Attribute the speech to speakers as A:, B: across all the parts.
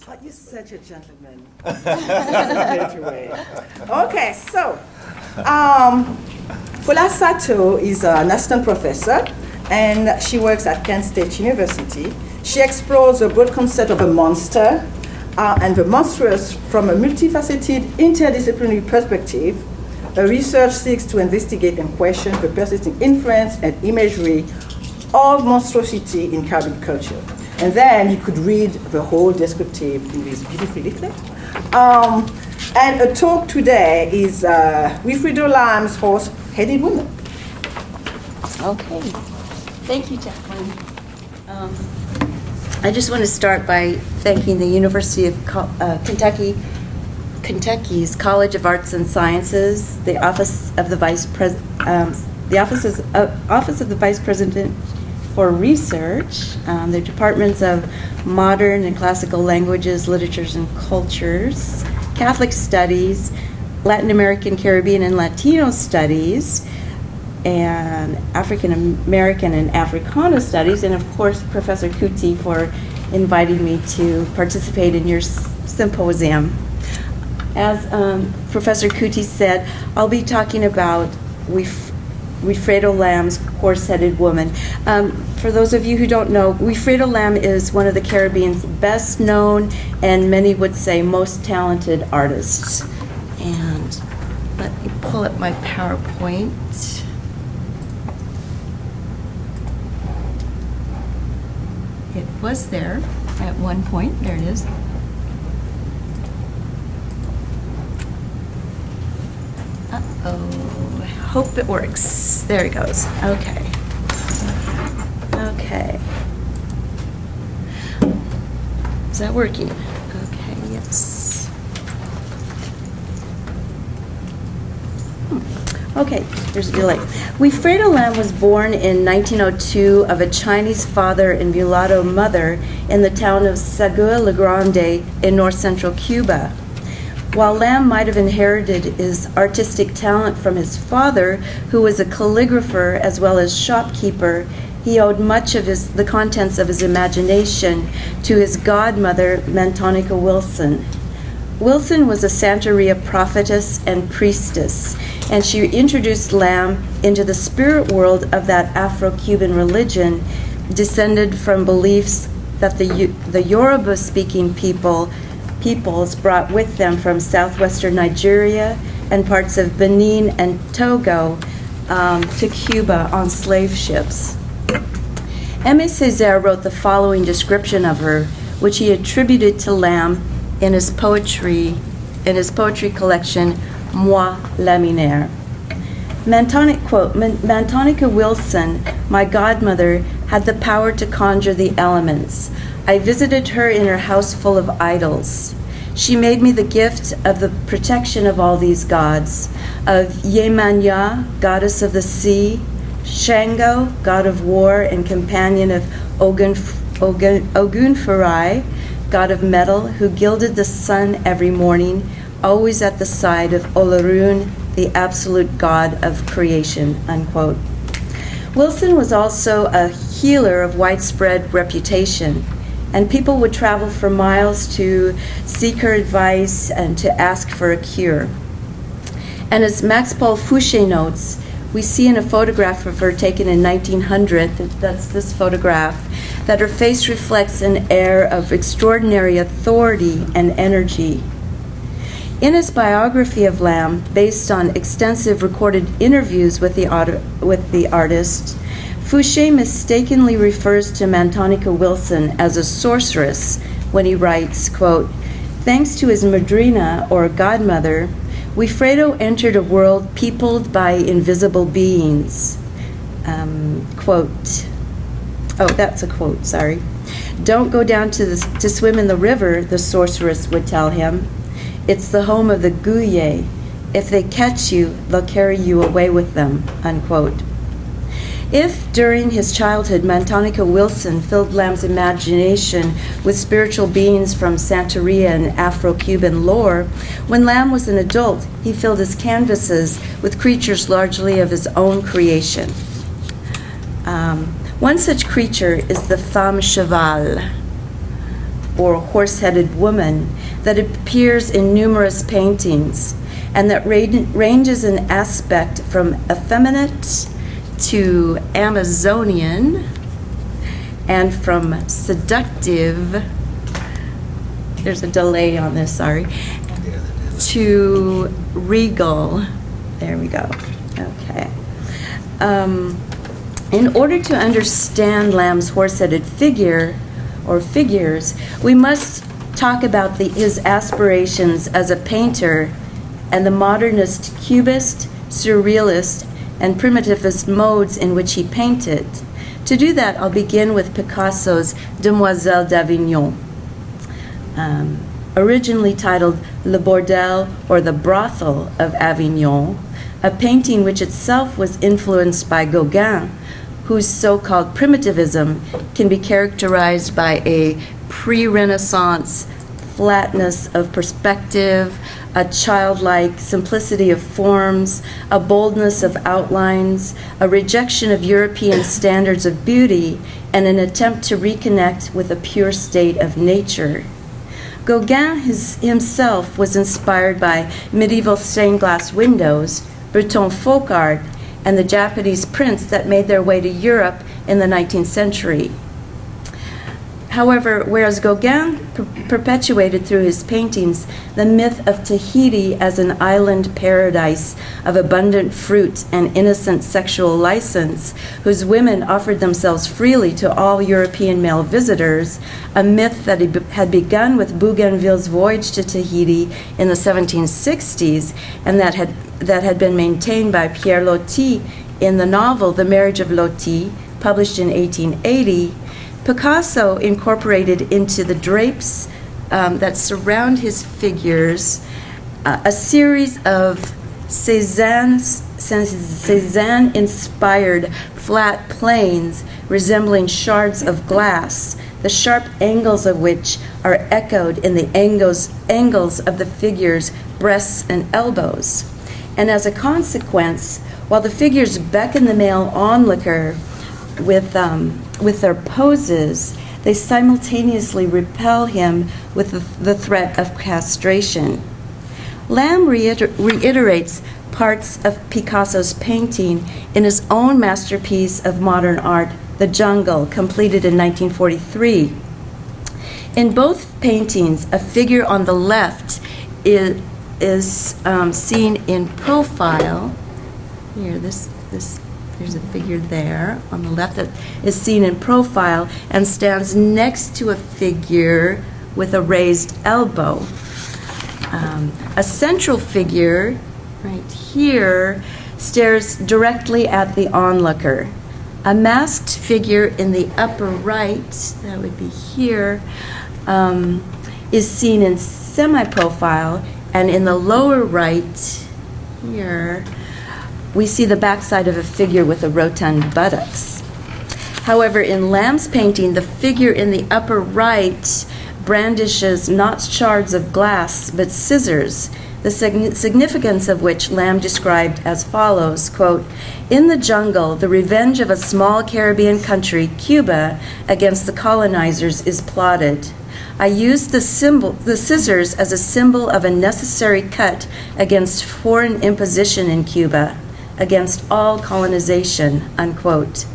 A: Oh, you're such a gentleman. Pettway. Okay, so Paula Sato is an assistant professor, and she works at Kent State University. She explores the broad concept of a monster and the monstrous from a multifaceted, interdisciplinary perspective. Her research seeks to investigate and question the persisting influence and imagery of monstrosity in Caribbean culture. And then you could read the whole descriptive in this beautiful leaflet. And a talk today is Wilfredo Lam's Horse-Headed Woman.
B: Okay. Thank you, Jacqueline. I just want to start by thanking the University of Kentucky's College of Arts and Sciences, the Office of the Vice President for Research, the departments of Modern and Classical Languages, Literatures, and Cultures, Catholic Studies, Latin American, Caribbean, and Latino Studies, and African American and Africana Studies, and of course Professor Couti for inviting me to participate in your symposium. As Professor Couti said, I'll be talking about Wilfredo Lam's Horse-Headed Woman. For those of you who don't know, Wilfredo Lam is one of the Caribbean's best known and many would say most talented artists. And let me pull up my PowerPoint. It was there at one point. There it is. Uh-oh. Hope it works. There it goes. Okay. Okay. Is that working? Okay, yes. Okay, there's a delay. Wilfredo Lam was born in 1902 of a Chinese father and mulatto mother in the town of Sagua La Grande in north-central Cuba. While Lam might have inherited his artistic talent from his father, who was a calligrapher as well as shopkeeper, he owed much of the contents of his imagination to his godmother, Mantonica Wilson. Wilson was a Santeria prophetess and priestess, and she introduced Lam into the spirit world of that Afro-Cuban religion, descended from beliefs that the Yoruba-speaking peoples brought with them from southwestern Nigeria and parts of Benin and Togo to Cuba on slave ships. Aimé Césaire wrote the following description of her, which he attributed to Lam in his poetry collection, Moi Laminaire. Mantonica Wilson, my godmother, had the power to conjure the elements. I visited her in her house full of idols. She made me the gift of the protection of all these gods, of Yemanya, goddess of the sea, Shango, god of war and companion of Ogunfarai, god of metal, who gilded the sun every morning, always at the side of Olorun, the absolute god of creation, unquote. Wilson was also a healer of widespread reputation, and people would travel for miles to seek her advice and to ask for a cure. And as Max Paul Fouché notes, we see in a photograph of her taken in 1900, that's this photograph, that her face reflects an air of extraordinary authority and energy. In his biography of Lam, based on extensive recorded interviews with the artist, Fouché mistakenly refers to Mantonica Wilson as a sorceress when he writes, quote, "Thanks to his madrina, or godmother, Wilfredo entered a world peopled by invisible beings." Quote, oh, that's a quote, sorry. "Don't go down to swim in the river," the sorceress would tell him. "It's the home of the Guye. If they catch you, they'll carry you away with them," unquote. If, during his childhood, Mantonica Wilson filled Lam's imagination with spiritual beings from Santeria and Afro-Cuban lore, when Lam was an adult, he filled his canvases with creatures largely of his own creation. One such creature is the femme cheval. or horse-headed woman that appears in numerous paintings and that ranges in aspect from effeminate to Amazonian and from seductive, there's a delay on this, sorry, to regal. There we go. Okay. In order to understand Lamb's horse-headed figure or figures, we must talk about his aspirations as a painter and the modernist, cubist, surrealist, and primitivist modes in which he painted. To do that, I'll begin with Picasso's Demoiselle d'Avignon, originally titled Le Bordel, or the Brothel of Avignon, a painting which itself was influenced by Gauguin, whose so-called primitivism can be characterized by a pre-Renaissance flatness of perspective, a childlike simplicity of forms, a boldness of outlines, a rejection of European standards of beauty, and an attempt to reconnect with a pure state of nature. Gauguin himself was inspired by medieval stained glass windows, Breton folk art, and the Japanese prints that made their way to Europe in the 19th century. However, whereas Gauguin perpetuated through his paintings the myth of Tahiti as an island paradise of abundant fruit and innocent sexual license, whose women offered themselves freely to all European male visitors, a myth that had begun with Bougainville's voyage to Tahiti in the 1760s, and that had been maintained by Pierre Loti in the novel The Marriage of Loti, published in 1880, Picasso incorporated into the drapes that surround his figures a series of Cézanne-inspired flat planes resembling shards of glass, the sharp angles of which are echoed in the angles of the figures' breasts and elbows. And as a consequence, while the figures beckon the male onlooker with their poses, they simultaneously repel him with the threat of castration. Lamb reiterates parts of Picasso's painting in his own masterpiece of modern art, The Jungle, completed in 1943. In both paintings, a figure on the left is seen in profile. Here, there's a figure there on the left that is seen in profile and stands next to a figure with a raised elbow. A central figure right here stares directly at the onlooker. A masked figure in the upper right, that would be here, is seen in semi-profile, and in the lower right here, we see the backside of a figure with a rotund buttocks. However, in Lamb's painting, the figure in the upper right brandishes not shards of glass, but scissors, the significance of which Lamb described as follows, quote, "In the jungle, the revenge of a small Caribbean country, Cuba, against the colonizers is plotted. I used the scissors as a symbol of a necessary cut against foreign imposition in Cuba, against all colonization," unquote.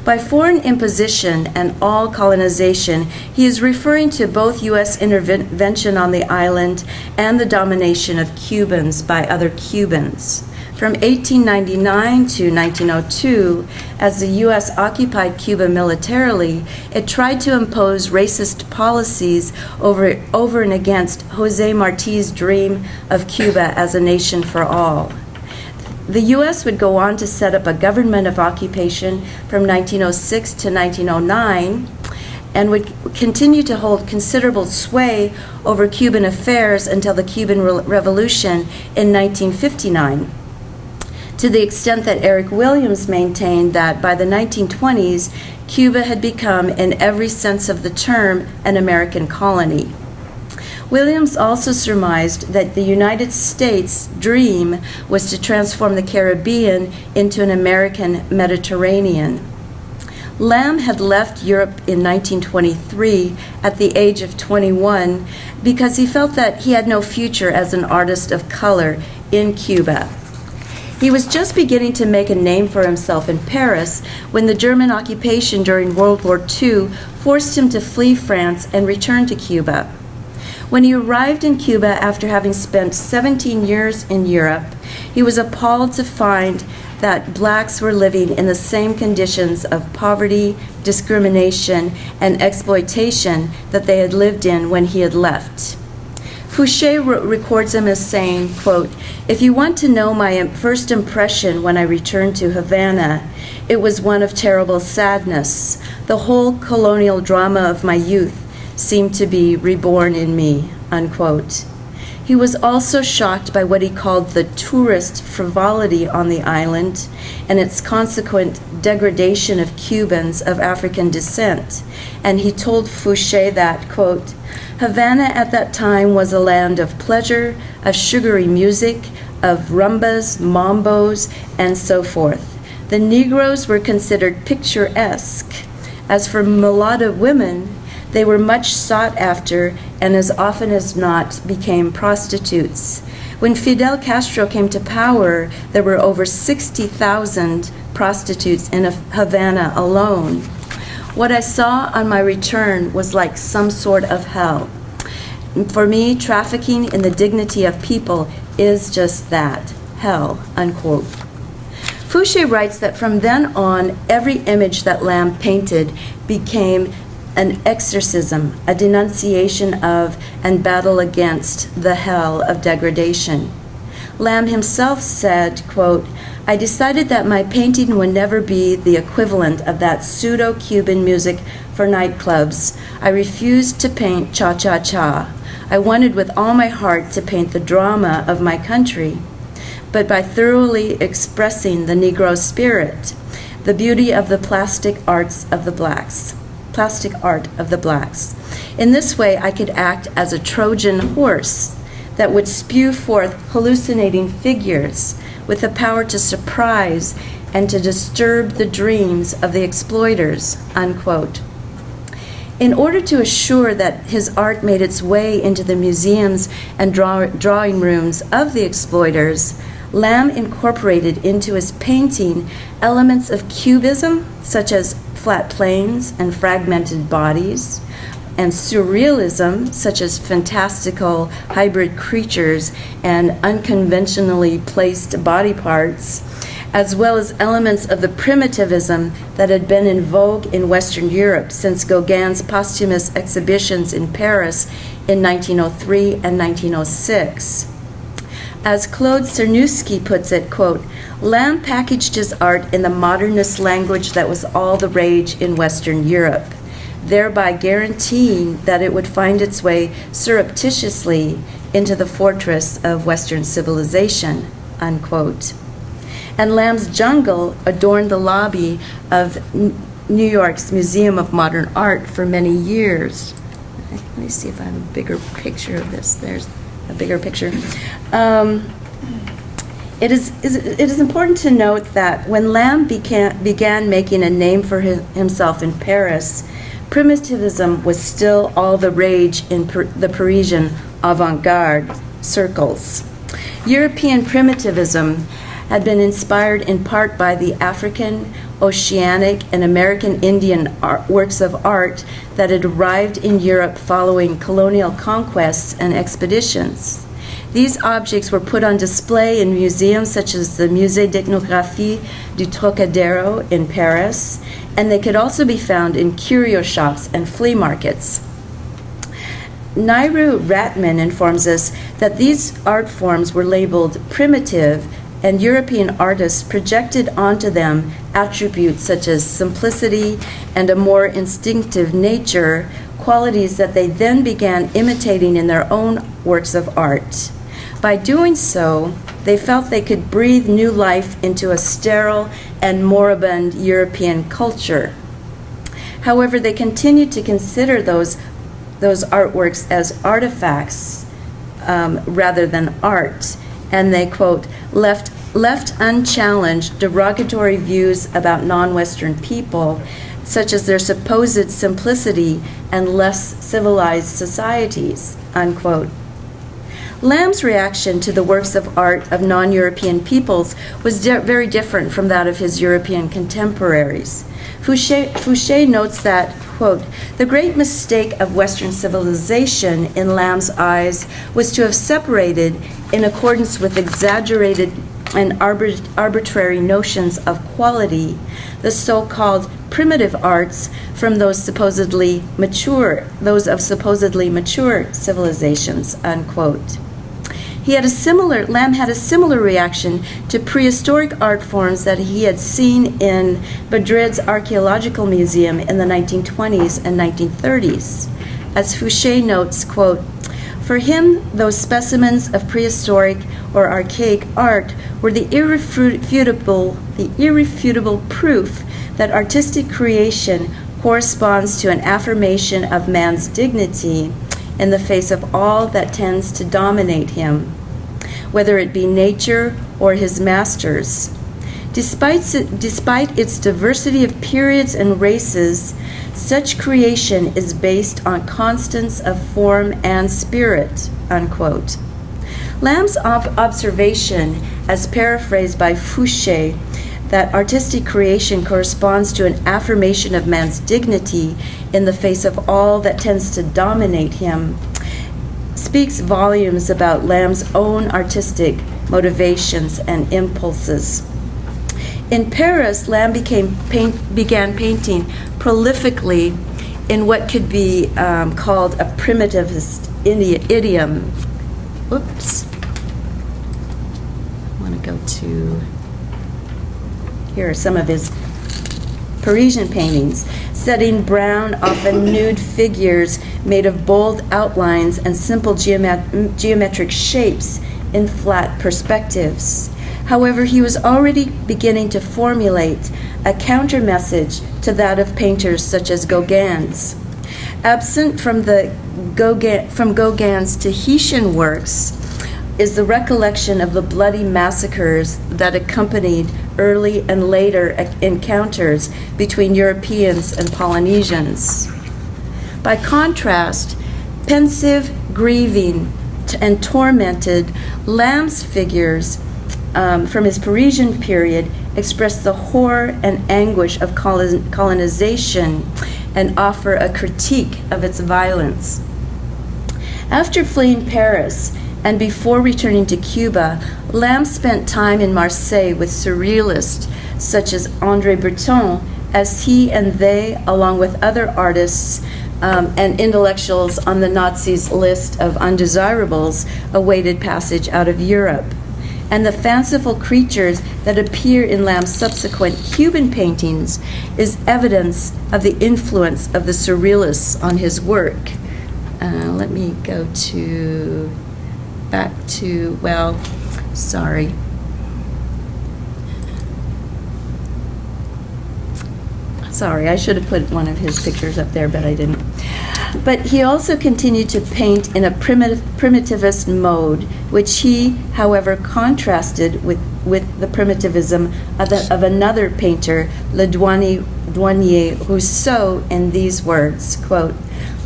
B: By foreign imposition and all colonization, he is referring to both U.S. intervention on the island and the domination of Cubans by other Cubans. From 1899 to 1902, as the U.S. occupied Cuba militarily, it tried to impose racist policies over and against Jose Marti's dream of Cuba as a nation for all. The U.S. would go on to set up a government of occupation from 1906 to 1909 and would continue to hold considerable sway over Cuban affairs until the Cuban Revolution in 1959. To the extent that Eric Williams maintained that by the 1920s, Cuba had become, in every sense of the term, an American colony. Williams also surmised that the United States' dream was to transform the Caribbean into an American Mediterranean. Lamb had left Europe in 1923 at the age of 21 because he felt that he had no future as an artist of color in Cuba. He was just beginning to make a name for himself in Paris when the German occupation during World War II forced him to flee France and return to Cuba. When he arrived in Cuba after having spent 17 years in Europe, he was appalled to find that blacks were living in the same conditions of poverty, discrimination, and exploitation that they had lived in when he had left. Fouché records him as saying, quote, "If you want to know my first impression when I returned to Havana, it was one of terrible sadness. The whole colonial drama of my youth seemed to be reborn in me," unquote. He was also shocked by what he called the tourist frivolity on the island and its consequent degradation of Cubans of African descent. And he told Fouché that, quote, "Havana at that time was a land of pleasure, of sugary music, of rumbas, mambos, and so forth. The Negroes were considered picturesque. As for mulatto women, they were much sought after and as often as not became prostitutes. When Fidel Castro came to power, there were over 60,000 prostitutes in Havana alone. What I saw on my return was like some sort of hell. For me, trafficking in the dignity of people is just that, hell," unquote. Fouché writes that from then on, every image that Lamb painted became an exorcism, a denunciation of and battle against the hell of degradation. Lamb himself said, quote, "I decided that my painting would never be the equivalent of that pseudo-Cuban music for nightclubs. I refused to paint cha-cha-cha. I wanted with all my heart to paint the drama of my country, but by thoroughly expressing the Negro spirit, the beauty of the plastic art of the blacks. In this way, I could act as a Trojan horse that would spew forth hallucinating figures with the power to surprise and to disturb the dreams of the exploiters," unquote. In order to assure that his art made its way into the museums and drawing rooms of the exploiters, Lamb incorporated into his painting elements of cubism, such as flat planes and fragmented bodies, and surrealism, such as fantastical hybrid creatures and unconventionally placed body parts, as well as elements of the primitivism that had been in vogue in Western Europe since Gauguin's posthumous exhibitions in Paris in 1903 and 1906. As Claude Cernuschi puts it, quote, "Lamb packaged his art in the modernist language that was all the rage in Western Europe, thereby guaranteeing that it would find its way surreptitiously into the fortress of Western civilization," unquote. And Lamb's jungle adorned the lobby of New York's Museum of Modern Art for many years. Let me see if I have a bigger picture of this. There's a bigger picture. It is important to note that when Lamb began making a name for himself in Paris, primitivism was still all the rage in the Parisian avant-garde circles. European primitivism had been inspired in part by the African, Oceanic, and American Indian works of art that had arrived in Europe following colonial conquests and expeditions. These objects were put on display in museums such as the Musée d'Ethnographie du Trocadero in Paris, and they could also be found in curio shops and flea markets. Nairu Ratman informs us that these art forms were labeled primitive, and European artists projected onto them attributes such as simplicity and a more instinctive nature, qualities that they then began imitating in their own works of art. By doing so, they felt they could breathe new life into a sterile and moribund European culture. However, they continued to consider those artworks as artifacts rather than art, and they, quote, left unchallenged derogatory views about non-Western people such as their supposed simplicity and less civilized societies, unquote. Lamb's reaction to the works of art of non-European peoples was very different from that of his European contemporaries. Fouché notes that, quote, "The great mistake of Western civilization in Lamb's eyes was to have separated, in accordance with exaggerated and arbitrary notions of quality, the so-called primitive arts from those of supposedly mature civilizations," unquote. Lamb had a similar reaction to prehistoric art forms that he had seen in Madrid's Archaeological Museum in the 1920s and 1930s. As Fouché notes, quote, "For him, those specimens of prehistoric or archaic art were the irrefutable proof that artistic creation corresponds to an affirmation of man's dignity in the face of all that tends to dominate him, whether it be nature or his masters. Despite its diversity of periods and races, such creation is based on constants of form and spirit," unquote. Lamb's observation, as paraphrased by Fouché, that artistic creation corresponds to an affirmation of man's dignity in the face of all that tends to dominate him, speaks volumes about Lamb's own artistic motivations and impulses. In Paris, Lamb began painting prolifically in what could be called a primitivist idiom. Oops. I want to go to... Here are some of his Parisian paintings, setting brown, often nude figures made of bold outlines and simple geometric shapes in flat perspectives. However, he was already beginning to formulate a counter-message to that of painters such as Gauguin's. Absent from Gauguin's Tahitian works is the recollection of the bloody massacres that accompanied early and later encounters between Europeans and Polynesians. By contrast, pensive, grieving, and tormented, Lamb's figures from his Parisian period express the horror and anguish of colonization and offer a critique of its violence. After fleeing Paris, and before returning to Cuba, Lamb spent time in Marseille with surrealists such as André Breton, as he and they, along with other artists and intellectuals on the Nazis' list of undesirables, awaited passage out of Europe. And the fanciful creatures that appear in Lamb's subsequent Cuban paintings is evidence of the influence of the surrealists on his work. Let me go back to, sorry. Sorry, I should have put one of his pictures up there, but I didn't. But he also continued to paint in a primitivist mode, which he, however, contrasted with the primitivism of another painter, Le Douanier Rousseau, in these words, quote,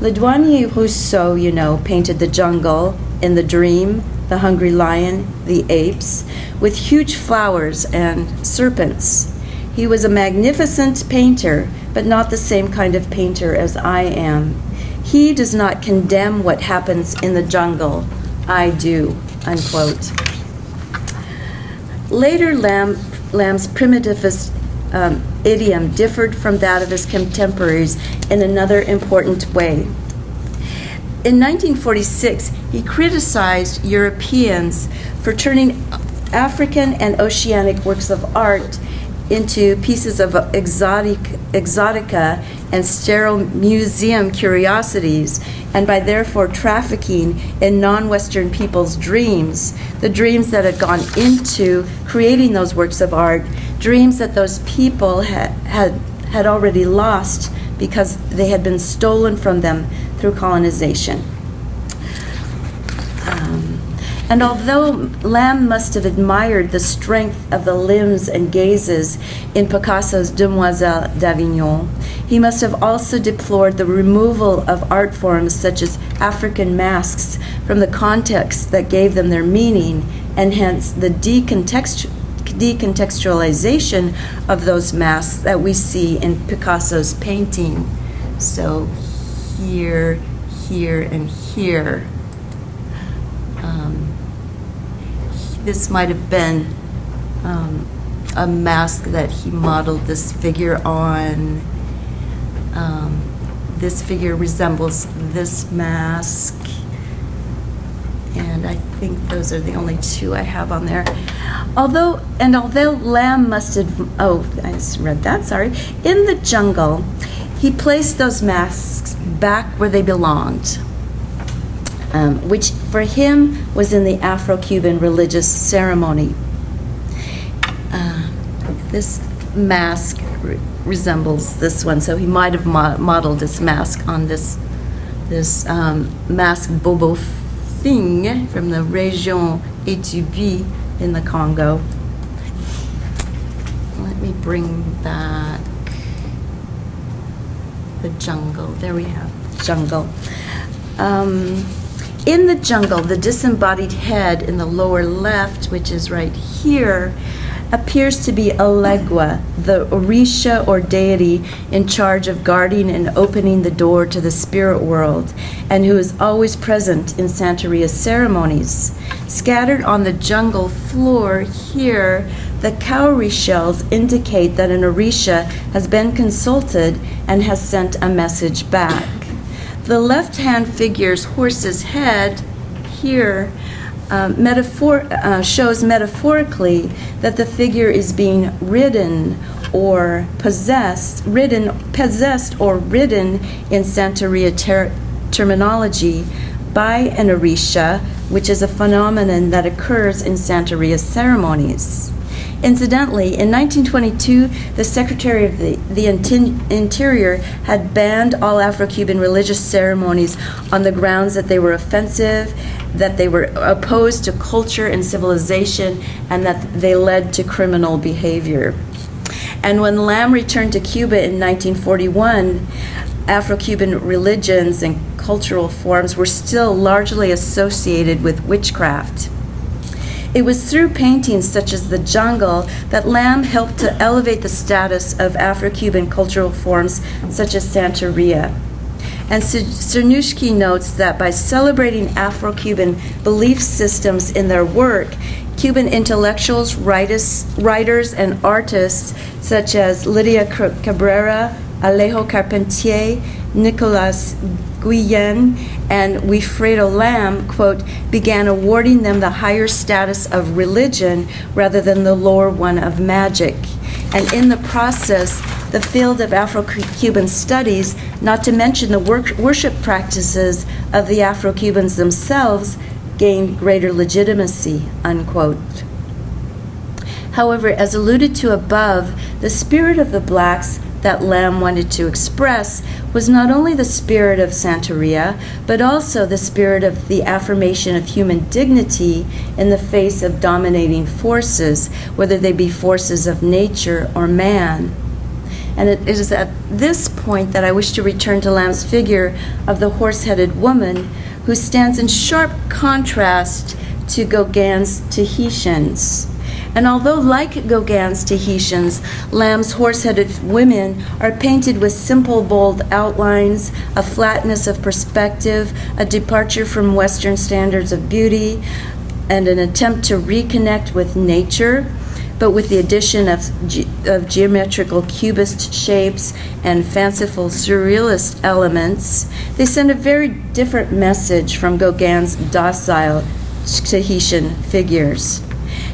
B: "Le Douanier Rousseau, painted the jungle, in the dream, the hungry lion, the apes, with huge flowers and serpents. He was a magnificent painter, but not the same kind of painter as I am. He does not condemn what happens in the jungle. I do," unquote. Later, Lamb's primitivist idiom differed from that of his contemporaries in another important way. In 1946, he criticized Europeans for turning African and oceanic works of art into pieces of exotica and sterile museum curiosities, and by therefore trafficking in non-Western people's dreams, the dreams that had gone into creating those works of art, dreams that those people had already lost because they had been stolen from them through colonization. And although Lamb must have admired the strength of the limbs and gazes in Picasso's Demoiselle d'Avignon, he must have also deplored the removal of art forms such as African masks from the context that gave them their meaning, and hence the decontextualization of those masks that we see in Picasso's painting. So here, here, and here. This might have been a mask that he modeled this figure on. This figure resembles this mask. And I think those are the only two I have on there. Although Lamb must have, I just read that, sorry. In the jungle, he placed those masks back where they belonged, which for him was in the Afro-Cuban religious ceremony. This mask resembles this one, so he might have modeled this mask on this mask bobo thing from the Région Étubi in the Congo. Let me bring back the jungle. There we have the jungle. In the jungle, the disembodied head in the lower left, which is right here, appears to be Elegua, the Orisha or deity in charge of guarding and opening the door to the spirit world, and who is always present in Santeria's ceremonies. Scattered on the jungle floor here, the cowrie shells indicate that an Orisha has been consulted and has sent a message back. The left-hand figure's horse's head here shows metaphorically that the figure is being ridden or possessed in Santeria terminology by an Orisha, which is a phenomenon that occurs in Santeria ceremonies. Incidentally, in 1922, the Secretary of the Interior had banned all Afro-Cuban religious ceremonies on the grounds that they were offensive, that they were opposed to culture and civilization, and that they led to criminal behavior. And when Lamb returned to Cuba in 1941, Afro-Cuban religions and cultural forms were still largely associated with witchcraft. It was through paintings such as The Jungle that Lamb helped to elevate the status of Afro-Cuban cultural forms such as Santeria. And Cernushki notes that by celebrating Afro-Cuban belief systems in their work, Cuban intellectuals, writers, and artists such as Lydia Cabrera, Alejo Carpentier, Nicolas Guillen, and Wilfredo Lamb, quote, began awarding them the higher status of religion rather than the lower one of magic. And in the process, the field of Afro-Cuban studies, not to mention the worship practices of the Afro-Cubans themselves, gained greater legitimacy, unquote. However, as alluded to above, the spirit of the blacks that Lamb wanted to express was not only the spirit of Santeria, but also the spirit of the affirmation of human dignity in the face of dominating forces, whether they be forces of nature or man. And it is at this point that I wish to return to Lamb's figure of the horse-headed woman, who stands in sharp contrast to Gauguin's Tahitians. And although like Gauguin's Tahitians, Lamb's horse-headed women are painted with simple, bold outlines, a flatness of perspective, a departure from Western standards of beauty, and an attempt to reconnect with nature, but with the addition of geometrical cubist shapes and fanciful surrealist elements, they send a very different message from Gauguin's docile Tahitian figures.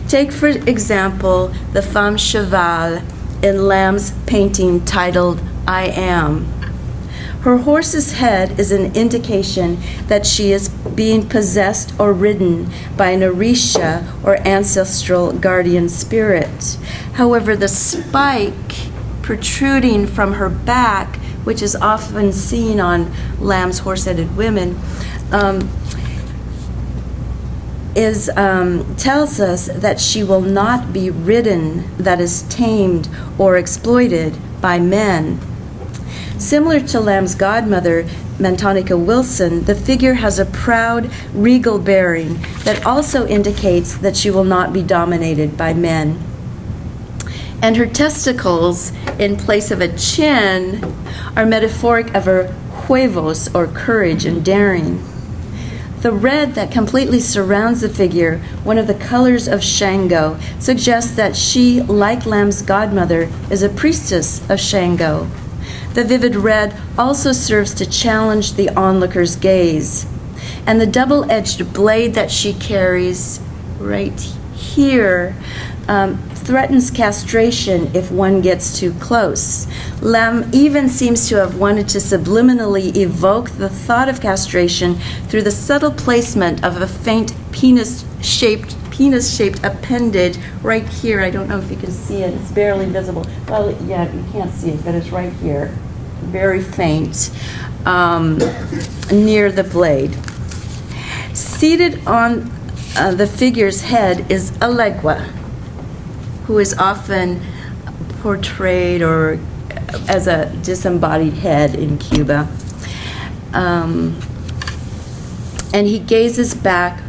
B: Take, for example, the femme cheval in Lamb's painting titled I Am. Her horse's head is an indication that she is being possessed or ridden by an Orisha or ancestral guardian spirit. However, the spike protruding from her back, which is often seen on Lamb's horse-headed women, tells us that she will not be ridden, that is tamed or exploited by men. Similar to Lamb's godmother, Mantonica Wilson, the figure has a proud, regal bearing that also indicates that she will not be dominated by men. And her testicles, in place of a chin, are metaphoric of her huevos, or courage and daring. The red that completely surrounds the figure, one of the colors of Shango, suggests that she, like Lamb's godmother, is a priestess of Shango. The vivid red also serves to challenge the onlooker's gaze. And the double-edged blade that she carries right here threatens castration if one gets too close. Lamb even seems to have wanted to subliminally evoke the thought of castration through the subtle placement of a faint penis-shaped appendage right here. I don't know if you can see it. It's barely visible. Well, yeah, you can't see it, but it's right here. Very faint, near the blade. Seated on the figure's head is a legua, who is often portrayed or as a disembodied head in Cuba. And he gazes back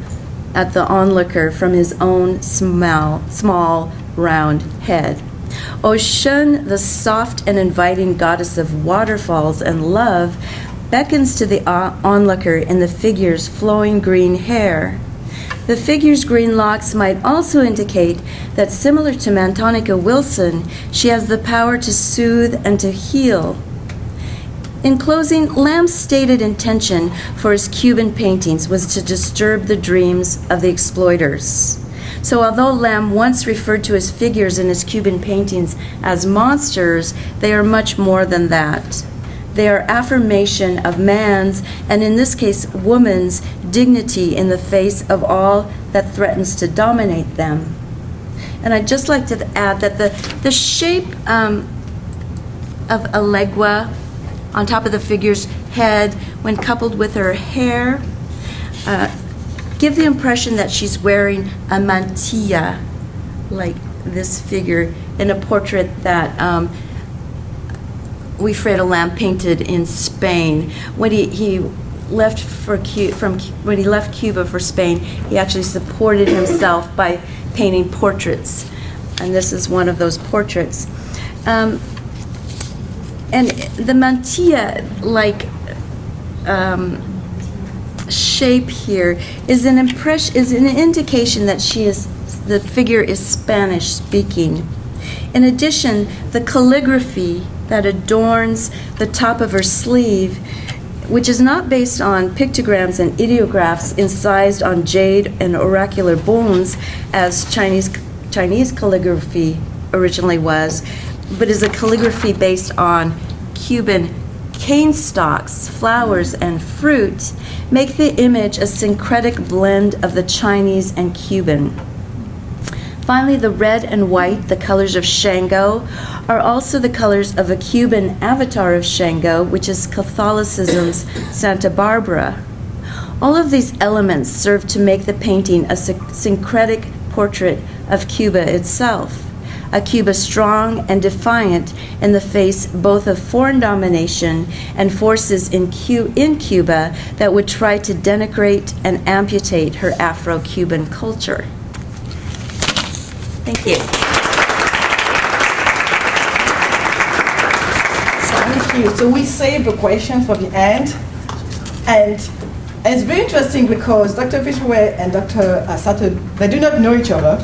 B: at the onlooker from his own small round head. Oshun, the soft and inviting goddess of waterfalls and love, beckons to the onlooker in the figure's flowing green hair. The figure's green locks might also indicate that, similar to Mantonica Wilson, she has the power to soothe and to heal. In closing, Lamb's stated intention for his Cuban paintings was to disturb the dreams of the exploiters. So although Lamb once referred to his figures in his Cuban paintings as monsters, they are much more than that. They are affirmation of man's, and in this case, woman's, dignity in the face of all that threatens to dominate them. And I'd just like to add that the shape of a legua on top of the figure's head, when coupled with her hair, give the impression that she's wearing a mantilla, like this figure in a portrait that Wilfredo Lamb painted in Spain. When he left when he left Cuba for Spain, he actually supported himself by painting portraits, and this is one of those portraits. And the mantilla-like shape here is an indication that the figure is Spanish speaking. In addition, the calligraphy that adorns the top of her sleeve, which is not based on pictograms and ideographs incised on jade and oracular bones as Chinese calligraphy originally was, but is a calligraphy based on Cuban cane stalks, flowers, and fruit, make the image a syncretic blend of the Chinese and Cuban. Finally, the red and white, the colors of Shango, are also the colors of a Cuban avatar of Shango, which is Catholicism's Santa Barbara. All of these elements serve to make the painting a syncretic portrait of Cuba itself, a Cuba strong and defiant in the face both of foreign domination and forces in Cuba that would try to denigrate and amputate her Afro-Cuban culture. Thank you.
A: Thank you. So we saved the questions for the end. And it's very interesting because Dr. Pettway and Dr. Sato, they do not know each other.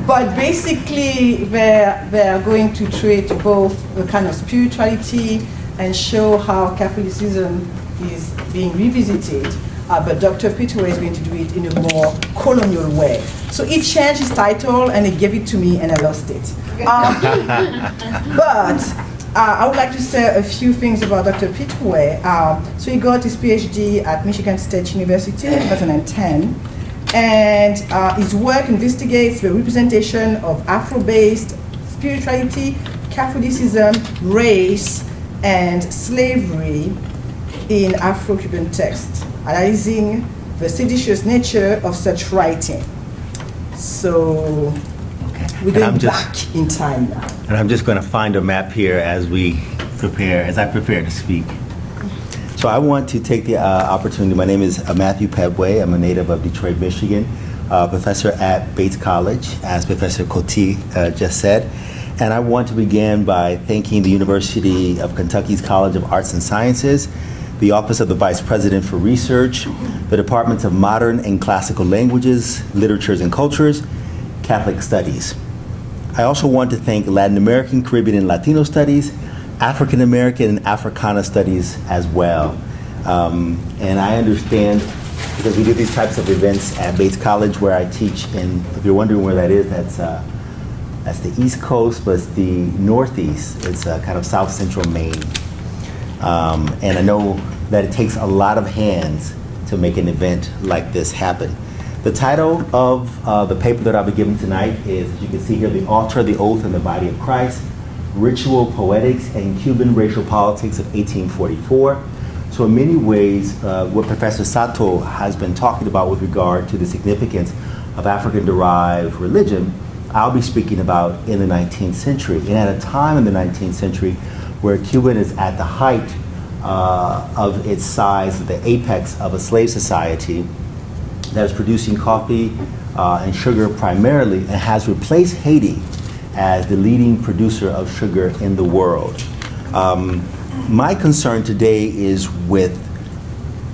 A: But basically, they're going to treat both the kind of spirituality and show how Catholicism is being revisited. But Dr. Pettway is going to do it in a more colonial way. So he changed his title and he gave it to me and I lost it. But I would like to say a few things about Dr. Pettway. So he got his PhD at Michigan State University in 2010. And his work investigates the representation of Afro-based spirituality, Catholicism, race, and slavery in Afro-Cuban texts, analyzing the seditious nature of such writing. So we're going back in time now.
C: And I'm just going to find a map here as I prepare to speak. So I want to take the opportunity. My name is Matthew Pettway. I'm a native of Detroit, Michigan, professor at Bates College, as Professor Couti just said. And I want to begin by thanking the University of Kentucky's College of Arts and Sciences, the Office of the Vice President for Research, the Departments of Modern and Classical Languages, Literatures and Cultures, Catholic Studies. I also want to thank Latin American, Caribbean, and Latino Studies, African American and Africana Studies as well. And I understand, because we do these types of events at Bates College where I teach, and if you're wondering where that is, that's the East Coast, but it's the Northeast. It's kind of South Central Maine. And I know that it takes a lot of hands to make an event like this happen. The title of the paper that I'll be giving tonight is, as you can see here, The Altar, the Oath, and the Body of Christ, Ritual Poetics and Cuban Racial Politics of 1844. So in many ways, what Professor Sato has been talking about with regard to the significance of African-derived religion, I'll be speaking about in the 19th century. And at a time in the 19th century where Cuba is at the height of its size, the apex of a slave society that is producing coffee and sugar primarily, and has replaced Haiti as the leading producer of sugar in the world. My concern today is with,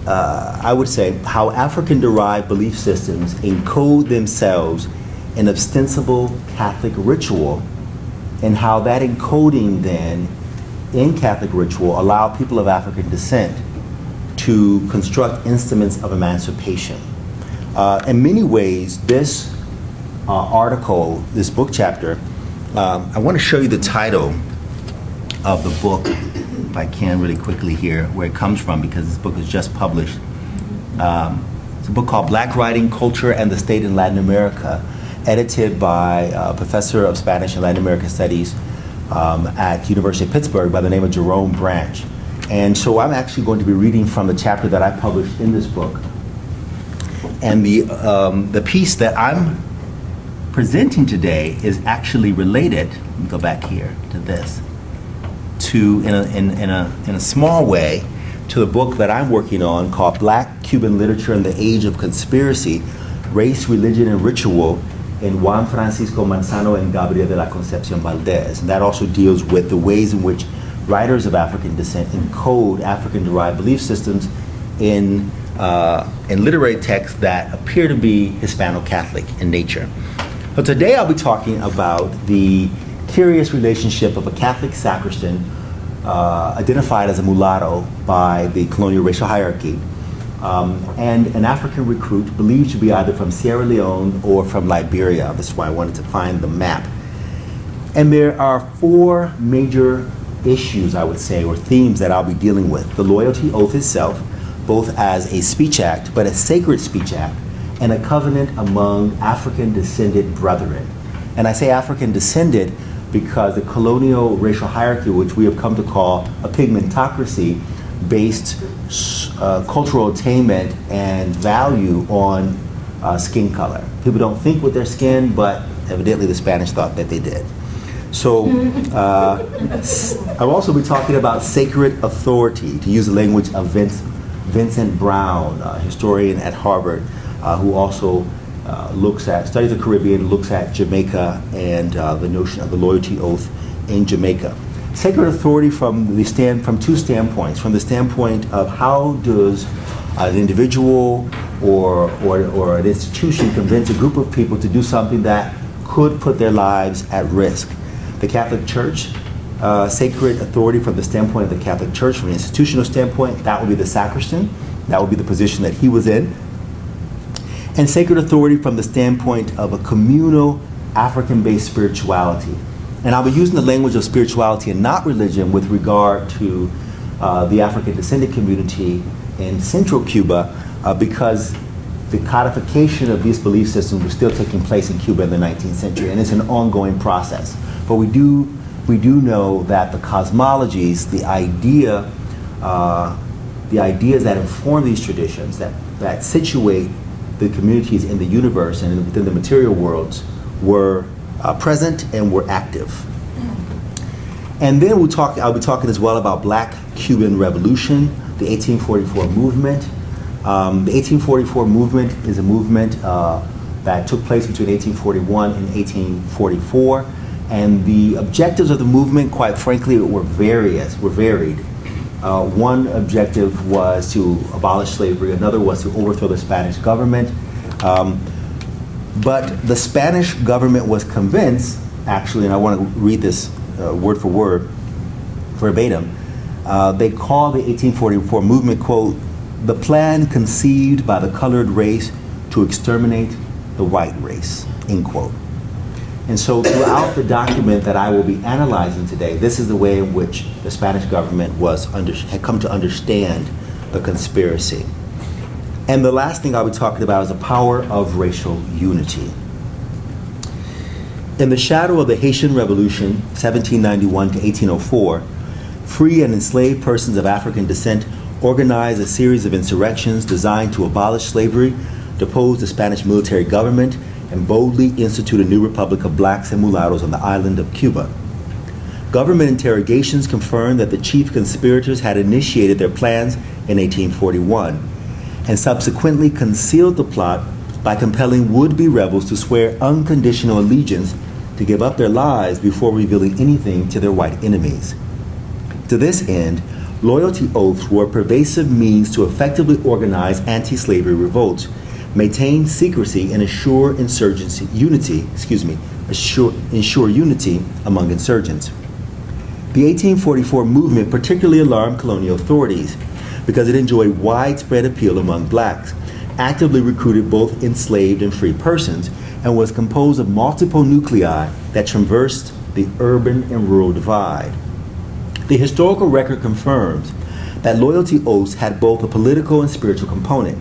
C: I would say, how African-derived belief systems encode themselves in ostensible Catholic ritual, and how that encoding then in Catholic ritual allow people of African descent to construct instruments of emancipation. In many ways, this article, this book chapter, I want to show you the title of the book, if I can really quickly here, where it comes from, because this book is just published. It's a book called Black Writing, Culture, and the State in Latin America, edited by a professor of Spanish and Latin American Studies at University of Pittsburgh by the name of Jerome Branch. And so I'm actually going to be reading from the chapter that I published in this book. And the piece that I'm presenting today is actually related, let me go back here to this, to in a small way, to the book that I'm working on called Black Cuban Literature in the Age of Conspiracy, Race, Religion, and Ritual in Juan Francisco Manzano and Gabriel de la Concepcion Valdez. And that also deals with the ways in which writers of African descent encode African-derived belief systems in literary texts that appear to be Hispano-Catholic in nature. So today I'll be talking about the curious relationship of a Catholic sacristan identified as a mulatto by the colonial racial hierarchy and an African recruit believed to be either from Sierra Leone or from Liberia. That's why I wanted to find the map. And there are four major issues, I would say, or themes that I'll be dealing with. The loyalty oath itself, both as a speech act, but a sacred speech act, and a covenant among African-descended brethren. And I say African-descended because the colonial racial hierarchy, which we have come to call a pigmentocracy, based cultural attainment and value on skin color. People don't think with their skin, but evidently the Spanish thought that they did. So I'll also be talking about sacred authority, to use the language of Vincent Brown, a historian at Harvard, who also studies the Caribbean, looks at Jamaica and the notion of the loyalty oath in Jamaica. Sacred authority from two standpoints. From the standpoint of how does an individual or an institution convince a group of people to do something that could put their lives at risk. The Catholic Church, sacred authority from the standpoint of the Catholic Church, from an institutional standpoint, that would be the sacristan. That would be the position that he was in. And sacred authority from the standpoint of a communal African-based spirituality. And I'll be using the language of spirituality and not religion with regard to the African-descended community in central Cuba because the codification of these belief systems was still taking place in Cuba in the 19th century, and it's an ongoing process. But we do know that the cosmologies, the idea the ideas that inform these traditions, that situate the communities in the universe and within the material worlds, were present and were active. And then I'll be talking as well about Black Cuban Revolution, the 1844 movement. The 1844 movement is a movement that took place between 1841 and 1844. And the objectives of the movement, quite frankly, were varied. One objective was to abolish slavery, another was to overthrow the Spanish government. But the Spanish government was convinced, actually, and I want to read this word for word, verbatim. They call the 1844 movement, quote, "the plan conceived by the colored race to exterminate the white race," end quote. And so throughout the document that I will be analyzing today, this is the way in which the Spanish government had come to understand the conspiracy. And the last thing I'll be talking about is the power of racial unity. In the shadow of the Haitian Revolution, 1791 to 1804, free and enslaved persons of African descent organized a series of insurrections designed to abolish slavery, depose the Spanish military government, and boldly institute a new republic of blacks and mulattoes on the island of Cuba. Government interrogations confirmed that the chief conspirators had initiated their plans in 1841 and subsequently concealed the plot by compelling would-be rebels to swear unconditional allegiance to give up their lives before revealing anything to their white enemies. To this end, loyalty oaths were a pervasive means to effectively organize anti-slavery revolts, maintain secrecy, and ensure unity among insurgents. The 1844 movement particularly alarmed colonial authorities because it enjoyed widespread appeal among blacks, actively recruited both enslaved and free persons, and was composed of multiple nuclei that traversed the urban and rural divide. The historical record confirms that loyalty oaths had both a political and spiritual component.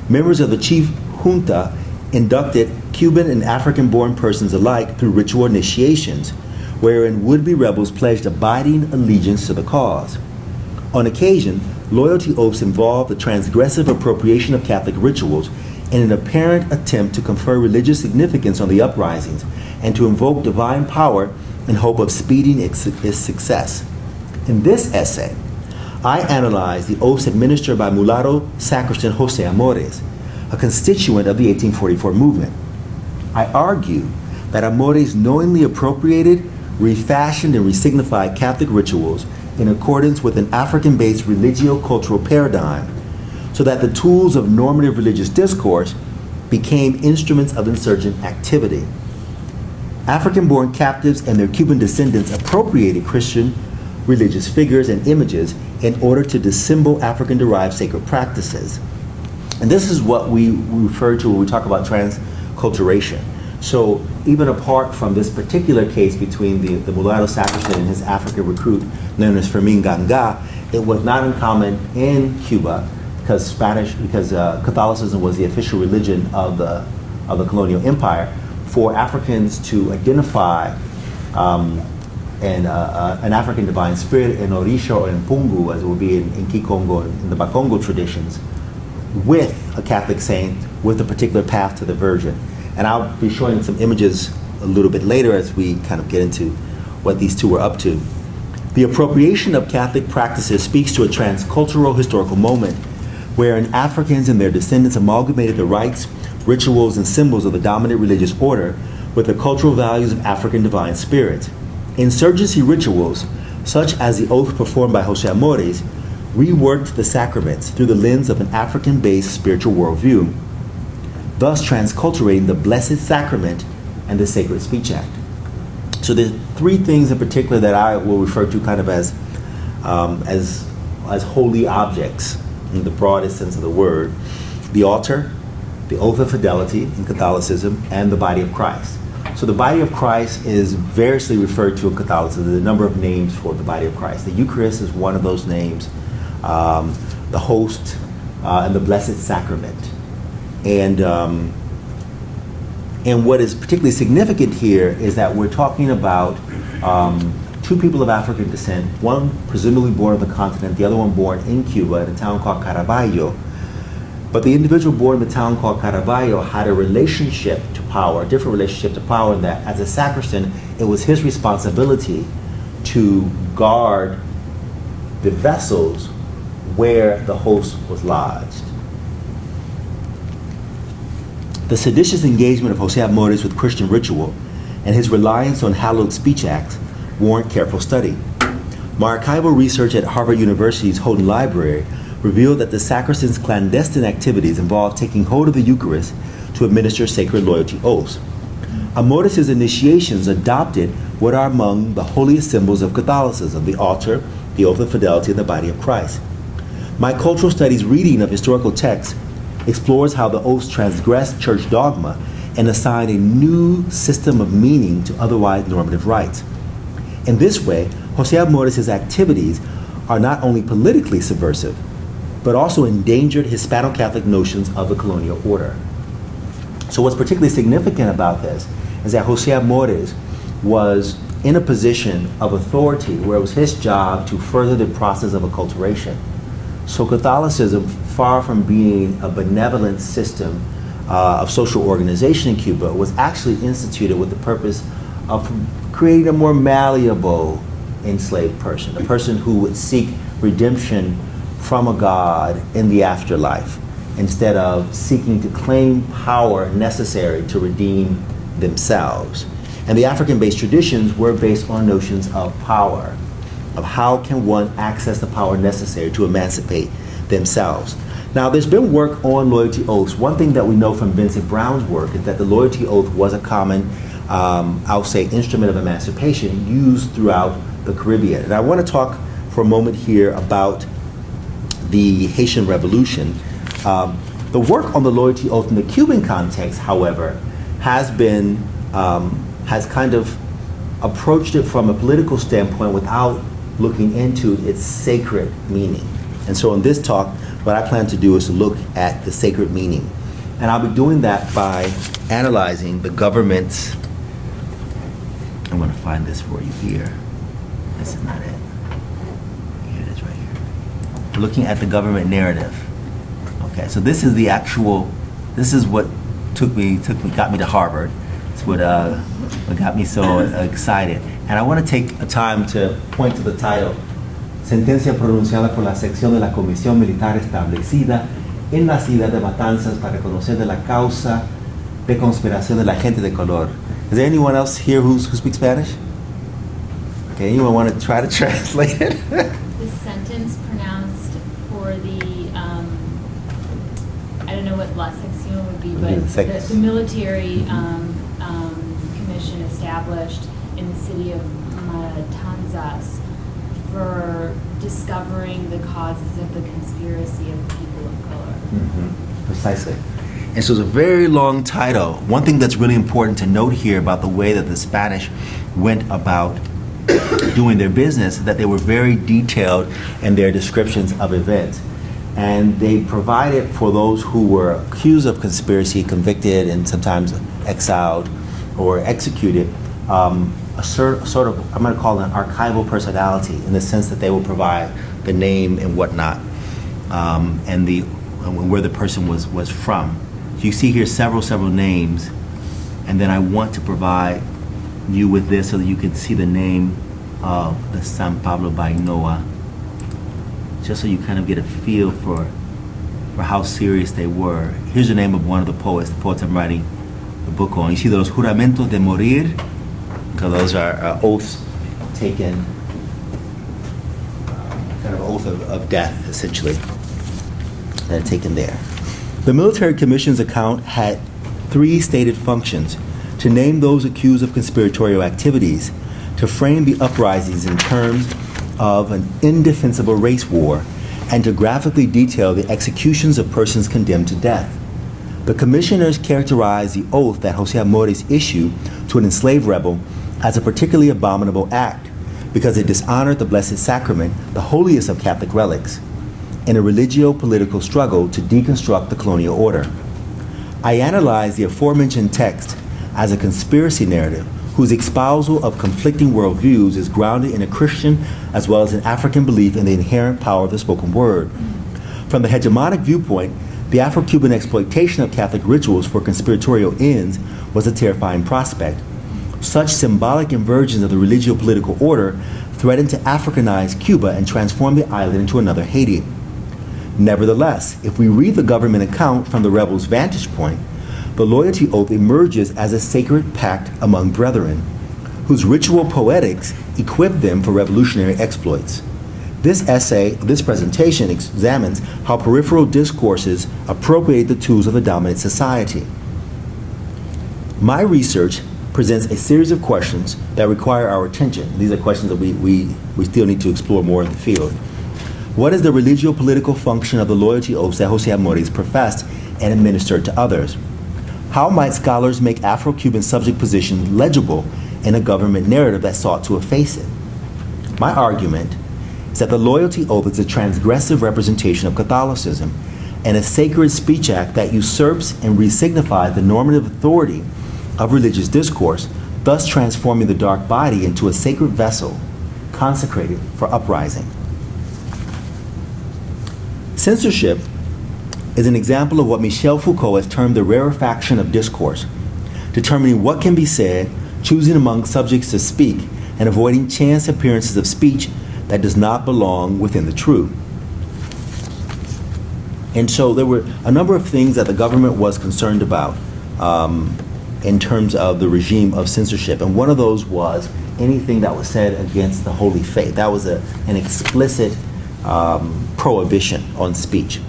C: Members of the chief junta inducted Cuban and African-born persons alike through ritual initiations, wherein would-be rebels pledged abiding allegiance to the cause. On occasion, loyalty oaths involved the transgressive appropriation of Catholic rituals in an apparent attempt to confer religious significance on the uprisings and to invoke divine power in hope of speeding its success. In this essay, I analyze the oaths administered by mulatto sacristan Jose Amores, a constituent of the 1844 movement. I argue that Amores knowingly appropriated, refashioned, and resignified Catholic rituals in accordance with an African-based religio-cultural paradigm, so that the tools of normative religious discourse became instruments of insurgent activity. African-born captives and their Cuban descendants appropriated Christian religious figures and images in order to dissemble African-derived sacred practices. And this is what we refer to when we talk about transculturation. So even apart from this particular case between the mulatto sacristan and his African recruit known as Fermin Ganga, it was not uncommon in Cuba because Catholicism was the official religion of the colonial empire, for Africans to identify an African divine spirit in Orisha or in Pungu, as it would be in Kikongo, in the Bakongo traditions, with a Catholic saint, with a particular path to the Virgin. And I'll be showing some images a little bit later as we kind of get into what these two were up to. The appropriation of Catholic practices speaks to a transcultural historical moment wherein Africans and their descendants amalgamated the rites, rituals, and symbols of the dominant religious order with the cultural values of African divine spirits. Insurgency rituals, such as the oath performed by Jose Amores, reworked the sacraments through the lens of an African-based spiritual worldview, thus transculturating the Blessed Sacrament and the Sacred Speech Act. So there's three things in particular that I will refer to kind of as holy objects in the broadest sense of the word: the altar, the oath of fidelity in Catholicism, and the body of Christ. So the body of Christ is variously referred to in Catholicism. There's a number of names for the body of Christ. The Eucharist is one of those names, the host, and the Blessed Sacrament. And what is particularly significant here is that we're talking about two people of African descent, one presumably born on the continent, the other one born in Cuba in a town called Caraballo. But the individual born in the town called Caraballo had a relationship to power, a different relationship to power, in that as a sacristan, it was his responsibility to guard the vessels where the host was lodged. The seditious engagement of Jose Amores with Christian ritual and his reliance on hallowed speech acts warrant careful study. My archival research at Harvard University's Houghton Library revealed that the sacristan's clandestine activities involved taking hold of the Eucharist to administer sacred loyalty oaths. Amores' initiations adopted what are among the holiest symbols of Catholicism: the altar, the oath of fidelity, and the body of Christ. My cultural studies reading of historical texts explores how the oaths transgressed church dogma and assigned a new system of meaning to otherwise normative rites. In this way, Jose Amores' activities are not only politically subversive, but also endangered Hispano-Catholic notions of the colonial order. So what's particularly significant about this is that Jose Amores was in a position of authority where it was his job to further the process of acculturation. So Catholicism, far from being a benevolent system of social organization in Cuba, was actually instituted with the purpose of creating a more malleable enslaved person, a person who would seek redemption from a God in the afterlife, instead of seeking to claim power necessary to redeem themselves. And the African-based traditions were based on notions of power, of how can one access the power necessary to emancipate themselves. Now, there's been work on loyalty oaths. One thing that we know from Vincent Brown's work is that the loyalty oath was a common, I'll say, instrument of emancipation used throughout the Caribbean. And I want to talk for a moment here about the Haitian Revolution. The work on the loyalty oath in the Cuban context, however, has kind of approached it from a political standpoint without looking into its sacred meaning. And so in this talk, what I plan to do is to look at the sacred meaning. And I'll be doing that by analyzing the government's, I'm going to find this for you here. This is not it. Here it is right here. We're looking at the government narrative. Okay, so this is the actual, this is what got me to Harvard. It's what got me so excited. And I want to take a time to point to the title: Sentencia pronunciada por la sección de la Comisión Militar establecida en la ciudad de Matanzas para conocer de la causa de conspiración de la gente de color. Is there anyone else here who speaks Spanish? Okay, anyone want to try to translate it?
D: The sentence pronounced for the, I don't know what la sección would be, but the military commission established in the city of Matanzas for discovering the causes of the conspiracy of people of color.
C: Mm-hmm. Precisely. And so it's a very long title. One thing that's really important to note here about the way that the Spanish went about doing their business is that they were very detailed in their descriptions of events. And they provided for those who were accused of conspiracy, convicted, and sometimes exiled or executed, a sort of, I'm going to call it an archival personality, in the sense that they will provide the name and whatnot, and where the person was from. So you see here several names, and then I want to provide you with this so that you can see the name of the San Pablo Bainoa, just so you kind of get a feel for how serious they were. Here's the name of one of the poets I'm writing the book on. You see those juramentos de morir, because those are oaths taken, kind of oath of death, essentially, that are taken there. The military commission's account had 3 stated functions: to name those accused of conspiratorial activities, to frame the uprisings in terms of an indefensible race war, and to graphically detail the executions of persons condemned to death. The commissioners characterized the oath that Jose Amores issued to an enslaved rebel as a particularly abominable act because it dishonored the Blessed Sacrament, the holiest of Catholic relics, in a religio-political struggle to deconstruct the colonial order. I analyzed the aforementioned text as a conspiracy narrative whose espousal of conflicting worldviews is grounded in a Christian as well as an African belief in the inherent power of the spoken word. From the hegemonic viewpoint, the Afro-Cuban exploitation of Catholic rituals for conspiratorial ends was a terrifying prospect. Such symbolic inversions of the religio-political order threatened to Africanize Cuba and transform the island into another Haiti. Nevertheless, if we read the government account from the rebels' vantage point, the loyalty oath emerges as a sacred pact among brethren, whose ritual poetics equipped them for revolutionary exploits. This presentation examines how peripheral discourses appropriate the tools of the dominant society. My research presents a series of questions that require our attention. These are questions that we still need to explore more in the field. What is the religio-political function of the loyalty oaths that Jose Amores professed and administered to others? How might scholars make Afro-Cuban subject position legible in a government narrative that sought to efface it? My argument is that the loyalty oath is a transgressive representation of Catholicism and a sacred speech act that usurps and resignifies the normative authority of religious discourse, thus transforming the dark body into a sacred vessel consecrated for uprising. Censorship is an example of what Michel Foucault has termed the rarefaction of discourse, determining what can be said, choosing among subjects to speak, and avoiding chance appearances of speech that does not belong within the true. And so there were a number of things that the government was concerned about in terms of the regime of censorship. And one of those was anything that was said against the Holy Faith. That was an explicit prohibition on speech.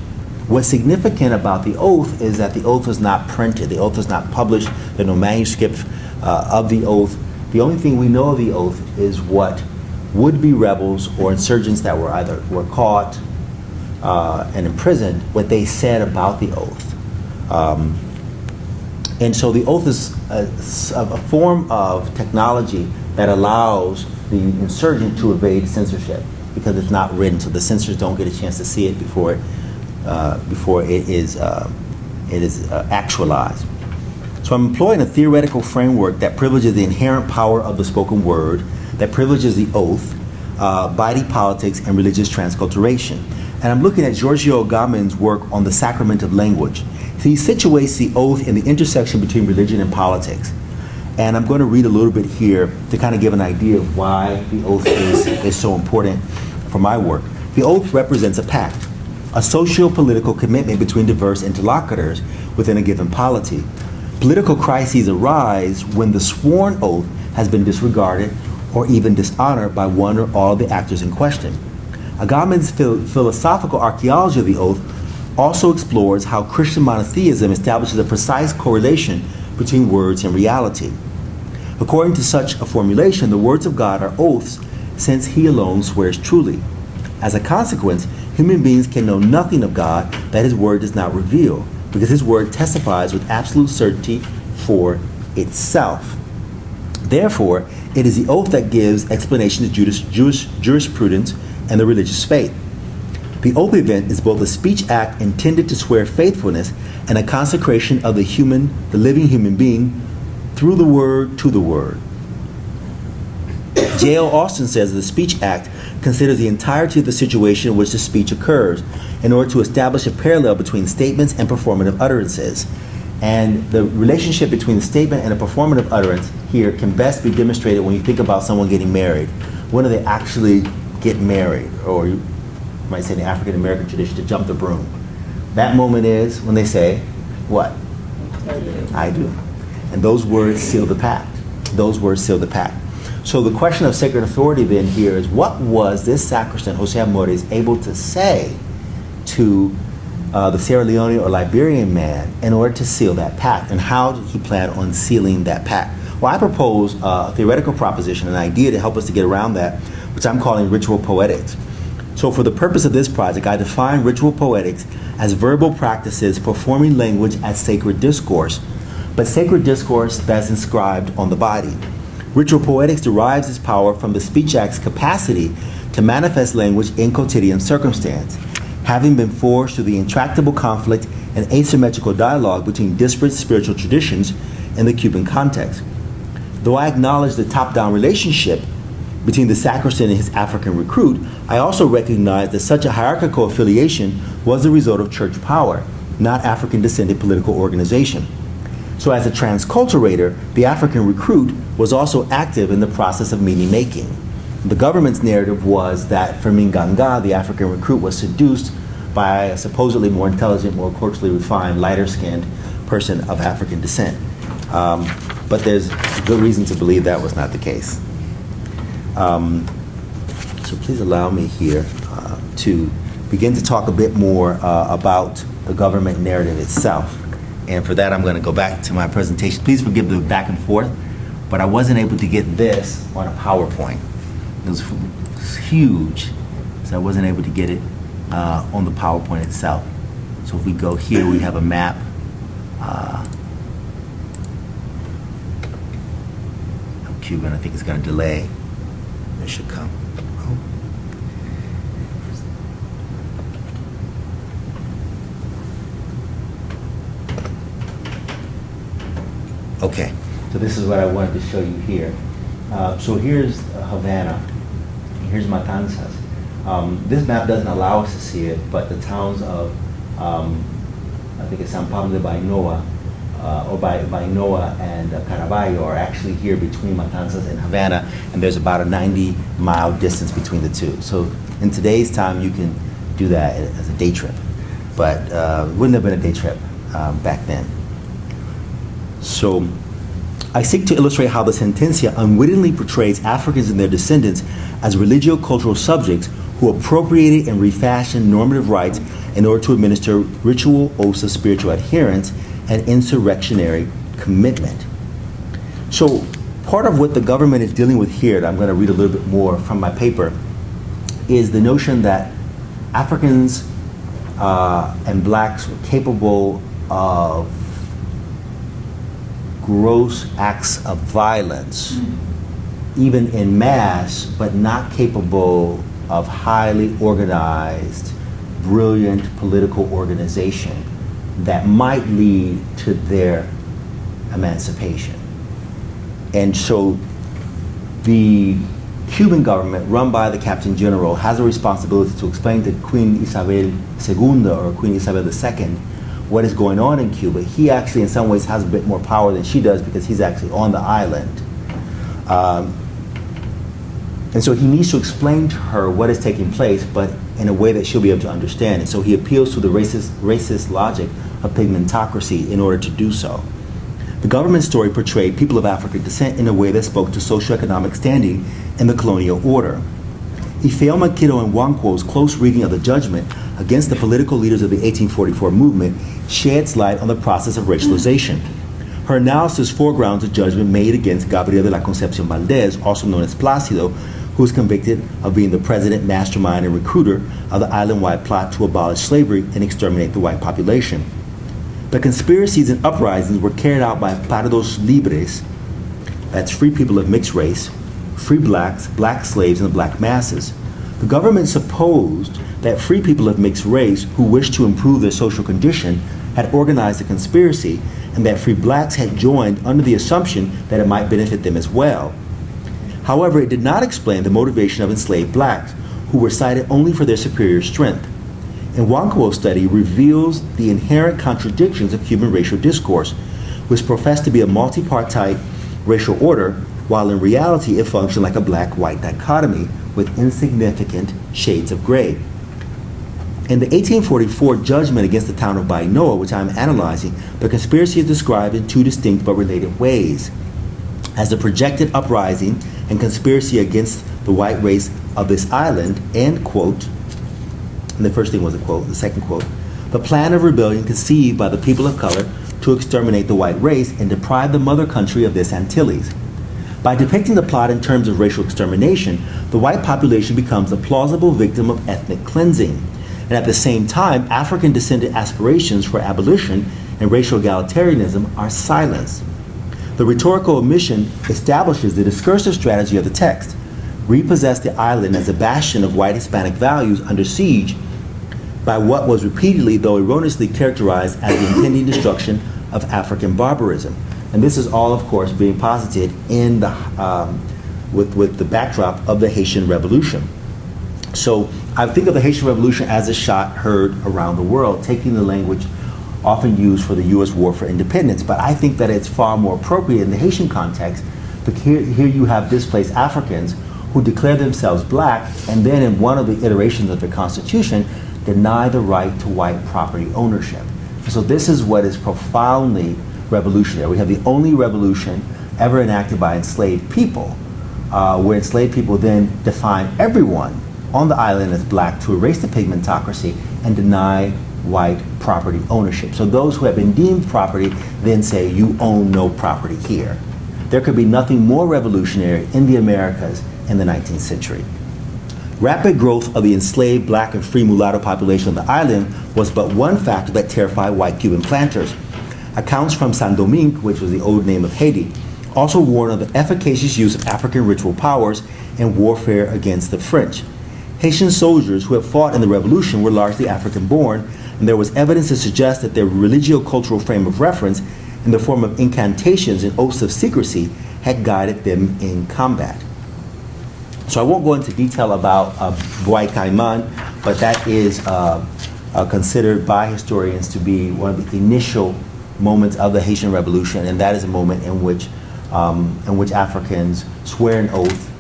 C: What's significant about the oath is that the oath was not printed. The oath was not published. There's no manuscript of the oath. The only thing we know of the oath is what would-be rebels or insurgents that were caught and imprisoned, what they said about the oath. And so the oath is a form of technology that allows the insurgent to evade censorship because it's not written, so the censors don't get a chance to see it before it is actualized. So I'm employing a theoretical framework that privileges the inherent power of the spoken word, that privileges the oath, body politics, and religious transculturation. And I'm looking at Giorgio Agamben's work on the sacrament of language. He situates the oath in the intersection between religion and politics. And I'm going to read a little bit here to kind of give an idea of why the oath is so important for my work. The oath represents a pact, a socio-political commitment between diverse interlocutors within a given polity. Political crises arise when the sworn oath has been disregarded or even dishonored by one or all of the actors in question. Agamben's philosophical archaeology of the oath also explores how Christian monotheism establishes a precise correlation between words and reality. According to such a formulation, the words of God are oaths since He alone swears truly. As a consequence, human beings can know nothing of God that His word does not reveal, because His word testifies with absolute certainty for itself. Therefore, it is the oath that gives explanation to Jewish jurisprudence and the religious faith. The oath event is both a speech act intended to swear faithfulness and a consecration of the living human being through the word to the word. J.L. Austin says the speech act considers the entirety of the situation in which the speech occurs in order to establish a parallel between statements and performative utterances. And the relationship between the statement and a performative utterance here can best be demonstrated when you think about someone getting married. When do they actually get married? Or you might say in the African American tradition, to jump the broom. That moment is when they say, what? I do. And those words seal the pact. Those words seal the pact. So the question of sacred authority then here is, what was this sacristan, Jose Amores, able to say to the Sierra Leone or Liberian man in order to seal that pact? And how did he plan on sealing that pact? Well, I propose a theoretical proposition, an idea to help us to get around that, which I'm calling ritual poetics. So for the purpose of this project, I define ritual poetics as verbal practices performing language as sacred discourse, but sacred discourse that's inscribed on the body. Ritual poetics derives its power from the speech act's capacity to manifest language in quotidian circumstance, having been forged through the intractable conflict and asymmetrical dialogue between disparate spiritual traditions in the Cuban context. Though I acknowledge the top-down relationship between the sacristan and his African recruit, I also recognize that such a hierarchical affiliation was the result of church power, not African-descended political organization. So as a transculturator, the African recruit was also active in the process of meaning-making. The government's narrative was that Fermin Ganga, the African recruit, was seduced by a supposedly more intelligent, more culturally refined, lighter-skinned person of African descent. But there's good reason to believe that was not the case. So please allow me here to begin to talk a bit more about the government narrative itself. And for that, I'm going to go back to my presentation. Please forgive the back and forth, but I wasn't able to get this on a PowerPoint. It was huge, so I wasn't able to get it on the PowerPoint itself. So if we go here, we have a map. I'm Cuban, I think it's going to delay. It should come. Okay, so this is what I wanted to show you here. So here's Havana, and here's Matanzas. This map doesn't allow us to see it, but the towns of, I think it's San Pablo de Bainoa, or Bainoa and Caraballo are actually here between Matanzas and Havana, and there's about a 90-mile distance between the two. So in today's time, you can do that as a day trip, but it wouldn't have been a day trip back then. So I seek to illustrate how the sentencia unwittingly portrays Africans and their descendants as religio-cultural subjects who appropriated and refashioned normative rights in order to administer ritual oaths of spiritual adherence and insurrectionary commitment. So part of what the government is dealing with here, and I'm going to read a little bit more from my paper, is the notion that Africans and blacks were capable of gross acts of violence, even in mass, but not capable of highly organized, brilliant political organization that might lead to their emancipation. And so the Cuban government, run by the Captain General, has a responsibility to explain to Queen Isabel II or Queen Isabel II what is going on in Cuba. He actually in some ways has a bit more power than she does because he's actually on the island. And so he needs to explain to her what is taking place, but in a way that she'll be able to understand. And so he appeals to the racist logic of pigmentocracy in order to do so. The government story portrayed people of African descent in a way that spoke to socioeconomic standing in the colonial order. Ifeoma Kiddo and Nwankwo's close reading of the judgment against the political leaders of the 1844 movement sheds light on the process of racialization. Her analysis foregrounds a judgment made against Gabriel de la Concepcion Valdez, also known as Plácido, who was convicted of being the president, mastermind, and recruiter of the island-wide plot to abolish slavery and exterminate the white population. The conspiracies and uprisings were carried out by pardos libres, that's free people of mixed race, free blacks, black slaves, and the black masses. The government supposed that free people of mixed race who wished to improve their social condition had organized a conspiracy, and that free blacks had joined under the assumption that it might benefit them as well. However, it did not explain the motivation of enslaved blacks, who were cited only for their superior strength. And Nwankwo's study reveals the inherent contradictions of Cuban racial discourse, which professed to be a multi-partite racial order, while in reality it functioned like a black-white dichotomy with insignificant shades of gray. In the 1844 judgment against the town of Bainoa, which I'm analyzing, the conspiracy is described in two distinct but related ways: as a projected uprising and conspiracy against the white race of this island, and, quote, and the first thing was a quote, the second quote, the plan of rebellion conceived by the people of color to exterminate the white race and deprive the mother country of this Antilles. By depicting the plot in terms of racial extermination, the white population becomes a plausible victim of ethnic cleansing. And at the same time, African-descended aspirations for abolition and racial egalitarianism are silenced. The rhetorical omission establishes the discursive strategy of the text: repossess the island as a bastion of white Hispanic values under siege by what was repeatedly, though erroneously, characterized as the impending destruction of African barbarism. And this is all, of course, being posited in the, with the backdrop of the Haitian Revolution. So I think of the Haitian Revolution as a shot heard around the world, taking the language often used for the U.S. War for Independence. But I think that it's far more appropriate in the Haitian context, because here you have displaced Africans who declare themselves black, and then in one of the iterations of the Constitution, deny the right to white property ownership. So this is what is profoundly revolutionary. We have the only revolution ever enacted by enslaved people, where enslaved people then define everyone on the island as black to erase the pigmentocracy and deny white property ownership. So those who have been deemed property then say, you own no property here. There could be nothing more revolutionary in the Americas in the 19th century. Rapid growth of the enslaved black and free mulatto population of the island was but one factor that terrified white Cuban planters. Accounts from Saint Domingue, which was the old name of Haiti, also warn of the efficacious use of African ritual powers in warfare against the French. Haitian soldiers who had fought in the revolution were largely African-born, and there was evidence to suggest that their religio-cultural frame of reference in the form of incantations and oaths of secrecy had guided them in combat. So I won't go into detail about Boy Caiman, but that is considered by historians to be one of the initial moments of the Haitian Revolution, and that is a moment in which Africans swear an oath,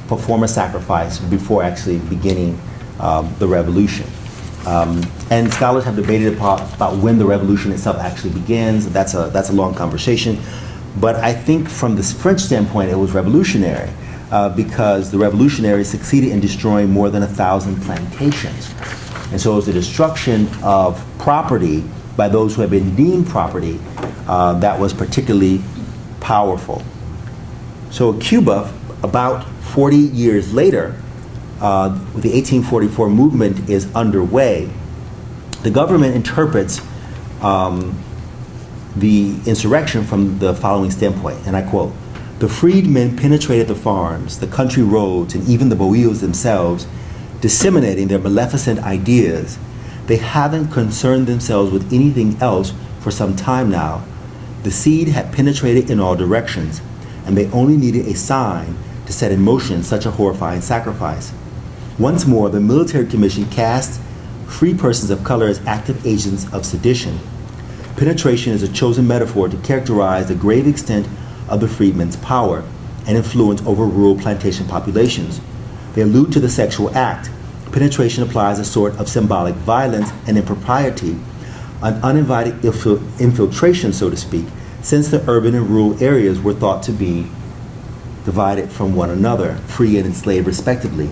C: perform a sacrifice before actually beginning the revolution. And scholars have debated about when the revolution itself actually begins. That's a long conversation. But I think from the French standpoint, it was revolutionary because the revolutionaries succeeded in destroying more than 1,000 plantations. And so it was the destruction of property by those who had been deemed property that was particularly powerful. So Cuba, about 40 years later, the 1844 movement is underway. The government interprets the insurrection from the following standpoint, and I quote, "The freedmen penetrated the farms, the country roads, and even the bohíos themselves, disseminating their maleficent ideas. They haven't concerned themselves with anything else for some time now. The seed had penetrated in all directions, and they only needed a sign to set in motion such a horrifying sacrifice. Once more, the military commission cast free persons of color as active agents of sedition. Penetration is a chosen metaphor to characterize the grave extent of the freedmen's power and influence over rural plantation populations. They allude to the sexual act. Penetration applies a sort of symbolic violence and impropriety, an uninvited infiltration, so to speak, since the urban and rural areas were thought to be divided from one another, free and enslaved respectively.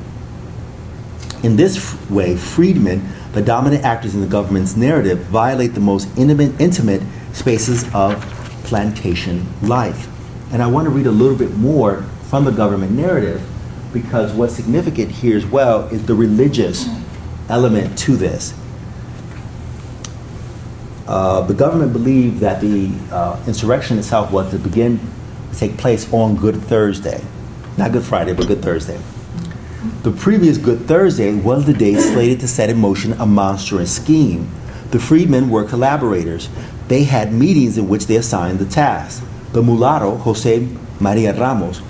C: In this way, freedmen, the dominant actors in the government's narrative, violate the most intimate spaces of plantation life." And I want to read a little bit more from the government narrative, because what's significant here as well is the religious element to this. The government believed that the insurrection itself was to take place on Good Thursday. Not Good Friday, but Good Thursday. The previous Good Thursday was the day slated to set in motion a monstrous scheme. The freedmen were collaborators. They had meetings in which they assigned the tasks. The mulatto, Jose Maria Ramos,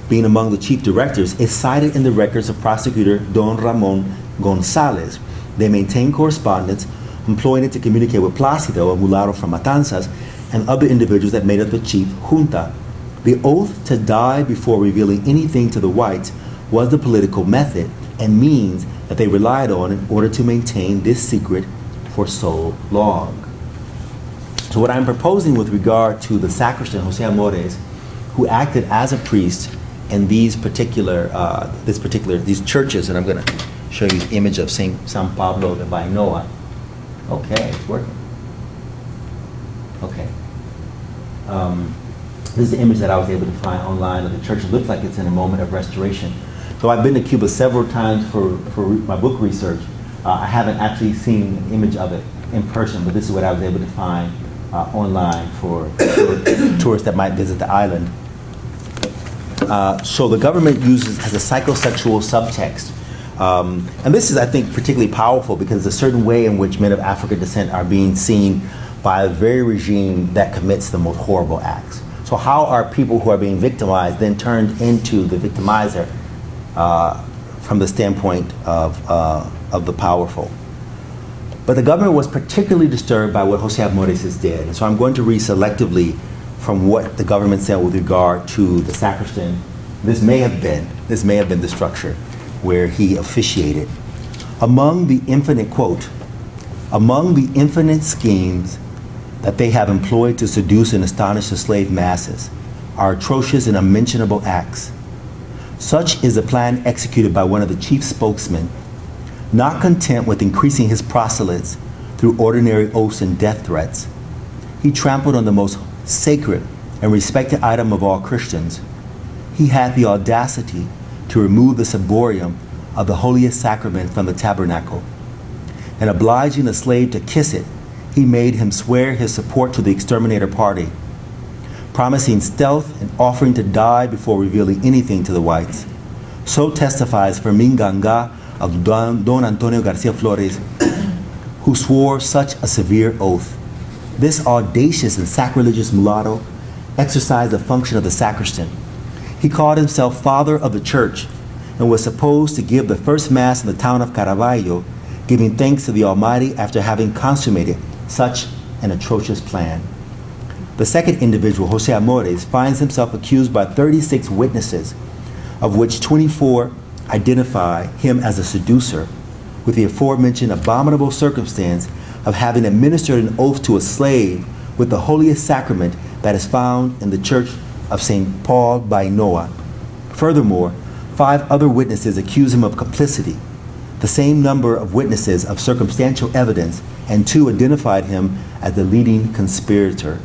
C: being among the chief directors, is cited in the records of prosecutor Don Ramon Gonzalez. They maintained correspondence, employing it to communicate with Plácido, a mulatto from Matanzas, and other individuals that made up the chief junta. The oath to die before revealing anything to the whites was the political method and means that they relied on in order to maintain this secret for so long. So what I'm proposing with regard to the sacristan, Jose Amores, who acted as a priest in these churches, and I'm going to show you the image of San Pablo de Bainoa. Okay, it's working. Okay. This is the image that I was able to find online of the church. It looks like it's in a moment of restoration. So I've been to Cuba several times for my book research. I haven't actually seen an image of it in person, but this is what I was able to find online for tourists that might visit the island. So the government has a psychosexual subtext. And this is, I think, particularly powerful because there's a certain way in which men of African descent are being seen by the very regime that commits the most horrible acts. So how are people who are being victimized then turned into the victimizer from the standpoint of the powerful? But the government was particularly disturbed by what Jose Amores did. And so I'm going to read selectively from what the government said with regard to the sacristan. This may have been the structure where he officiated. Among the infinite, quote, among the infinite schemes that they have employed to seduce and astonish the slave masses are atrocious and unmentionable acts. Such is a plan executed by one of the chief spokesmen, not content with increasing his proselytes through ordinary oaths and death threats. He trampled on the most sacred and respected item of all Christians. He had the audacity to remove the ciborium of the holiest sacrament from the tabernacle. And obliging the slave to kiss it, he made him swear his support to the exterminator party, promising stealth and offering to die before revealing anything to the whites. So testifies Fermin Ganga of Don Antonio Garcia Flores, who swore such a severe oath. This audacious and sacrilegious mulatto exercised the function of the sacristan. He called himself Father of the Church and was supposed to give the first Mass in the town of Caraballo, giving thanks to the Almighty after having consummated such an atrocious plan. The second individual, Jose Amores, finds himself accused by 36 witnesses, of which 24 identify him as a seducer, with the aforementioned abominable circumstance of having administered an oath to a slave with the holiest sacrament that is found in the Church of St. Paul by Noah. Furthermore, 5 other witnesses accuse him of complicity. The same number of witnesses of circumstantial evidence, and 2 identified him as the leading conspirator.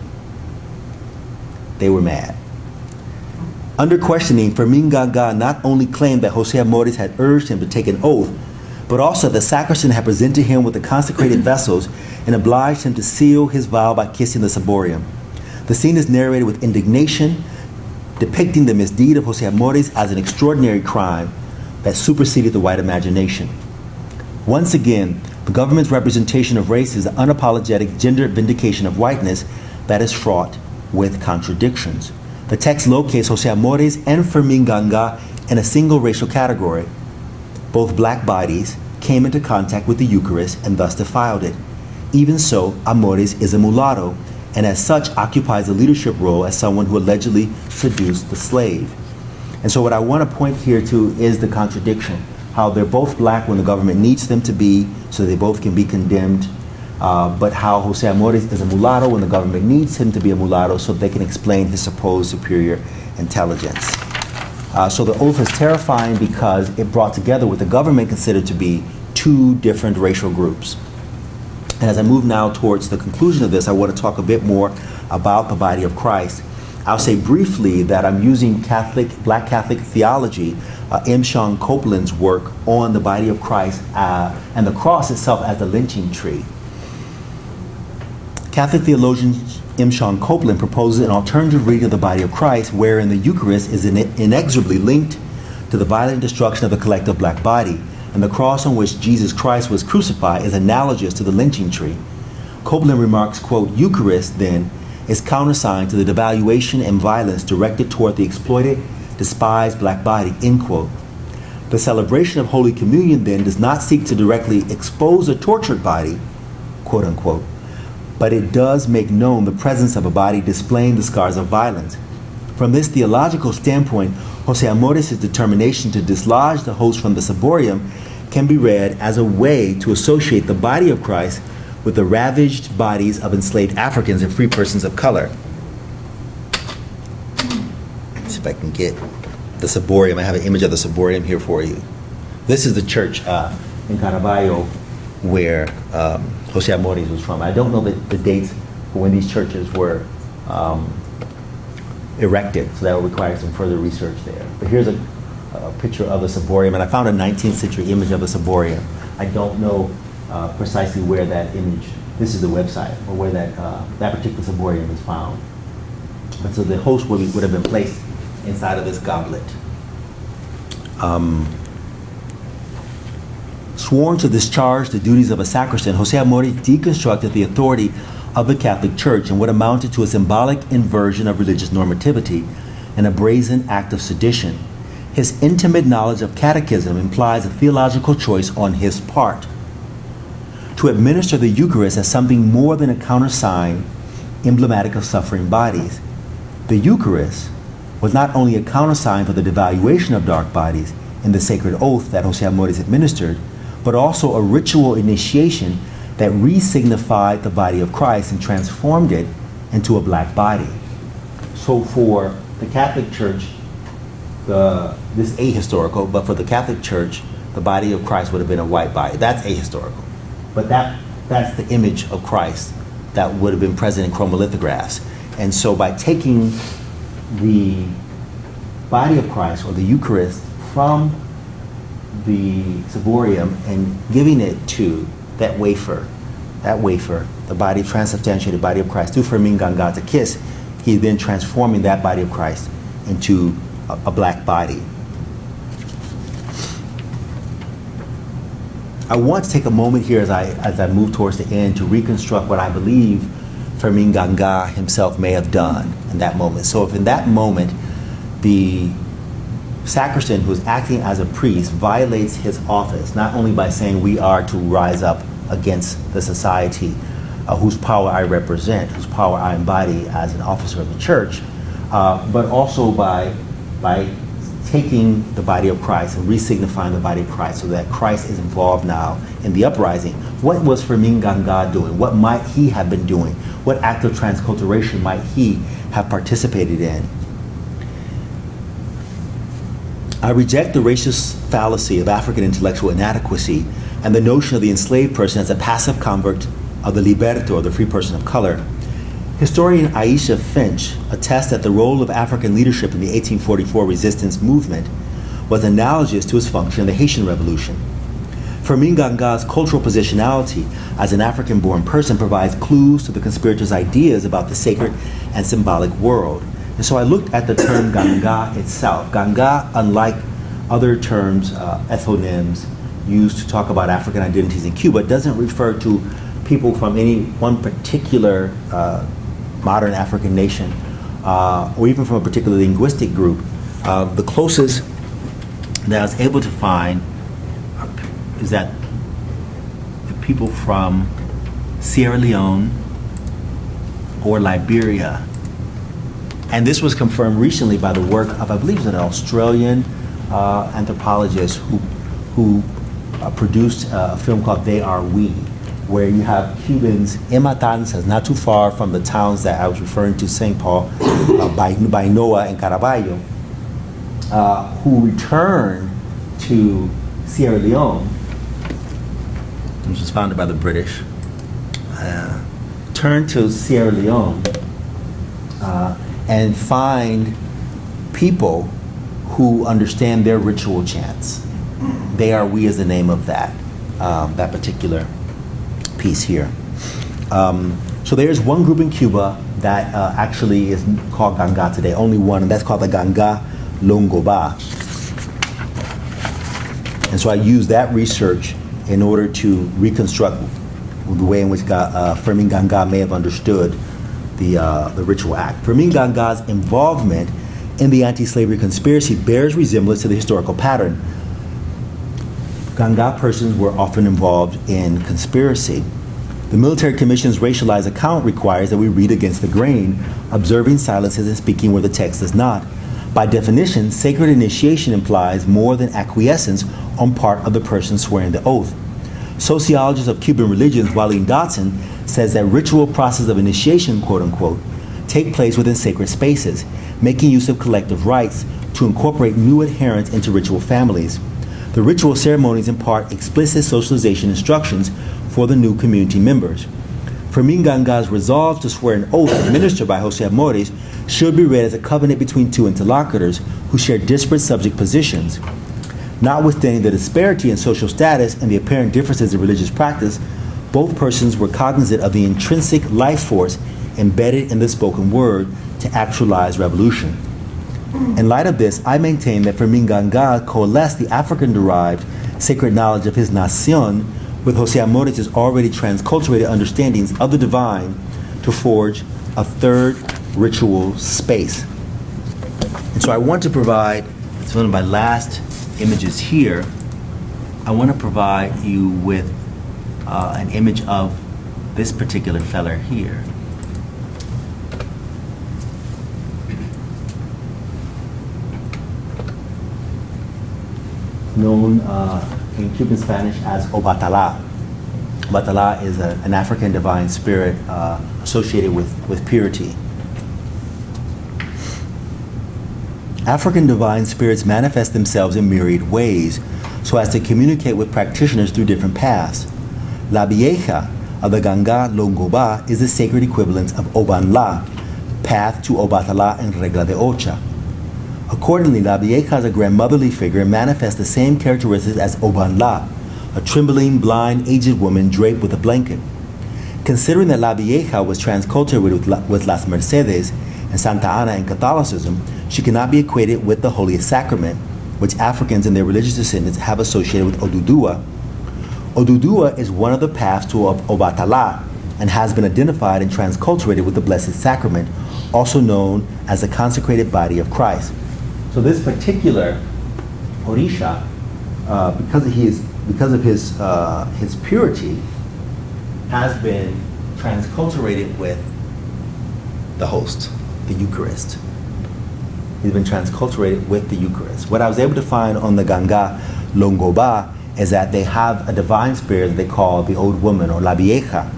C: They were mad. Under questioning, Fermin Gaga not only claimed that Jose Amores had urged him to take an oath, but also the sacristan had presented him with the consecrated vessels and obliged him to seal his vow by kissing the ciborium. The scene is narrated with indignation, depicting the misdeed of Jose Amores as an extraordinary crime that superseded the white imagination. Once again, the government's representation of race is an unapologetic gender vindication of whiteness that is fraught with contradictions. The text locates Jose Amores and Fermin Ganga in a single racial category. Both black bodies came into contact with the Eucharist and thus defiled it. Even so, Amores is a mulatto, and as such occupies a leadership role as someone who allegedly seduced the slave. And so what I want to point here to is the contradiction, how they're both black when the government needs them to be, so they both can be condemned, but how Jose Amores is a mulatto when the government needs him to be a mulatto so they can explain his supposed superior intelligence. So the oath is terrifying because it brought together what the government considered to be 2 different racial groups. And as I move now towards the conclusion of this, I want to talk a bit more about the body of Christ. I'll say briefly that I'm using Black Catholic theology, M. Sean Copeland's work on the body of Christ and the cross itself as the lynching tree. Catholic theologian M. Sean Copeland proposes an alternative reading of the body of Christ wherein the Eucharist is inexorably linked to the violent destruction of the collective black body, and the cross on which Jesus Christ was crucified is analogous to the lynching tree. Copeland remarks, quote, Eucharist, then, is countersigned to the devaluation and violence directed toward the exploited, despised black body, end quote. The celebration of Holy Communion, then, does not seek to directly expose a tortured body, quote unquote, but it does make known the presence of a body displaying the scars of violence. From this theological standpoint, Jose Amores' determination to dislodge the host from the ciborium can be read as a way to associate the body of Christ with the ravaged bodies of enslaved Africans and free persons of color. Let's see if I can get the ciborium. I have an image of the ciborium here for you. This is the church in Caraballo where Jose Amores was from. I don't know the dates for when these churches were erected, so that will require some further research there. But here's a picture of the ciborium, and I found a 19th century image of the ciborium. I don't know precisely where that image, this is the website, or where that particular ciborium is found. But so the host would have been placed inside of this goblet. Sworn to discharge the duties of a sacristan, Jose Amores deconstructed the authority of the Catholic Church in what amounted to a symbolic inversion of religious normativity and a brazen act of sedition. His intimate knowledge of catechism implies a theological choice on his part to administer the Eucharist as something more than a countersign emblematic of suffering bodies. The Eucharist was not only a countersign for the devaluation of dark bodies in the sacred oath that Jose Amores administered, but also a ritual initiation that re-signified the body of Christ and transformed it into a black body. So for the Catholic Church, this is ahistorical, but for the Catholic Church, the body of Christ would have been a white body. That's ahistorical. But that's the image of Christ that would have been present in chromolithographs. And so by taking the body of Christ or the Eucharist from the ciborium and giving it to that wafer, the body, transubstantiated body of Christ, through Fermin Ganga to kiss, he's then transforming that body of Christ into a black body. I want to take a moment here as I move towards the end to reconstruct what I believe Fermin Ganga himself may have done in that moment. So if in that moment the sacristan who is acting as a priest violates his office, not only by saying we are to rise up against the society whose power I represent, whose power I embody as an officer of the church, but also by taking the body of Christ and re-signifying the body of Christ so that Christ is involved now in the uprising. What was Fermin Ganga doing? What might he have been doing? What act of transculturation might he have participated in? I reject the racist fallacy of African intellectual inadequacy and the notion of the enslaved person as a passive convert of the liberto, or the free person of color. Historian Aisha Finch attests that the role of African leadership in the 1844 resistance movement was analogous to its function in the Haitian Revolution. Fermin Ganga's cultural positionality as an African-born person provides clues to the conspirators' ideas about the sacred and symbolic world. And so I looked at the term Ganga itself. Ganga, unlike other terms, ethonyms, used to talk about African identities in Cuba, doesn't refer to people from any one particular modern African nation, or even from a particular linguistic group. The closest that I was able to find is that the people from Sierra Leone or Liberia. And this was confirmed recently by the work of, I believe it was an Australian anthropologist who produced a film called They Are We, where you have Cubans in Matanzas, not too far from the towns that I was referring to, St. Paul, by Noah and Caraballo, who returned to Sierra Leone, which was founded by the British, turned to Sierra Leone and find people who understand their ritual chants. They Are We is the name of that particular piece here. So there's one group in Cuba that actually is called Ganga today, only one, and that's called the Ganga Longoba. And so I use that research in order to reconstruct the way in which Fermin Ganga may have understood the ritual act. Fermin Ganga's involvement in the anti-slavery conspiracy bears resemblance to the historical pattern. Ganga persons were often involved in conspiracy. The military commission's racialized account requires that we read against the grain, observing silences and speaking where the text does not. By definition, sacred initiation implies more than acquiescence on part of the person swearing the oath. Sociologist of Cuban religions, Waleed Dotson, says that ritual process of initiation, quote unquote, take place within sacred spaces, making use of collective rites to incorporate new adherents into ritual families. The ritual ceremonies impart explicit socialization instructions for the new community members. Fermin Ganga's resolve to swear an oath administered by Jose Amores should be read as a covenant between two interlocutors who share disparate subject positions. Notwithstanding the disparity in social status and the apparent differences in religious practice, both persons were cognizant of the intrinsic life force embedded in the spoken word to actualize revolution. In light of this, I maintain that Fermin Ganga coalesced the African-derived sacred knowledge of his nación with Jose Amores' already transculturated understandings of the divine to forge a third ritual space. And so I want to provide, it's one of my last images here, I want to provide you with an image of this particular feller here. Known in Cuban Spanish as Obatala. Obatala is an African divine spirit associated with purity. African divine spirits manifest themselves in myriad ways so as to communicate with practitioners through different paths. La Vieja of the Ganga Longoba is the sacred equivalent of Obanla, path to Obatala and Regla de Ocha. Accordingly, La Vieja is a grandmotherly figure and manifests the same characteristics as Obanla, a trembling, blind, aged woman draped with a blanket. Considering that La Vieja was transculturated with Las Mercedes and Santa Ana in Catholicism, she cannot be equated with the Holiest Sacrament, which Africans and their religious descendants have associated with Odudua. Odudua is one of the paths to Obatala and has been identified and transculturated with the Blessed Sacrament, also known as the consecrated body of Christ. So this particular Orisha, because of his purity, has been transculturated with the host, the Eucharist. He's been transculturated with the Eucharist. What I was able to find on the Ganga Longoba is that they have a divine spirit that they call the old woman, or La Vieja.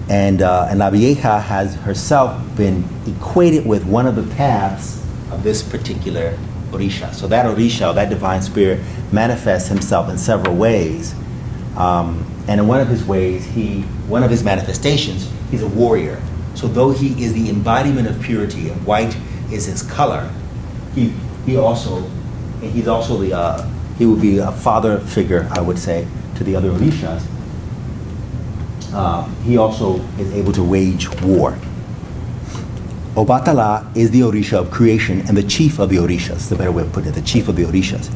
C: And La Vieja has herself been equated with one of the paths of this particular Orisha. So that Orisha, or that divine spirit, manifests himself in several ways. And in one of his ways, one of his manifestations, he's a warrior. So though he is the embodiment of purity and white is his color, he would be a father figure, I would say, to the other Orishas. He also is able to wage war. Obatala is the Orisha of creation and the chief of the Orishas, the better way of putting it, the chief of the Orishas.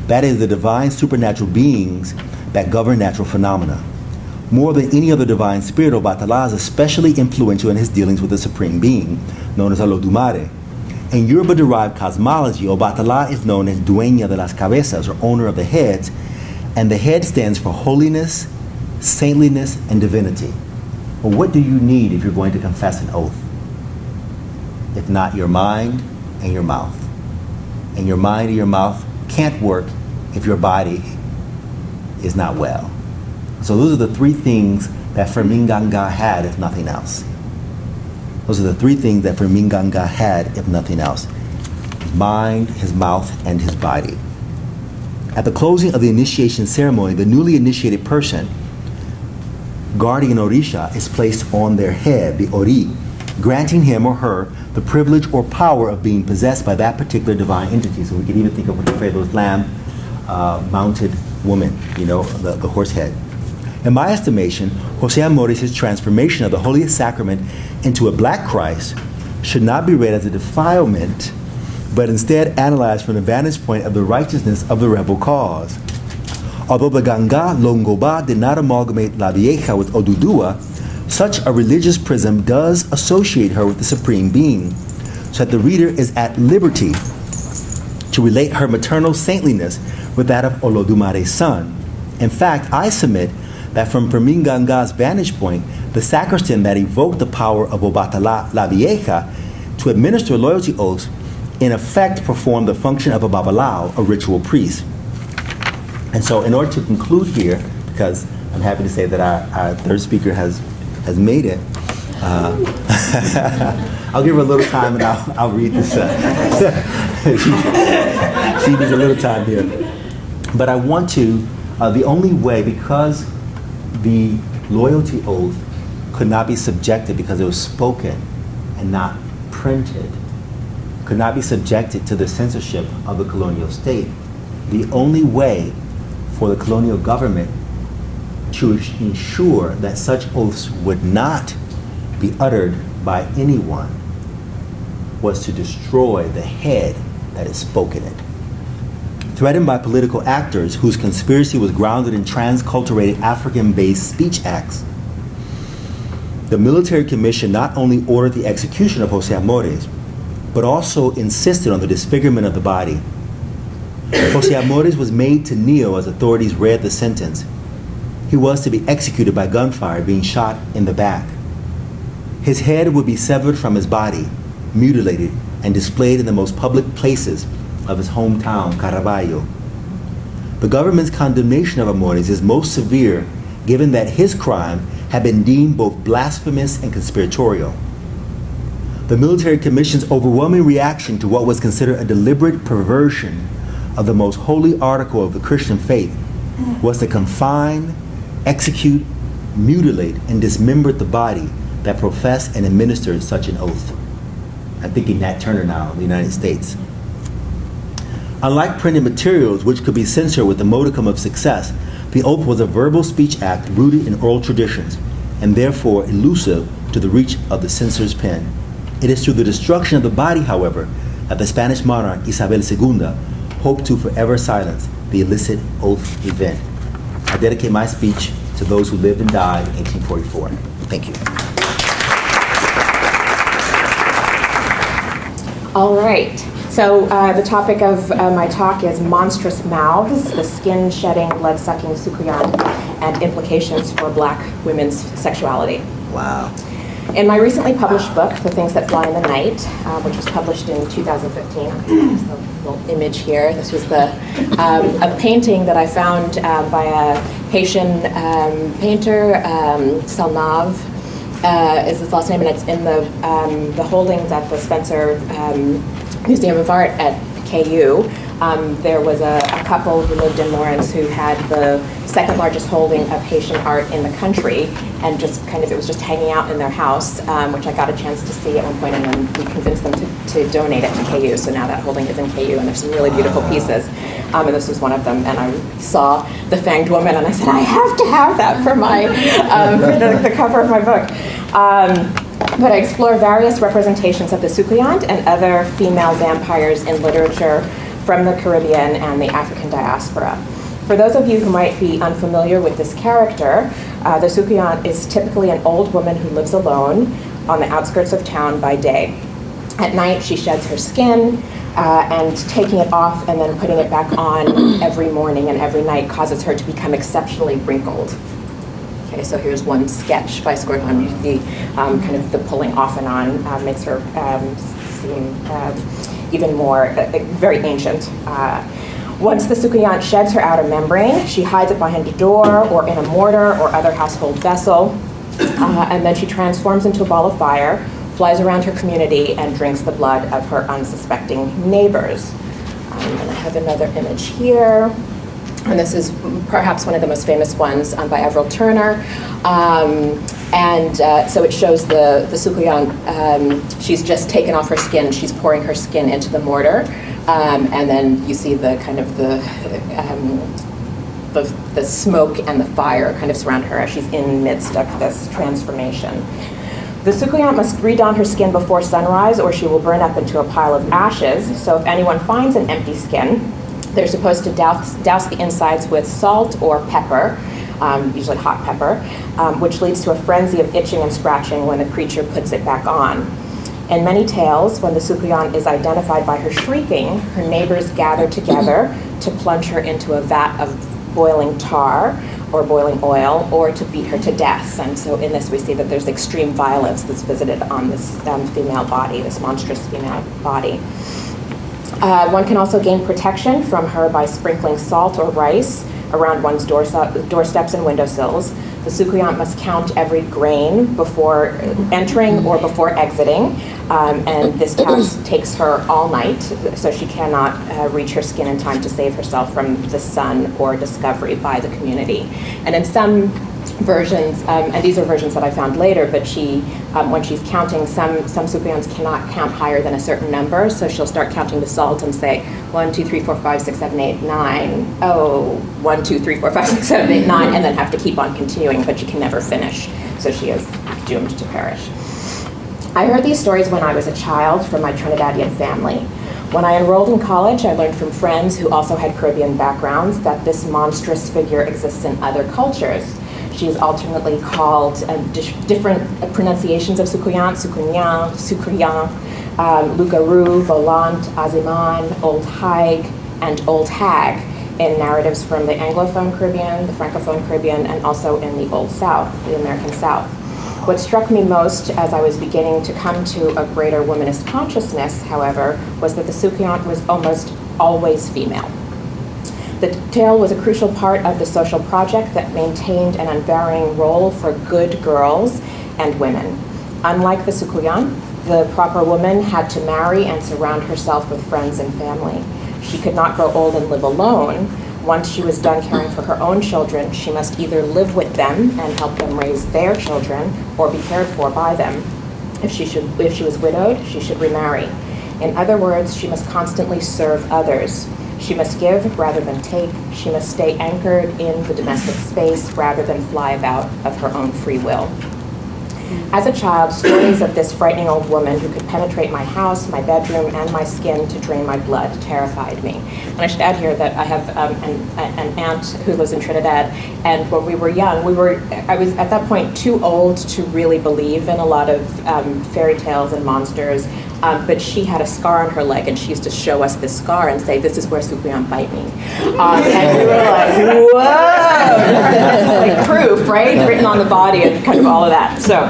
C: That is, the divine supernatural beings that govern natural phenomena. More than any other divine spirit, Obatala is especially influential in his dealings with the Supreme Being, known as Olodumare. In Yoruba-derived cosmology, Obatala is known as Dueña de las Cabezas, or owner of the heads, and the head stands for holiness, saintliness, and divinity. Well, what do you need if you're going to confess an oath? If not your mind and your mouth. And your mind and your mouth can't work if your body is not well. So those are the three things that Fermin Ganga had, if nothing else. Those are the three things that Fermin Ganga had, if nothing else. His mind, his mouth, and his body. At the closing of the initiation ceremony, the newly initiated person, guardian Orisha, is placed on their head, the Ori, granting him or her the privilege or power of being possessed by that particular divine entity. So we can even think of those lamb mounted woman, the horse head. In my estimation, Jose Amores' transformation of the Holiest Sacrament into a black Christ should not be read as a defilement, but instead analyzed from the vantage point of the righteousness of the rebel cause. Although the Ganga Longoba did not amalgamate La Vieja with Odudua, such a religious prism does associate her with the Supreme Being, so that the reader is at liberty to relate her maternal saintliness with that of Olodumare's son. In fact, I submit that from Fermin Ganga's vantage point, the sacristan that evoked the power of Obatala La Vieja to administer loyalty oaths, in effect performed the function of a babalao, a ritual priest. And so in order to conclude here, because I'm happy to say that our third speaker has made it, I'll give her a little time and I'll read this. She needs a little time here. But I want to, the only way, because the loyalty oath could not be subjected because it was spoken and not printed, could not be subjected to the censorship of the colonial state, the only way for the colonial government to ensure that such oaths would not be uttered by anyone was to destroy the head that had spoken it. Threatened by political actors whose conspiracy was grounded in transculturated African-based speech acts, The military commission not only ordered the execution of Jose Amores, but also insisted on the disfigurement of the body. Jose Amores was made to kneel as authorities read the sentence. He was to be executed by gunfire, being shot in the back. His head would be severed from his body, mutilated, and displayed in the most public places of his hometown, Caraballo. The government's condemnation of Amores is most severe, given that his crime had been deemed both blasphemous and conspiratorial. The military commission's overwhelming reaction to what was considered a deliberate perversion of the most holy article of the Christian faith was to confine, execute, mutilate, and dismember the body that professed and administered such an oath. I'm thinking Nat Turner now in the United States. Unlike printed materials, which could be censored with a modicum of success, the oath was a verbal speech act rooted in oral traditions, and therefore elusive to the reach of the censor's pen. It is through the destruction of the body, however, that the Spanish monarch Isabel II hoped to forever silence the illicit oath event. I dedicate my speech to those who lived and died in 1844. Thank you.
E: All right. So the topic of my talk is monstrous mouths, the skin-shedding, blood-sucking Sukuyan, and implications for Black women's sexuality.
C: Wow.
E: In my recently published book, The Things That Fly in the Night, which was published in 2015, there's a little image here. This was a painting that I found by a Haitian painter, Salnav is his last name, and it's in the holdings at the Spencer Museum of Art at KU. There was a couple who lived in Lawrence who had the second largest holding of Haitian art in the country, and just kind of, it was just hanging out in their house, which I got a chance to see at one point, and then we convinced them to donate it to KU. So now that holding is in KU, and there's some really beautiful pieces. And this was one of them, and I saw the fanged woman, and I said, I have to have that for my for the cover of my book. But I explore various representations of the Sukuyant and other female vampires in literature from the Caribbean and the African diaspora. For those of you who might be unfamiliar with this character, the Sukuyant is typically an old woman who lives alone on the outskirts of town by day. At night, she sheds her skin, and taking it off and then putting it back on every morning and every night causes her to become exceptionally wrinkled. Okay, so here's one sketch by Scorpion. You see kind of the pulling off and on makes her seem even more, very ancient. Once the Sukuyant sheds her outer membrane, she hides it behind a door or in a mortar or other household vessel, and then she transforms into a ball of fire, flies around her community, and drinks the blood of her unsuspecting neighbors. And I have another image here. And this is perhaps one of the most famous ones by Everett Turner. So it shows the Sukuyant, she's just taken off her skin, she's pouring her skin into the mortar, and then you see the kind of the smoke and the fire kind of surround her as she's in the midst of this transformation. The Sukuyant must re-don her skin before sunrise or she will burn up into a pile of ashes. So if anyone finds an empty skin, they're supposed to douse the insides with salt or pepper, usually hot pepper, which leads to a frenzy of itching and scratching when the creature puts it back on. In many tales, when the Sukuyant is identified by her shrieking, her neighbors gather together to plunge her into a vat of boiling tar or boiling oil, or to beat her to death. And so in this we see that there's extreme violence that's visited on this female body, this monstrous female body. One can also gain protection from her by sprinkling salt or rice around one's doorsteps and windowsills. The Sukuyant must count every grain before entering or before exiting, and this task takes her all night, so she cannot reach her skin in time to save herself from the sun or discovery by the community. And in some versions, and these are versions that I found later, but she, when she's counting, some Sukuyants cannot count higher than a certain number, so she'll start counting the salt and say 1, 2, 3, 4, 5, 6, 7, 8, 9. Oh, 1, 2, 3, 4, 5, 6, 7, 8, 9, and then have to keep on continuing, but she can never finish, so she is doomed to perish. I heard these stories when I was a child from my Trinidadian family. When I enrolled in college, I learned from friends who also had Caribbean backgrounds that this monstrous figure exists in other cultures. She's alternately called different pronunciations of Sukuyan, Sukunyan, Sukriyan, Lugaru, Volant, Aziman, Old Haig, and Old Hag in narratives from the Anglophone Caribbean, the Francophone Caribbean, and also in the Old South, the American South. What struck me most as I was beginning to come to a greater womanist consciousness, however, was that the Sukuyant was almost always female. The tale was a crucial part of the social project that maintained an unvarying role for good girls and women. Unlike the Sukuyant, the proper woman had to marry and surround herself with friends and family. She could not grow old and live alone. Once she was done caring for her own children, she must either live with them and help them raise their children or be cared for by them. If she was widowed, she should remarry. In other words, she must constantly serve others. She must give rather than take. She must stay anchored in the domestic space rather than fly about of her own free will. As a child, stories of this frightening old woman who could penetrate my house, my bedroom, and my skin to drain my blood terrified me. And I should add here that I have an aunt who lives in Trinidad, and when we were young, I was at that point too old to really believe in a lot of fairy tales and monsters, but she had a scar on her leg, and she used to show us this scar and say, "This is where Sukuyan bite me." And we were like, whoa! This is like proof, right? Written on the body and kind of all of that. So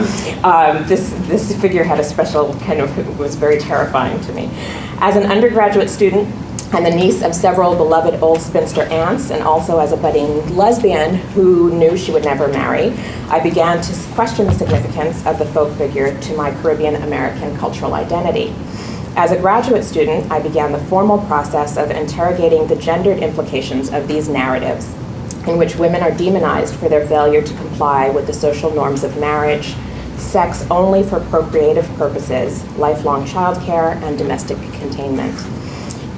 E: this figure had a special kind of, was very terrifying to me. As an undergraduate student, and the niece of several beloved old spinster aunts, and also as a budding lesbian who knew she would never marry, I began to question the significance of the folk figure to my Caribbean American cultural identity. As a graduate student, I began the formal process of interrogating the gendered implications of these narratives, in which women are demonized for their failure to comply with the social norms of marriage, sex only for procreative purposes, lifelong childcare, and domestic containment.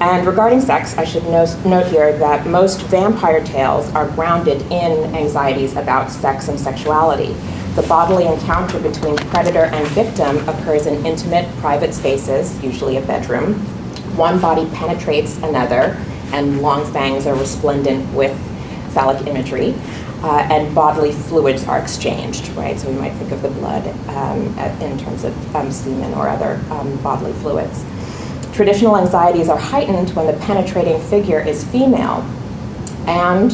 E: And regarding sex, I should note here that most vampire tales are grounded in anxieties about sex and sexuality. The bodily encounter between predator and victim occurs in intimate, private spaces, usually a bedroom. One body penetrates another, and long fangs are resplendent with phallic imagery, and bodily fluids are exchanged, right? So we might think of the blood in terms of semen or other bodily fluids. Traditional anxieties are heightened when the penetrating figure is female, and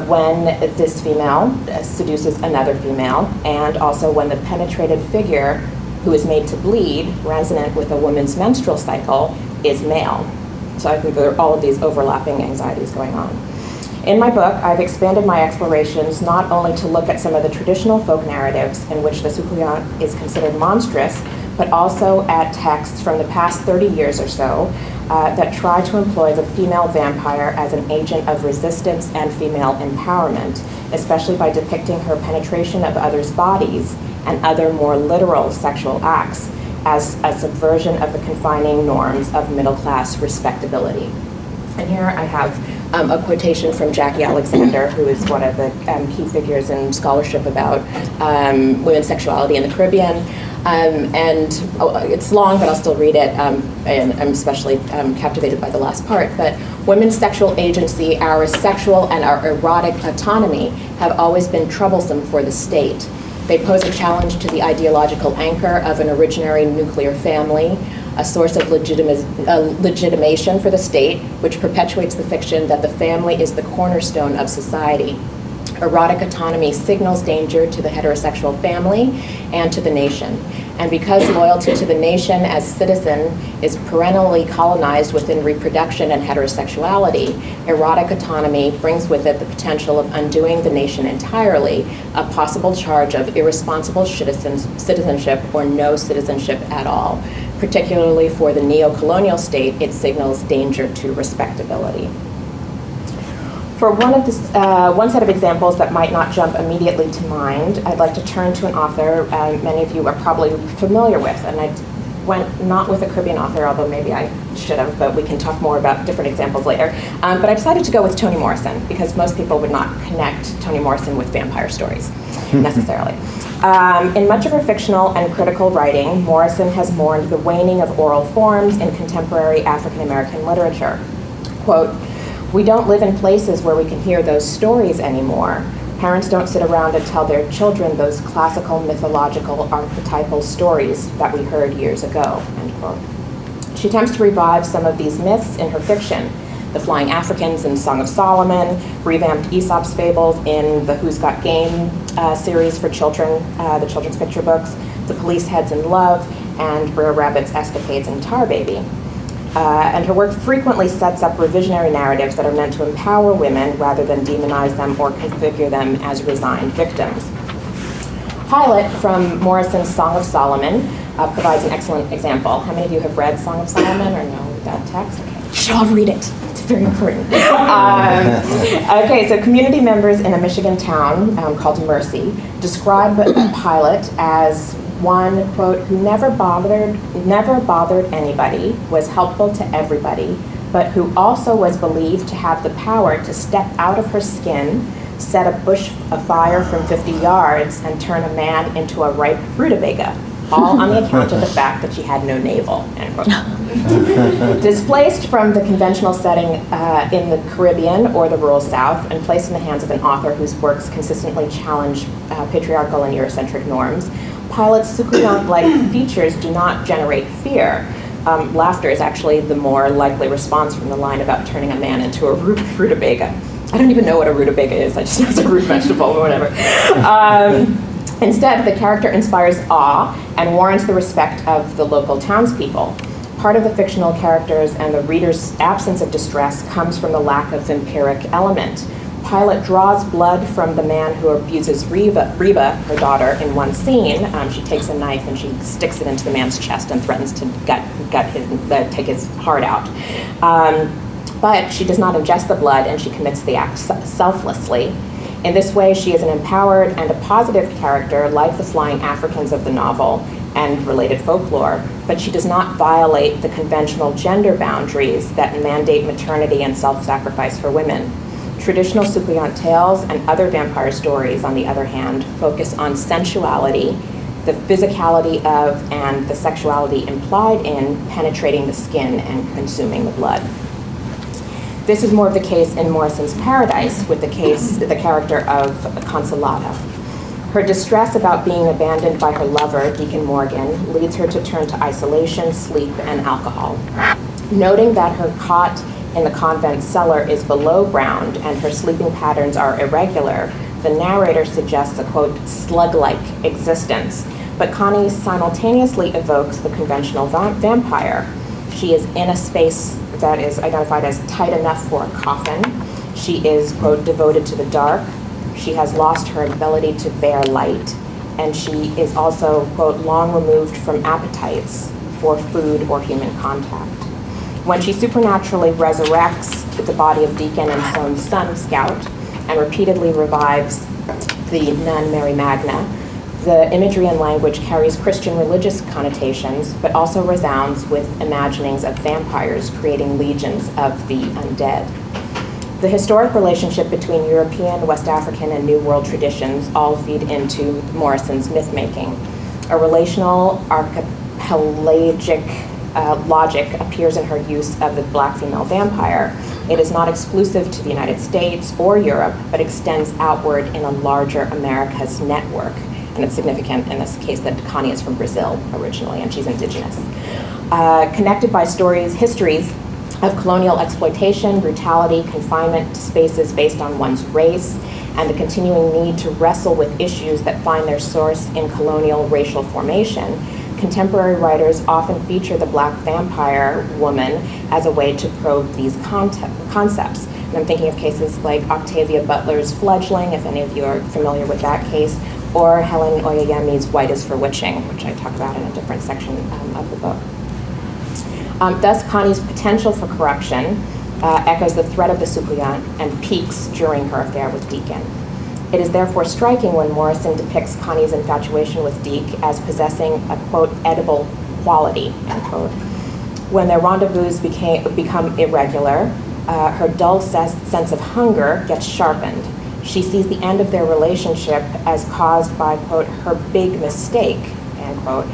E: when this female seduces another female, and also when the penetrated figure, who is made to bleed, resonant with a woman's menstrual cycle, is male. So I think there are all of these overlapping anxieties going on. In my book, I've expanded my explorations not only to look at some of the traditional folk narratives in which the Sukuyan is considered monstrous, but also at texts from the past 30 years or so that try to employ the female vampire as an agent of resistance and female empowerment, especially by depicting her penetration of others' bodies and other more literal sexual acts as a subversion of the confining norms of middle-class respectability. And here I have a quotation from Jackie Alexander, who is one of the key figures in scholarship about women's sexuality in the Caribbean. It's long, but I'll still read it, and I'm especially captivated by the last part. But women's sexual agency, our sexual and our erotic autonomy have always been troublesome for the state. They pose a challenge to the ideological anchor of an originary nuclear family, a source of legitimation for the state, which perpetuates the fiction that the family is the cornerstone of society. Erotic autonomy signals danger to the heterosexual family and to the nation. And because loyalty to the nation as citizen is perennially colonized within reproduction and heterosexuality, erotic autonomy brings with it the potential of undoing the nation entirely, a possible charge of irresponsible citizenship or no citizenship at all. Particularly for the neo-colonial state, it signals danger to respectability. For one set of examples that might not jump immediately to mind, I'd like to turn to an author many of you are probably familiar with, and I went not with a Caribbean author, although maybe I should have, but we can talk more about different examples later. But I decided to go with Toni Morrison, because most people would not connect Toni Morrison with vampire stories, necessarily. In much of her fictional and critical writing, Morrison has mourned the waning of oral forms in contemporary African American literature. Quote, "We don't live in places where we can hear those stories anymore. Parents don't sit around and tell their children those classical, mythological, archetypal stories that we heard years ago, end quote. She attempts to revive some of these myths in her fiction. The Flying Africans in Song of Solomon, revamped Aesop's fables in the Who's Got Game series for children, the children's picture books, The Police Heads in Love, and Brer Rabbit's escapades in Tar Baby. And her work frequently sets up revisionary narratives that are meant to empower women rather than demonize them or configure them as resigned victims. Pilot from Morrison's Song of Solomon provides an excellent example. How many of you have read Song of Solomon or know that text? Okay. You should all read it. It's very important. Okay, so community members in a Michigan town called Mercy describe Pilot as one, quote, who never bothered anybody, was helpful to everybody, but who also was believed to have the power to step out of her skin, set a bush afire from 50 yards, and turn a man into a ripe rutabaga, all on the account of the fact that she had no navel, end quote. Displaced from the conventional setting in the Caribbean or the rural South and placed in the hands of an author whose works consistently challenge patriarchal and Eurocentric norms, Pilot's succulent-like features do not generate fear. Laughter is actually the more likely response from the line about turning a man into a rutabaga. I don't even know what a rutabaga is, I just know it's a root vegetable or whatever. Instead, the character inspires awe and warrants the respect of the local townspeople. Part of the fictional characters and the reader's absence of distress comes from the lack of vampiric element. Pilot draws blood from the man who abuses Reba, her daughter, in one scene. She takes a knife and she sticks it into the man's chest and threatens to take his heart out. But she does not ingest the blood and she commits the act selflessly. In this way, she is an empowered and a positive character like the Flying Africans of the novel and related folklore, but she does not violate the conventional gender boundaries that mandate maternity and self-sacrifice for women. Traditional suppliant tales and other vampire stories, on the other hand, focus on sensuality, the physicality of and the sexuality implied in penetrating the skin and consuming the blood. This is more of the case in Morrison's Paradise with the character of Consolata. Her distress about being abandoned by her lover, Deacon Morgan, leads her to turn to isolation, sleep, and alcohol. Noting that her cot in the convent cellar is below ground and her sleeping patterns are irregular, the narrator suggests a, quote, slug-like existence. But Connie simultaneously evokes the conventional vampire. She is in a space that is identified as tight enough for a coffin. She is, quote, devoted to the dark. She has lost her ability to bear light. And she is also, quote, long removed from appetites for food or human contact. When she supernaturally resurrects the body of Deacon and Soane's son, Scout, and repeatedly revives the nun Mary Magna, the imagery and language carries Christian religious connotations, but also resounds with imaginings of vampires creating legions of the undead. The historic relationship between European, West African, and New World traditions all feed into Morrison's myth-making. A relational archipelagic logic appears in her use of the black female vampire. It is not exclusive to the United States or Europe, but extends outward in a larger America's network. And it's significant in this case that Connie is from Brazil originally, and she's indigenous. Connected by histories of colonial exploitation, brutality, confinement to spaces based on one's race, and the continuing need to wrestle with issues that find their source in colonial racial formation, contemporary writers often feature the black vampire woman as a way to probe these concepts. And I'm thinking of cases like Octavia Butler's Fledgling, if any of you are familiar with that case, or Helen Oyeyemi's White is for Witching, which I talk about in a different section of the book. Thus, Connie's potential for corruption echoes the threat of the suppliant and peaks during her affair with Deacon. It is therefore striking when Morrison depicts Connie's infatuation with Deke as possessing a, quote, edible quality, end quote. When their rendezvous become irregular, her dull sense of hunger gets sharpened. She sees the end of their relationship as caused by, quote, her big mistake, end quote,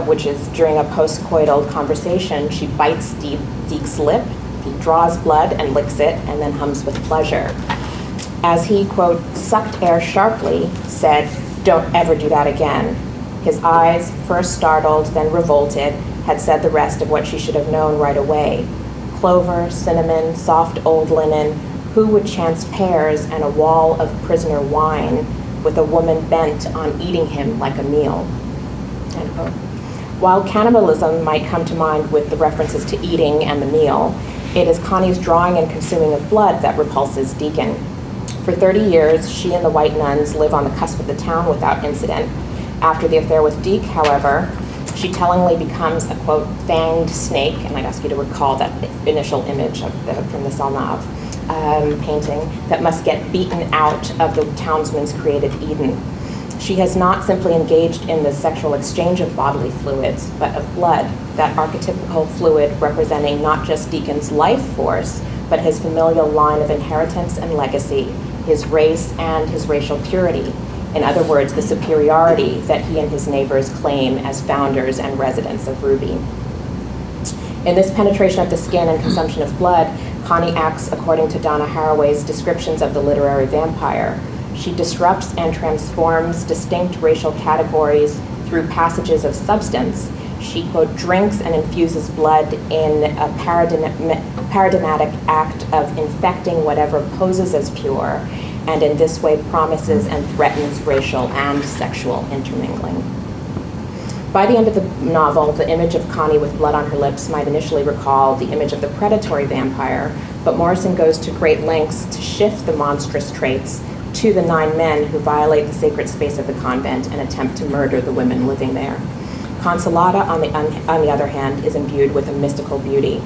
E: which is during a post-coital conversation, she bites Deke's lip, he draws blood and licks it, and then hums with pleasure. As he, quote, sucked air sharply, said, "Don't ever do that again." His eyes, first startled, then revolted, had said the rest of what she should have known right away. Clover, cinnamon, soft old linen, who would chance pears and a wall of prisoner wine with a woman bent on eating him like a meal? End quote. While cannibalism might come to mind with the references to eating and the meal, it is Connie's drawing and consuming of blood that repulses Deacon. For 30 years, she and the white nuns live on the cusp of the town without incident. After the affair with Deke, however, she tellingly becomes a, quote, fanged snake, and I'd ask you to recall that initial image from the Salnav painting, that must get beaten out of the townsman's created Eden. She has not simply engaged in the sexual exchange of bodily fluids, but of blood, that archetypical fluid representing not just Deacon's life force, but his familial line of inheritance and legacy, his race and his racial purity. In other words, the superiority that he and his neighbors claim as founders and residents of Ruby. In this penetration of the skin and consumption of blood, Connie acts according to Donna Haraway's descriptions of the literary vampire. She disrupts and transforms distinct racial categories through passages of substance. She, quote, drinks and infuses blood in a paradigmatic act of infecting whatever poses as pure, and in this way promises and threatens racial and sexual intermingling. By the end of the novel, the image of Connie with blood on her lips might initially recall the image of the predatory vampire, but Morrison goes to great lengths to shift the monstrous traits to the 9 men who violate the sacred space of the convent and attempt to murder the women living there. Consolata, on the other hand, is imbued with a mystical beauty.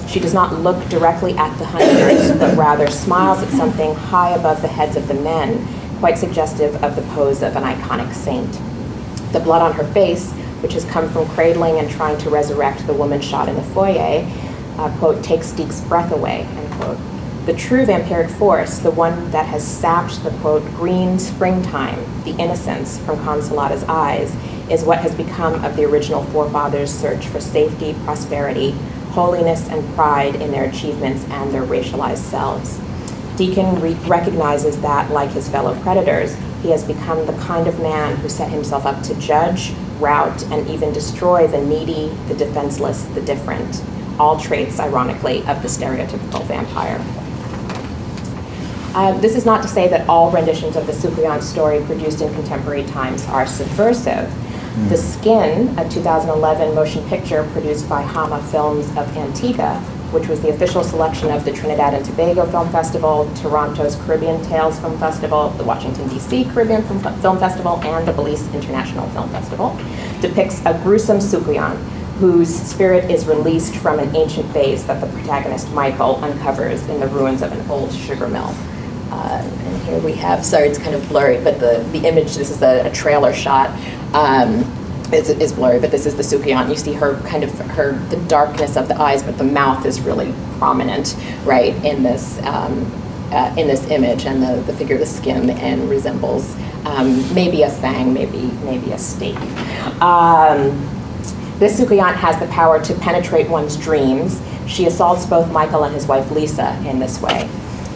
E: She does not look directly at the hunters, but rather smiles at something high above the heads of the men, quite suggestive of the pose of an iconic saint. The blood on her face, which has come from cradling and trying to resurrect the woman shot in the foyer, quote, takes Deke's breath away, end quote. The true vampiric force, the one that has sapped the, quote, green springtime, the innocence from Consolata's eyes, is what has become of the original forefathers' search for safety, prosperity, holiness, and pride in their achievements and their racialized selves. Deacon recognizes that, like his fellow predators, he has become the kind of man who set himself up to judge, rout, and even destroy the needy, the defenseless, the different, all traits, ironically, of the stereotypical vampire. This is not to say that all renditions of the Sukuyan story produced in contemporary times are subversive. The Skin, a 2011 motion picture produced by Hama Films of Antigua, which was the official selection of the Trinidad and Tobago Film Festival, Toronto's Caribbean Tales Film Festival, the Washington, D.C. Caribbean Film Festival, and the Belize International Film Festival, depicts a gruesome Sukuyan whose spirit is released from an ancient vase that the protagonist, Michael, uncovers in the ruins of an old sugar mill. And here we have, sorry, it's kind of blurry, but the image, this is a trailer shot, is blurry, but this is the Sukuyan. You see her the darkness of the eyes, but the mouth is really prominent, right, in this image, and the figure of the skin and resembles maybe a fang, maybe a steak. This Sukuyan has the power to penetrate one's dreams. She assaults both Michael and his wife Lisa in this way.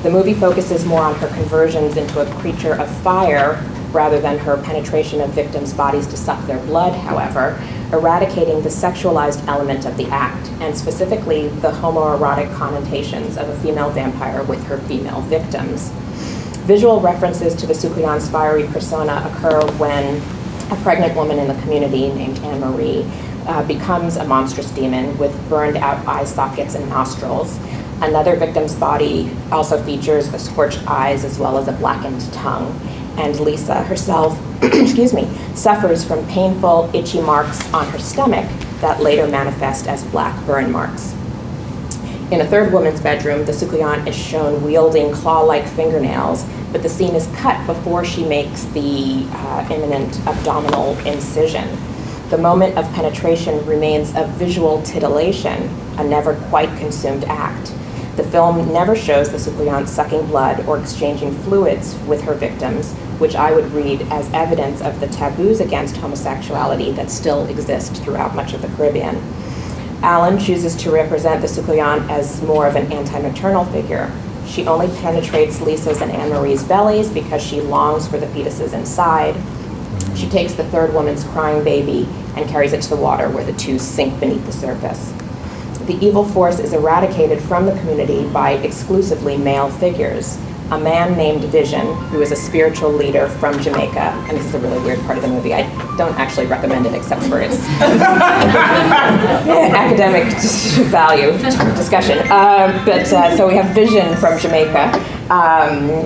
E: The movie focuses more on her conversions into a creature of fire rather than her penetration of victims' bodies to suck their blood, however, eradicating the sexualized element of the act, and specifically the homoerotic connotations of a female vampire with her female victims. Visual references to the Sukuyan's fiery persona occur when a pregnant woman in the community named Anne-Marie becomes a monstrous demon with burned out eye sockets and nostrils. Another victim's body also features the scorched eyes as well as a blackened tongue. And Lisa herself, suffers from painful, itchy marks on her stomach that later manifest as black burn marks. In a third woman's bedroom, the Sukuyan is shown wielding claw-like fingernails, but the scene is cut before she makes the imminent abdominal incision. The moment of penetration remains a visual titillation, a never quite consumed act. The film never shows the Sukuyan sucking blood or exchanging fluids with her victims, which I would read as evidence of the taboos against homosexuality that still exist throughout much of the Caribbean. Allen chooses to represent the Sukuyan as more of an anti-maternal figure. She only penetrates Lisa's and Anne-Marie's bellies because she longs for the fetuses inside. She takes the third woman's crying baby and carries it to the water where the two sink beneath the surface. The evil force is eradicated from the community by exclusively male figures. A man named Vision, who is a spiritual leader from Jamaica, and this is a really weird part of the movie. I don't actually recommend it except for its academic value discussion. So we have Vision from Jamaica.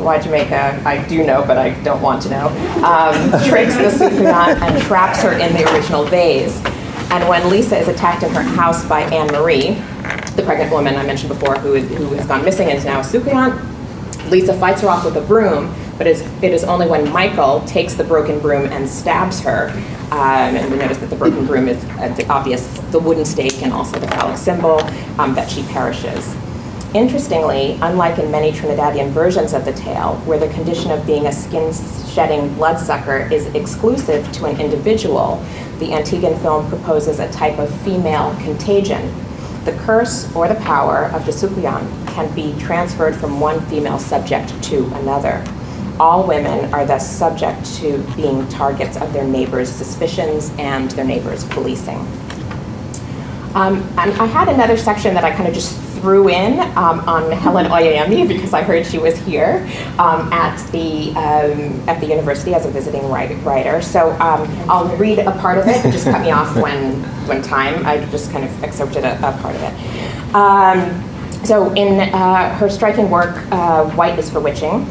E: Why Jamaica? I do know, but I don't want to know. Tricks the Sukuyan and traps her in the original vase. And when Lisa is attacked in her house by Anne-Marie, the pregnant woman I mentioned before who has gone missing and is now a Sukuyan, Lisa fights her off with a broom, but it is only when Michael takes the broken broom and stabs her, and we notice that the broken broom is the wooden stake and also the phallic symbol, that she perishes. Interestingly, unlike in many Trinidadian versions of the tale, where the condition of being a skin-shedding bloodsucker is exclusive to an individual, the Antiguan film proposes a type of female contagion. The curse or the power of the Sukuyan can be transferred from one female subject to another. All women are thus subject to being targets of their neighbors' suspicions and their neighbors' policing. And I had another section that I kind of just threw in on Helen Oyeyemi because I heard she was here at the university as a visiting writer. So I'll read a part of it, but just cut me off when time. I just kind of excerpted a part of it. So in her striking work, White is for Witching,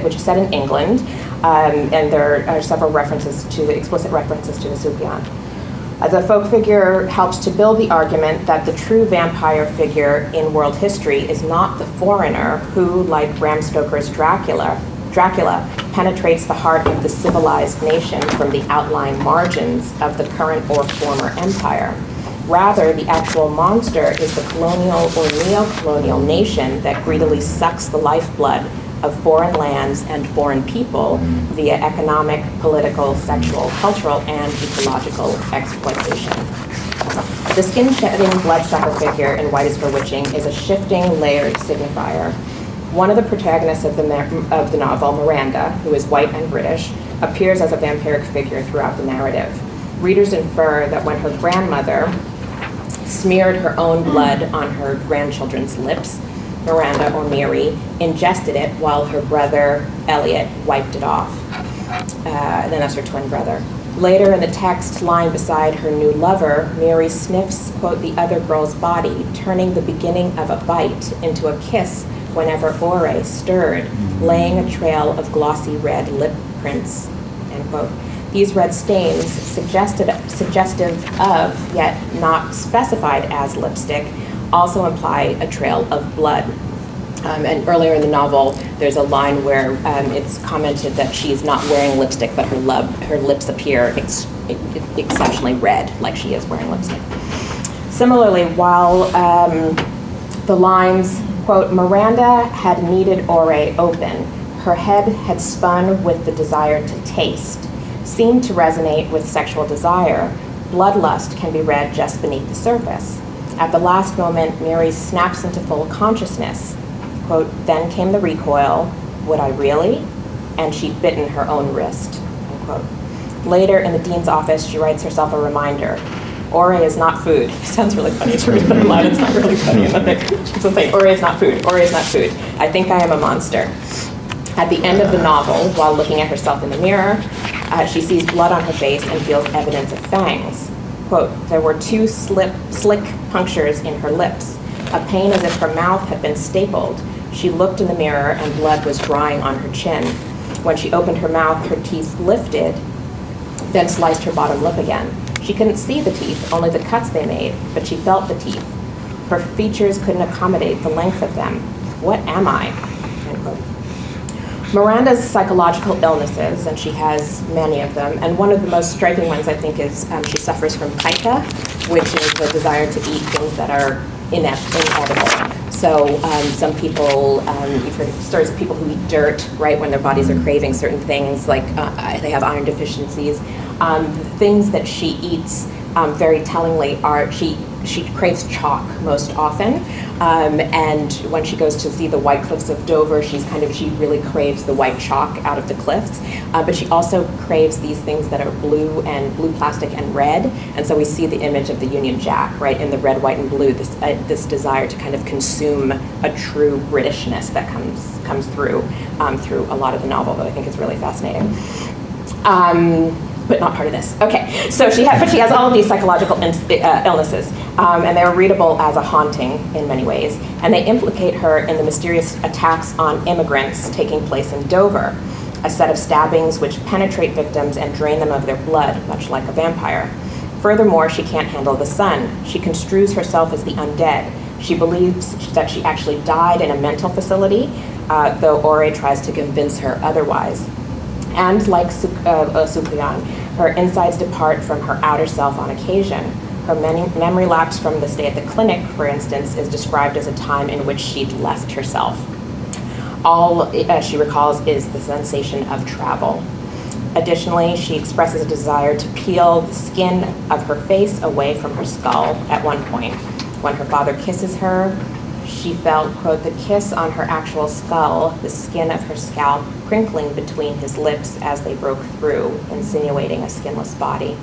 E: which is set in England, and there are several explicit references to the Sukuyan. The folk figure helps to build the argument that the true vampire figure in world history is not the foreigner who, like Bram Stoker's Dracula, penetrates the heart of the civilized nation from the outlying margins of the current or former empire. Rather, the actual monster is the colonial or neo-colonial nation that greedily sucks the lifeblood of foreign lands and foreign people via economic, political, sexual, cultural, and ecological exploitation. The skin-shedding bloodsucker figure in White is for Witching is a shifting, layered signifier. One of the protagonists of the novel, Miranda, who is white and British, appears as a vampiric figure throughout the narrative. Readers infer that when her grandmother smeared her own blood on her grandchildren's lips, Miranda, or Mary, ingested it while her brother, Elliot, wiped it off. And then that's her twin brother. Later in the text, lying beside her new lover, Mary sniffs, quote, the other girl's body, turning the beginning of a bite into a kiss whenever Ore stirred, laying a trail of glossy red lip prints, end quote. These red stains, suggestive of, yet not specified as lipstick, also imply a trail of blood. And earlier in the novel, there's a line where it's commented that she's not wearing lipstick, but her lips appear exceptionally red, like she is wearing lipstick. Similarly, while the lines, quote, Miranda had kneaded Ore open, her head had spun with the desire to taste, seemed to resonate with sexual desire, bloodlust can be read just beneath the surface. At the last moment, Mary snaps into full consciousness. Quote, then came the recoil, would I really? And she'd bitten her own wrist, unquote. Later in the dean's office, she writes herself a reminder. Ore is not food. It sounds really funny to read that line, it's not really funny. She's saying, Ore is not food, Ore is not food. I think I am a monster. At the end of the novel, while looking at herself in the mirror, she sees blood on her face and feels evidence of fangs. Quote, there were two slick punctures in her lips, a pain as if her mouth had been stapled. She looked in the mirror and blood was drying on her chin. When she opened her mouth, her teeth lifted, then sliced her bottom lip again. She couldn't see the teeth, only the cuts they made, but she felt the teeth. Her features couldn't accommodate the length of them. What am I? End quote. Miranda's psychological illnesses, and she has many of them, and one of the most striking ones I think is she suffers from pica, which is the desire to eat things that are inedible. So some people, you've heard stories of people who eat dirt, right, when their bodies are craving certain things, like they have iron deficiencies. The things that she eats very tellingly, she craves chalk most often, and when she goes to see the White Cliffs of Dover, she really craves the white chalk out of the cliffs, but she also craves these things that are blue plastic and red, and so we see the image of the Union Jack, right, in the red, white, and blue, this desire to kind of consume a true Britishness that comes through a lot of the novel, that I think is really fascinating. But not part of this. Okay, so she has all of these psychological illnesses, and they're readable as a haunting in many ways, and they implicate her in the mysterious attacks on immigrants taking place in Dover, a set of stabbings which penetrate victims and drain them of their blood, much like a vampire. Furthermore, she can't handle the sun. She construes herself as the undead. She believes that she actually died in a mental facility, though Ore tries to convince her otherwise. And like Suklian, her insides depart from her outer self on occasion. Her memory lapse from the stay at the clinic, for instance, is described as a time in which she'd left herself. All she recalls is the sensation of travel. Additionally, she expresses a desire to peel the skin of her face away from her skull at one point. When her father kisses her, she felt, quote, the kiss on her actual skull, the skin of her scalp crinkling between his lips as they broke through, insinuating a skinless body.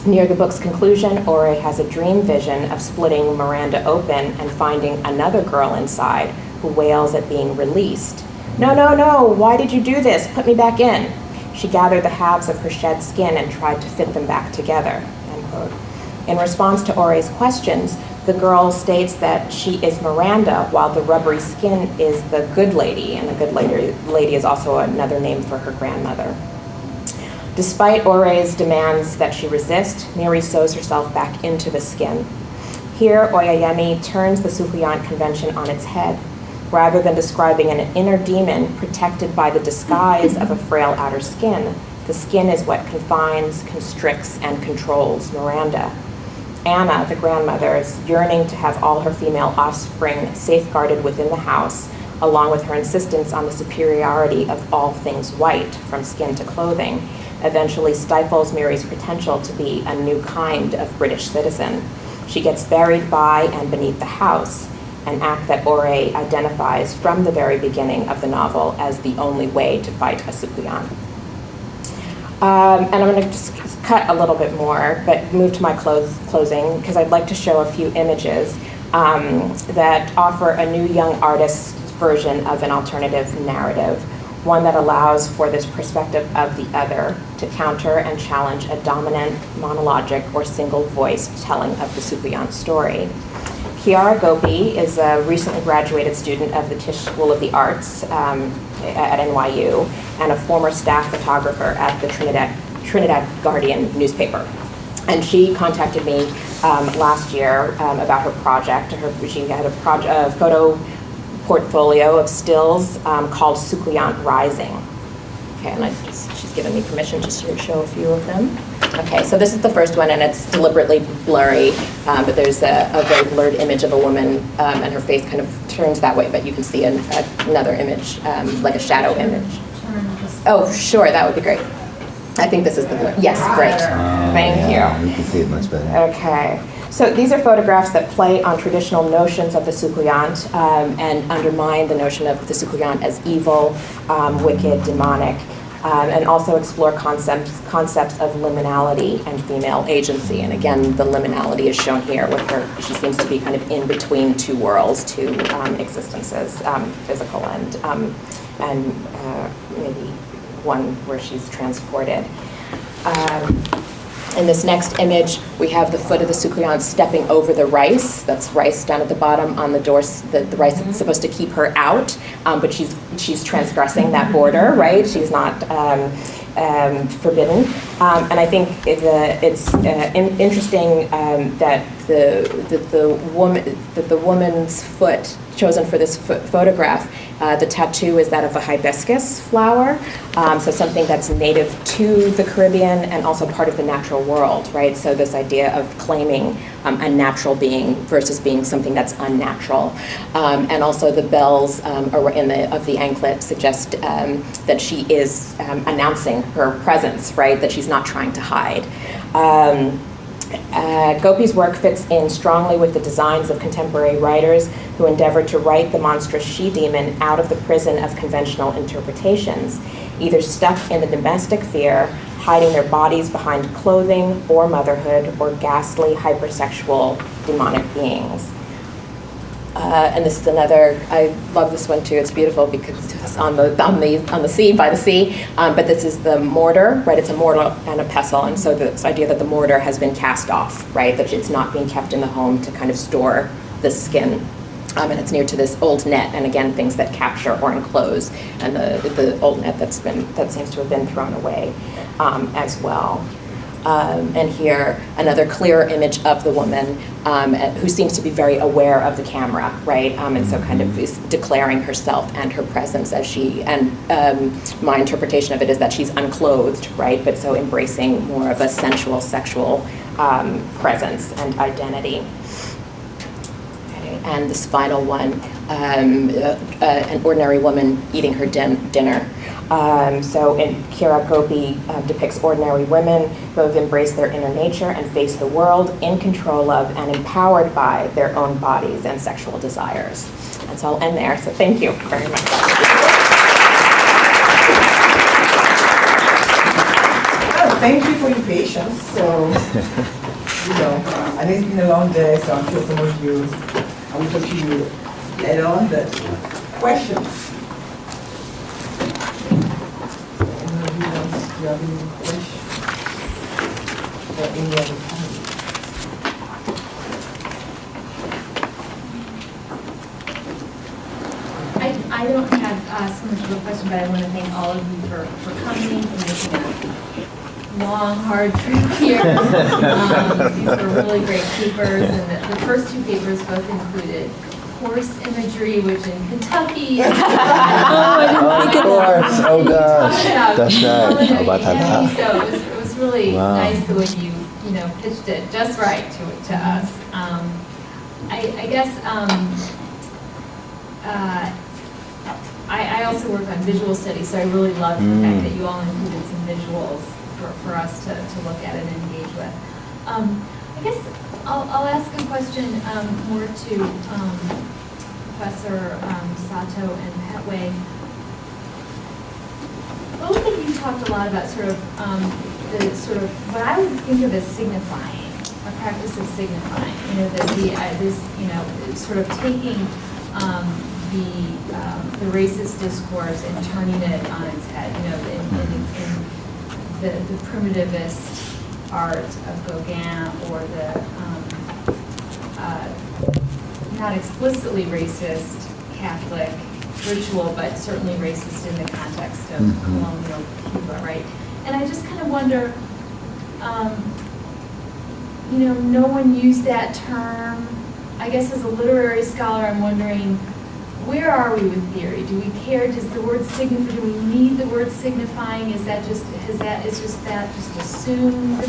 E: Near the book's conclusion, Ore has a dream vision of splitting Miranda open and finding another girl inside who wails at being released. No, no, no, why did you do this? Put me back in. She gathered the halves of her shed skin and tried to fit them back together, end quote. In response to Ore's questions, the girl states that she is Miranda, while the rubbery skin is the good lady, and the good lady is also another name for her grandmother. Despite Ore's demands that she resist, Miri sews herself back into the skin. Here, Oyayemi turns the Sufyan convention on its head. Rather than describing an inner demon protected by the disguise of a frail outer skin, the skin is what confines, constricts, and controls Miranda. Anna, the grandmother, is yearning to have all her female offspring safeguarded within the house, along with her insistence on the superiority of all things white, from skin to clothing, eventually stifles Miri's potential to be a new kind of British citizen. She gets buried by and beneath the house, an act that Ore identifies from the very beginning of the novel as the only way to fight a Suklian. And I'm going to just cut a little bit more, but move to my closing, because I'd like to show a few images that offer a new young artist's version of an alternative narrative, one that allows for this perspective of the other to counter and challenge a dominant, monologic, or single-voiced telling of the Sufyan story. Kiara Gopi is a recently graduated student of the Tisch School of the Arts at NYU and a former staff photographer at the Trinidad Guardian newspaper. And she contacted me last year about her project. She had a photo portfolio of stills called Suklian Rising. Okay, and she's given me permission just to show a few of them. Okay, so this is the first one, and it's deliberately blurry, but there's a very blurred image of a woman, and her face kind of turns that way, but you can see another image, like a shadow image. Oh, sure, that would be great. I think this is the blur. Yes, great. Thank you.
C: You can see it much better.
E: Okay. So these are photographs that play on traditional notions of the Suklian and undermine the notion of the Suklian as evil, wicked, demonic, and also explore concepts of liminality and female agency. And again, the liminality is shown here with her. She seems to be kind of in between two worlds, two existences, physical and maybe one where she's transported. In this next image, we have the foot of the Suklian stepping over the rice. That's rice down at the bottom on the door, the rice that's supposed to keep her out, but she's transgressing that border, right? She's not forbidden. And I think it's interesting that the woman's foot chosen for this photograph, the tattoo is that of a hibiscus flower, so something that's native to the Caribbean and also part of the natural world, right? So this idea of claiming a natural being versus being something that's unnatural. And also the bells of the anklet suggest that she is announcing her presence, right? That she's not trying to hide. Gopi's work fits in strongly with the designs of contemporary writers who endeavored to write the monstrous she-demon out of the prison of conventional interpretations, either stuck in the domestic fear, hiding their bodies behind clothing or motherhood, or ghastly hypersexual demonic beings. And this is another, I love this one too, it's beautiful because it's on the sea, by the sea, but this is the mortar, right? It's a mortar and a pestle, and so this idea that the mortar has been cast off, right? That it's not being kept in the home to kind of store the skin. And it's near to this old net, and again, things that capture or enclose, and the old net that seems to have been thrown away as well. And here, another clearer image of the woman who seems to be very aware of the camera, right? And so kind of is declaring herself and her presence as she, and my interpretation of it is that she's unclothed, right? But so embracing more of a sensual, sexual presence and identity. And this final one, an ordinary woman eating her dinner. So Kira Gopi depicts ordinary women who have embraced their inner nature and face the world in control of and empowered by their own bodies and sexual desires. And so I'll end there. So thank you very much.
A: Well, thank you for your patience. So, and it's been a long day, so I'm sure some of you, I will talk to you later on, but questions? Do you have any questions or any other comments?
D: I don't have so much of a question, but I want to thank all of you for coming and making a long, hard trip here. These were really great papers, and the first two papers both included horse imagery, which in Kentucky.
C: Of course. Oh gosh. That's right. How about that?
D: So it was really nice the way you pitched it just right to us. I guess I also work on visual studies, so I really love the fact that you all included some visuals for us to look at and engage with. I guess I'll ask a question more to Professor Sato and Pettway. Both of you talked a lot about what I would think of as signifying, a practice of signifying. This sort of taking the racist discourse and turning it on its head. In the primitivist art of Gauguin, or the not explicitly racist Catholic ritual, but certainly racist in the context of colonial Cuba, right? And I just kind of wonder, no one used that term. I guess as a literary scholar, I'm wondering, where are we with theory? Do we care? Does the word signify? Do we need the word signifying? Is that just assumed,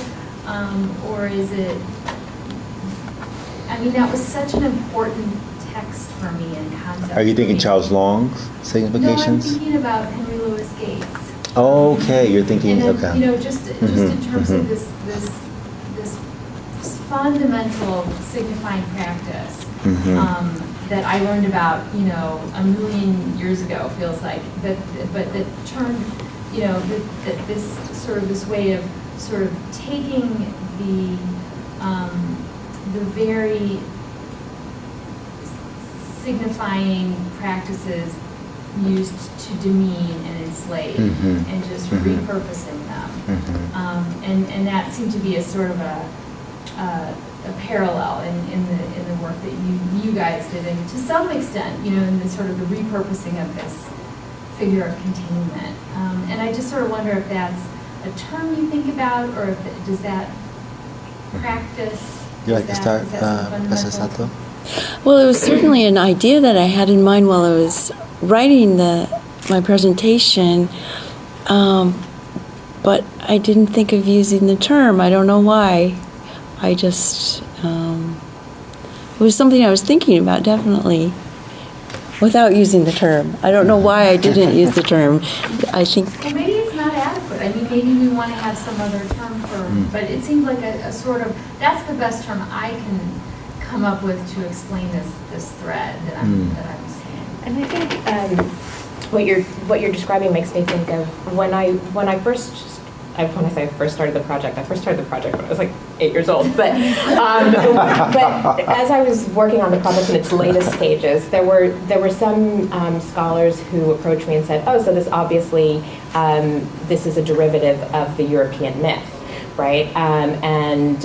D: or is it? I mean, that was such an important text for me in concept.
C: Are you thinking Charles Long's significations?
D: No, I'm thinking about Henry Louis Gates.
C: Okay, you're thinking.
D: And then,
C: okay.
D: Just in terms of this fundamental signifying practice. That I learned about, a million years ago, feels like, but that turned, that this way of sort of taking the very signifying practices used to demean and enslave, and just repurposing them, and that seemed to be a sort of a parallel in the work that you guys did, and to some extent, in the sort of the repurposing of this figure of containment. And I just sort of wonder if that's a term you think about, or if does that practice?
C: You like to start, Professor Sato?
B: Well, it was certainly an idea that I had in mind while I was writing my presentation, but I didn't think of using the term. I don't know why. I just, it was something I was thinking about, definitely, without using the term. I don't know why I didn't use the term. I think...
D: Well, maybe it's not adequate. I mean, maybe we want to have some other term for but it seemed like a sort of, that's the best term I can come up with to explain this thread that I'm seeing.
E: And I think what you're describing makes me think of when I first started the project when I was like 8 years old. But as I was working on the project in its latest stages, there were some scholars who approached me and said, "Oh, so this obviously this is a derivative of the European myth." Right, and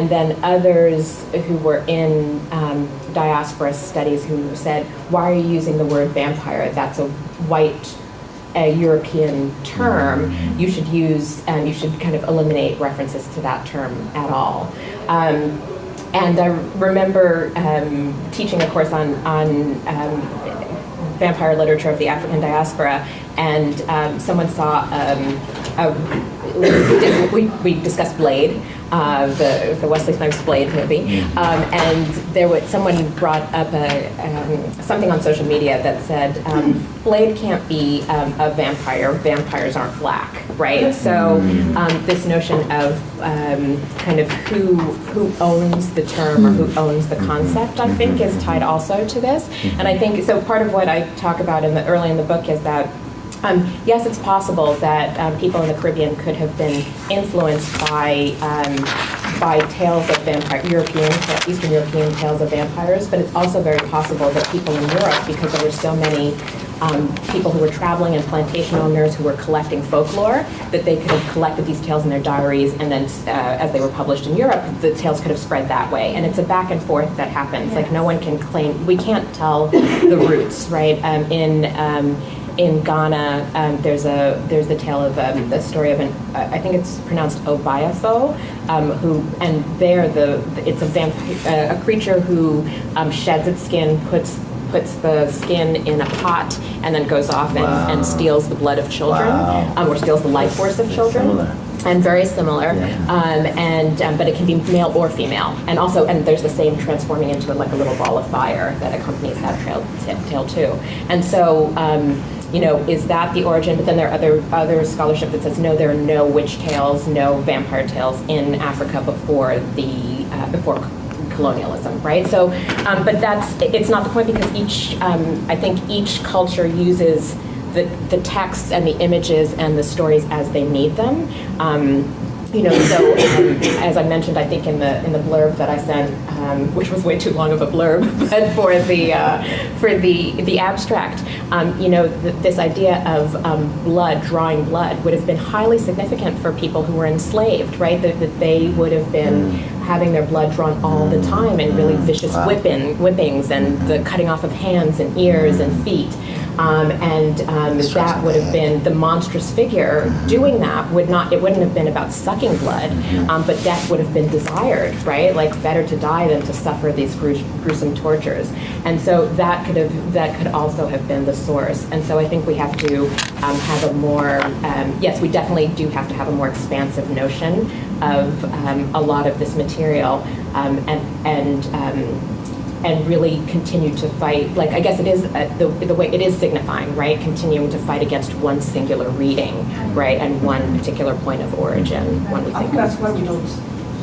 E: then others who were in diaspora studies who said, "Why are you using the word vampire? That's a white European term. You should use, you should kind of eliminate references to that term at all." And I remember teaching a course on vampire literature of the African diaspora, and someone saw we discussed Blade, the Wesley Snipes Blade movie, and someone brought up something on social media that said Blade can't be a vampire. Vampires aren't black, right? So this notion of kind of who owns the term or who owns the concept, I think, is tied also to this. And I think so. Part of what I talk about early in the book is that. Yes, it's possible that people in the Caribbean could have been influenced by tales of Eastern European tales of vampires, but it's also very possible that people in Europe, because there were so many people who were traveling and plantation owners who were collecting folklore, that they could have collected these tales in their diaries, and then as they were published in Europe, the tales could have spread that way. And it's a back and forth that happens. Yes. Like no one can claim, we can't tell the roots, right? In Ghana, there's the tale of the story of I think it's pronounced Obayafo, it's a creature who sheds its skin, puts the skin in a pot, and then goes off and steals the blood of children, or steals the life force of children. Similar. And very similar, but it can be male or female, and there's the same transforming into like a little ball of fire that accompanies that tale too. And so, is that the origin? But then there are other scholarship that says no, there are no witch tales, no vampire tales in Africa before colonialism, right? So, but it's not the point, because I think each culture uses the texts and the images and the stories as they need them. As I mentioned, I think in the blurb that I sent, which was way too long of a blurb, but for the abstract, this idea of drawing blood would have been highly significant for people who were enslaved, right? That they would have been having their blood drawn all the time, and really vicious whippings, and the cutting off of hands and ears and feet. That would have been the monstrous figure doing that. It wouldn't have been about sucking blood, but death would have been desired, right? Like better to die than to suffer these gruesome tortures. And so that could also have been the source. And so I think we have to have a more yes, we definitely do have to have a more expansive notion of a lot of this material, and really continue to fight. Like, I guess it is the way it is signifying, right? Continuing to fight against one singular reading, right, and one particular point of origin.
A: I think that's why we don't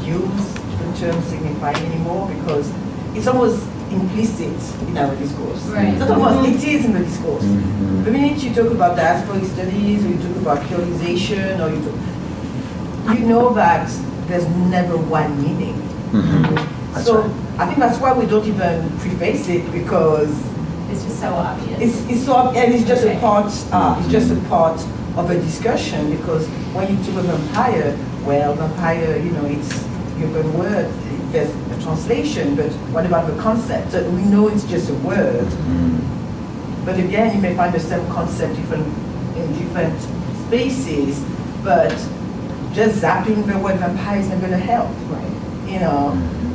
A: use the term signifying anymore, because it's almost implicit in our discourse.
D: Right.
A: Not almost, it is in the discourse. The minute you talk about diasporic studies, or you talk about colonization, or you know that there's never one meaning. So right. I think that's why we don't even preface it, because
D: it's just so obvious.
A: It's so, and it's just a part. It's just a part of a discussion, because when you talk about vampire, vampire, it's European word. There's a translation, but what about the concept? So we know it's just a word. But again, you may find the same concept in different spaces, but just zapping the word vampire is not going to help.
D: Right.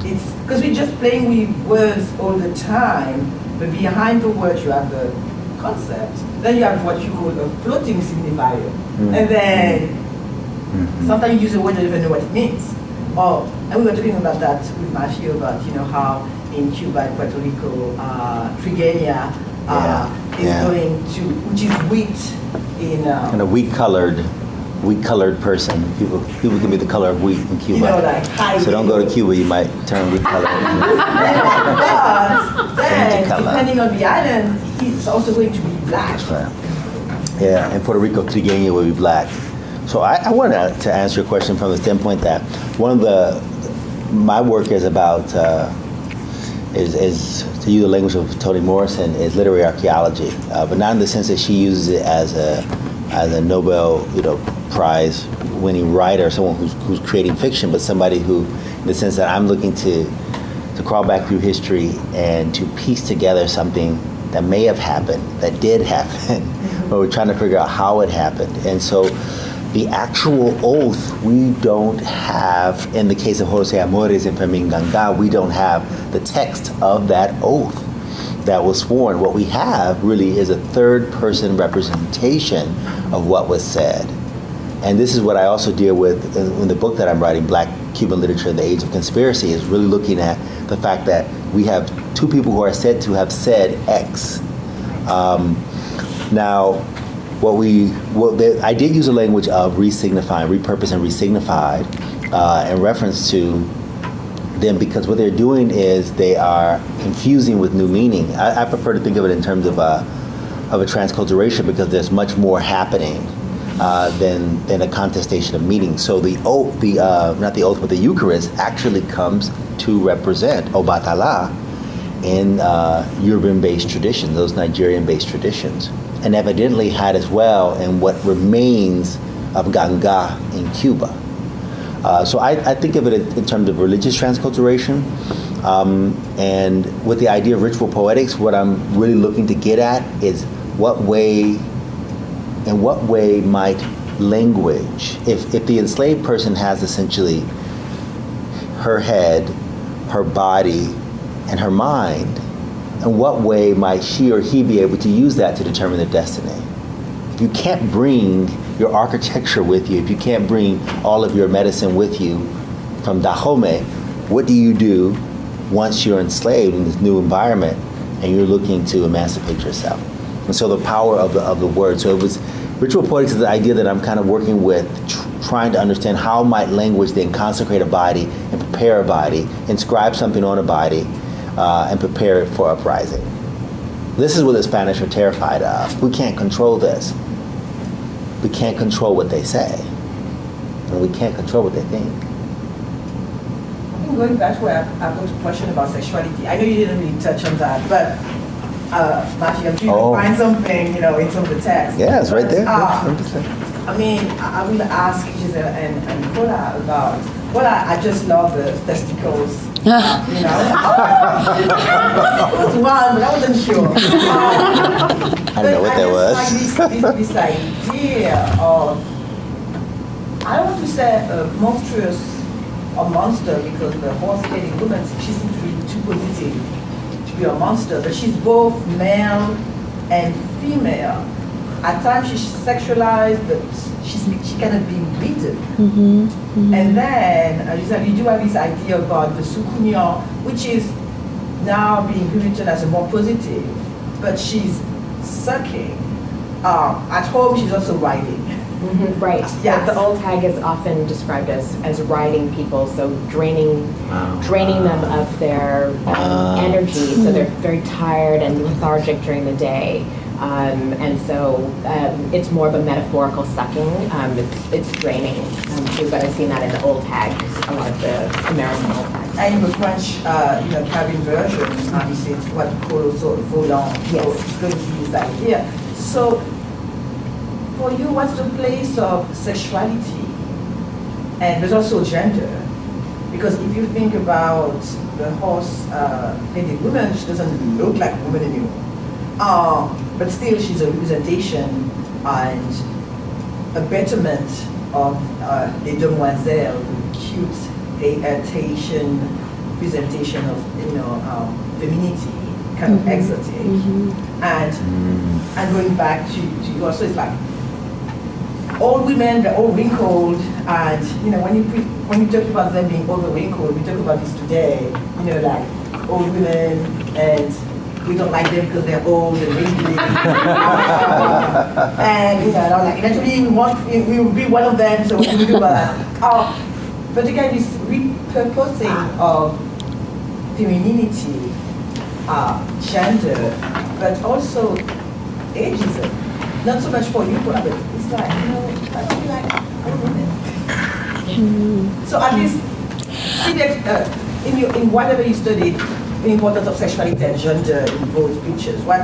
A: It's because we're just playing with words all the time, but behind the word you have the concept. Then you have what you call a floating signifier. And then sometimes you use a word and you don't even know what it means. And we were talking about that with Matthew, about how in Cuba and Puerto Rico, trigenia is going to, which is wheat in...
C: kind of wheat colored. wheat-colored person. People can be the color of wheat in Cuba.
A: You know, like hiding.
C: So don't go to Cuba, you might turn wheat-colored.
A: But then, depending on the island, it's also going to be black.
C: That's right. Yeah, in Puerto Rico, Trigueño will be black. So I wanted to answer your question from the standpoint that my work is about, is to use the language of Toni Morrison, is literary archaeology, but not in the sense that she uses it as a Nobel, Prize winning writer, someone who's creating fiction, but somebody who, in the sense that I'm looking to crawl back through history and to piece together something that may have happened, that did happen, but we're trying to figure out how it happened. And so the actual oath, we don't have, in the case of Jose Amores and Fermin Ganga, we don't have the text of that oath that was sworn. What we have really is a third-person representation of what was said. And this is what I also deal with in the book that I'm writing, Black Cuban Literature in the Age of Conspiracy, is really looking at the fact that we have two people who are said to have said X. Now, I did use a language of re-signifying, repurpose and re-signified in reference to them, because what they're doing is they are infusing with new meaning. I prefer to think of it in terms of a transculturation, because there's much more happening than a contestation of meaning. So the oath, not the oath, but the Eucharist actually comes to represent Obatala in Yoruban-based traditions, those Nigerian-based traditions, and evidently had as well in what remains of Ganga in Cuba. So I think of it in terms of religious transculturation, and with the idea of ritual poetics, what I'm really looking to get at is in what way might language, if the enslaved person has essentially her head, her body, and her mind, in what way might she or he be able to use that to determine their destiny? If you can't bring your architecture with you, if you can't bring all of your medicine with you from Dahomey, what do you do once you're enslaved in this new environment and you're looking to emancipate yourself? And so the power of the word. So it was, ritual poetics is the idea that I'm kind of working with, trying to understand how might language then consecrate a body and prepare a body, inscribe something on a body, and prepare it for uprising. This is what the Spanish are terrified of. We can't control this. We can't control what they say. And we can't control what they think.
A: I think going back to where I put a question about sexuality, I know you didn't really touch on that, but Matthew, I'm trying to find something, in some of the text.
C: Yeah, it's right there.
A: I mean, I will ask Gisele and Paula about, I just love the testicles. It was one, but I wasn't sure.
C: I don't know what that was.
A: Like this idea of, I don't want to say monstrous or monster, because the horse-headed woman, she seems to be too positive to be a monster, but she's both male and female. At times she's sexualized, but she cannot be beaten.
B: Mm-hmm. Mm-hmm.
A: And then, you do have this idea about the sukunyo, which is now being written as a more positive, but she's sucking. At home, she's also riding.
E: Mm-hmm, right.
A: Yes.
E: The old tag is often described as riding people, so draining them of their energy, so they're very tired and lethargic during the day. And so it's more of a metaphorical sucking. It's draining too, but I've seen that in the old tags, a lot of the American old tags.
A: And in the French, cabin version, obviously it's what we call also volant.
E: Yes.
A: So it's going to be this idea. So for you, what's the place of sexuality? And there's also gender. Because if you think about the horse-headed woman, she doesn't look like a woman anymore. But still, she's a representation and a betterment of les demoiselles, the cute Haitian presentation of femininity, kind of exotic. Mm-hmm. And going back to yours, so it's like all women, they're all wrinkled, and when you talk about them being over wrinkled, we talk about this today, like old women and we don't like them because they're old and wrinkly. And like eventually we will be one of them. So we do but again, this repurposing of femininity, gender, but also ageism. Not so much for you, but it's like, I don't like women. So at least see that in whatever you studied, the importance of sexuality and gender in both pictures. What?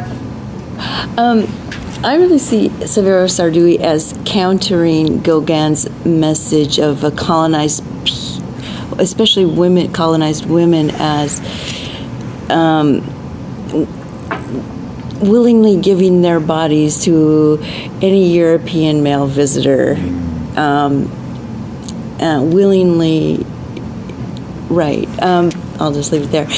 B: I really see Severo Sardoui as countering Gauguin's message of a colonized, especially women, colonized women, as willingly giving their bodies to any European male visitor, willingly. Right. I'll just leave it there.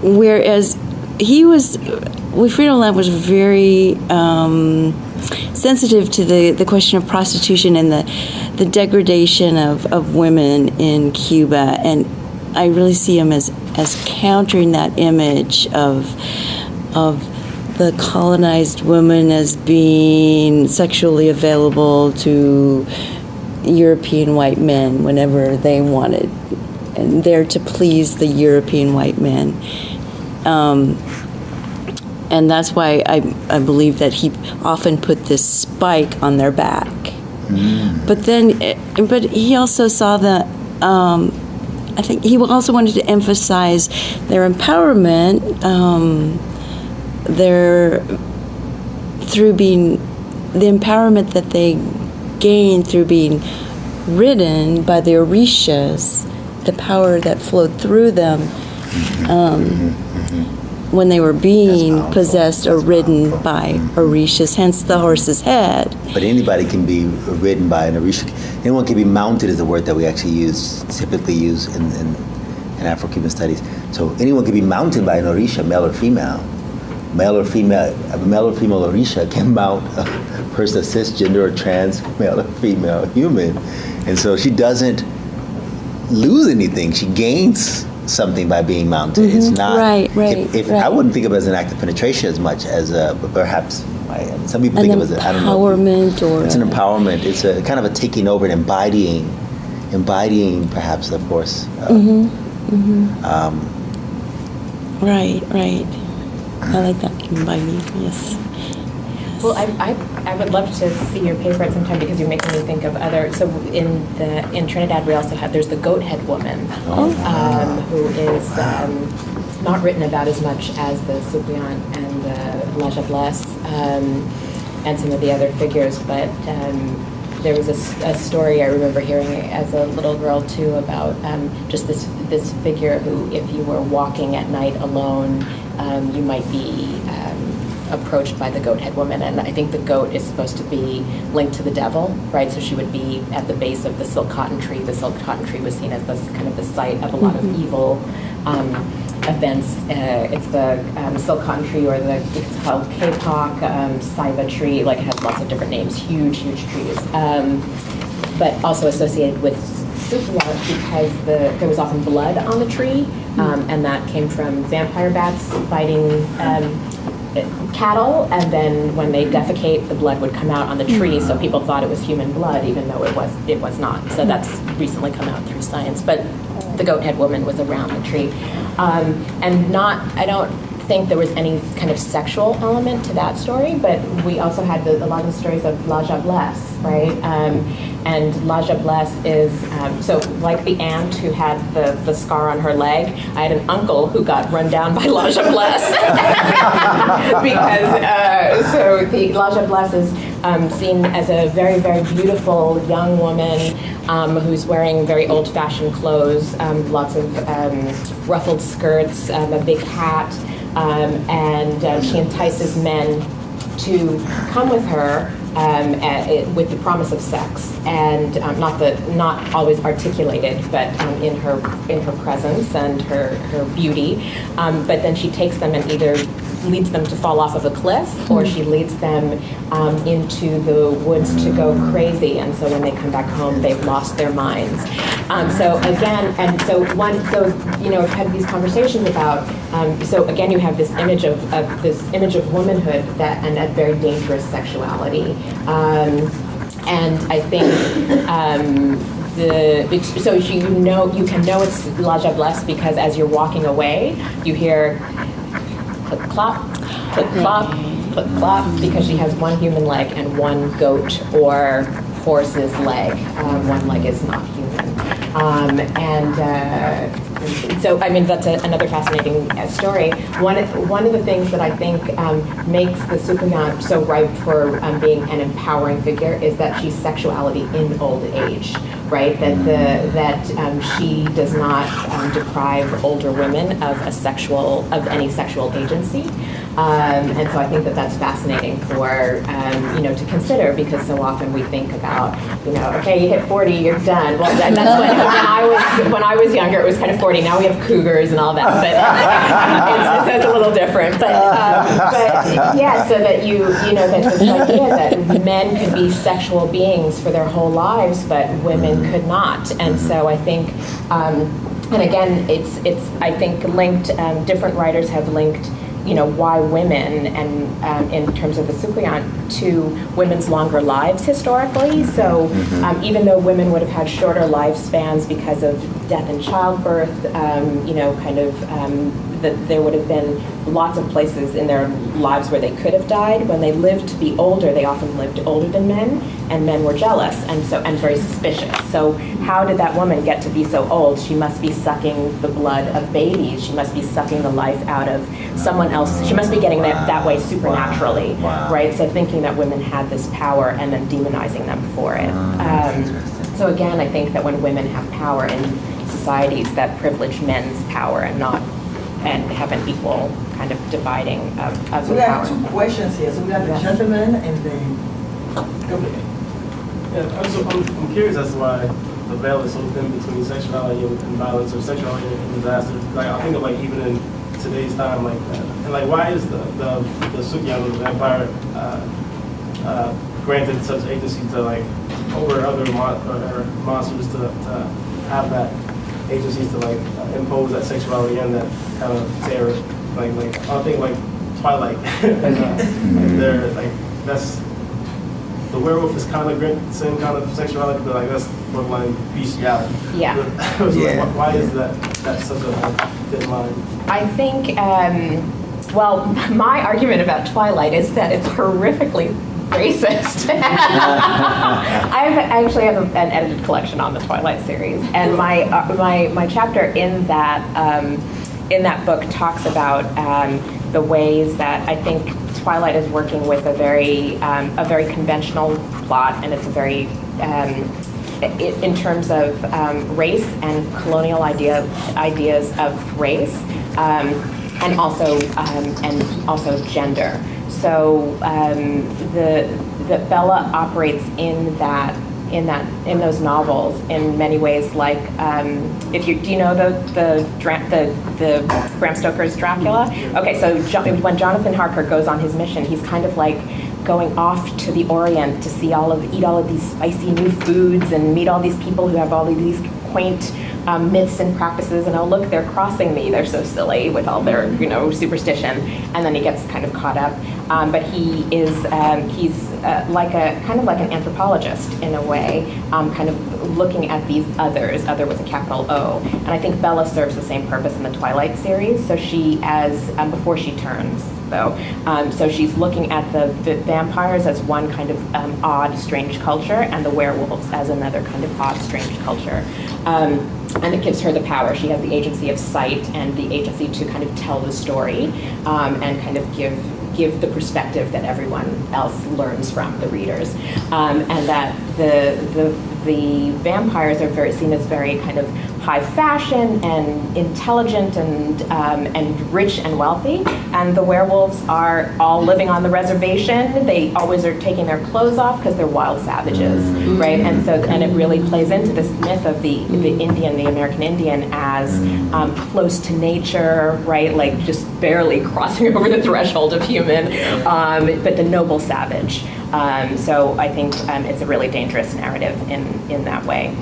B: Whereas Wilfredo Lamb was very sensitive to the question of prostitution and the degradation of women in Cuba, and I really see him as countering that image of the colonized woman as being sexually available to European white men whenever they wanted, and there to please the European white men. And that's why I believe that he often put this spike on their back. But he also saw the, I think he also wanted to emphasize their empowerment, the empowerment that they gained through being ridden by the Orishas, the power that flowed through them when they were being possessed or ridden by Orishas, hence the horse's head.
C: But anybody can be ridden by an Orisha. Anyone can be mounted is a word that we actually typically use in Afro-Cuban studies. So anyone can be mounted by an Orisha, male or female. A male or female Orisha can mount a person, cisgender or trans, male or female human. And so she doesn't lose anything. She gains something by being mounted. It's not
B: right.
C: I wouldn't think of it as an act of penetration as much as perhaps some people think of it as I don't know.
B: Empowerment, or
C: it's an empowerment. It's a kind of a taking over and embodying perhaps the force.
B: Right. I like that, embodying. Yes.
E: Well, I would love to see your paper at some time because you're making me think of other. So in Trinidad we also have, there's the goat head woman, who is not written about as much as the Soubriand and the La Jablesse and some of the other figures, but there was a story I remember hearing as a little girl too about just this figure who, if you were walking at night alone, you might be approached by the goat head woman, and I think the goat is supposed to be linked to the devil, right? So she would be at the base of the silk cotton tree. The silk cotton tree was seen as kind of the site of a lot of evil events. It's the silk cotton tree, or it's called Kapok, Saiba tree. Like, it has lots of different names. Huge trees, but also associated with Sufiyat because there was often blood on the tree, and that came from vampire bats biting cattle, and then when they defecate, the blood would come out on the tree, so people thought it was human blood, even though it was not. So that's recently come out through science. But the goat head woman was around the tree, and I don't think there was any kind of sexual element to that story, but we also had a lot of the stories of La Jablesse, right? And La Jablesse is, so like the aunt who had the scar on her leg, I had an uncle who got run down by La Jablesse. Because, so the La Jablesse is seen as a very, very beautiful young woman who's wearing very old-fashioned clothes, lots of ruffled skirts, a big hat, and she entices men to come with her with the promise of sex, and not always articulated, but in her presence and her beauty. But then she takes them and either leads them to fall off of a cliff, or she leads them into the woods to go crazy. And so when they come back home, they've lost their minds. So again, I've had these conversations about. So again, you have this image of womanhood and that very dangerous sexuality, and I think. You can know it's La Jablesse because as you're walking away, you hear clip clop, clip clop, because she has one human leg and one goat or horse's leg. One leg is not human. So, I mean, that's another fascinating story. One of the things that I think makes the Sukuyant so ripe for being an empowering figure is that she's sexuality in old age, right? That she does not deprive older women of any sexual agency. And so I think that that's fascinating for, to consider, because so often we think about, okay, you hit 40, you're done. Well, that's when I was younger, it was kind of 40. Now we have cougars and all that, but it's a little different. But yeah, so that that this idea that men could be sexual beings for their whole lives, but women could not. And so I think, and again, it's I think linked. Different writers have linked. Why women, and in terms of the Sukuyant, to women's longer lives historically. So even though women would have had shorter lifespans because of death and childbirth, that there would have been lots of places in their lives where they could have died. When they lived to be older, they often lived older than men, and men were jealous and very suspicious. So how did that woman get to be so old? She must be sucking the blood of babies. She must be sucking the life out of someone else. She must be getting that way supernaturally, right? So thinking that women had this power and then demonizing them for it. So again, I think that when women have power in societies that privilege men's power and have an equal kind of dividing of the power.
A: So we have two questions here. So we have the gentleman and then go ahead.
F: Yeah, I'm curious as to why the veil is so thin between sexuality and violence, or sexuality and disaster. Like I think of even in today's time, and why is the Sukuyant, the vampire, granted such agency to over other monsters to have that agencies to impose that sexuality and that kind of terror, I think Twilight, and they're that's the werewolf is kind of the same kind of sexuality, but that's borderline bestiality.
E: Yeah.
F: Why is that's such a thin line?
E: I think, my argument about Twilight is that it's horrifically racist. I actually have an edited collection on the Twilight series, and my chapter in that book talks about the ways that I think Twilight is working with a very conventional plot, and it's a very in terms of race and colonial ideas of race, and also gender. So the Bella operates in those novels in many ways. Like do you know the Bram Stoker's Dracula? Okay, so when Jonathan Harker goes on his mission, he's kind of like going off to the Orient to eat all of these spicy new foods and meet all these people who have all of these quaint myths and practices, and look, they're crossing me. They're so silly with all their superstition, and then he gets kind of caught up. But he's like an anthropologist in a way, kind of looking at these others, other with a capital O. And I think Bella serves the same purpose in the Twilight series. So she before she turns, though. So she's looking at the vampires as one kind of odd, strange culture, and the werewolves as another kind of odd, strange culture. And it gives her the power. She has the agency of sight and the agency to kind of tell the story, and kind of give the perspective that everyone else learns from, the readers. And that the vampires are seen as very kind of high fashion and intelligent and rich and wealthy. And the werewolves are all living on the reservation. They always are taking their clothes off because they're wild savages, right? And so, and it really plays into this myth of the Indian, the American Indian, as close to nature, right? Like just barely crossing over the threshold of human, but the noble savage. So I think it's a really dangerous narrative in that way.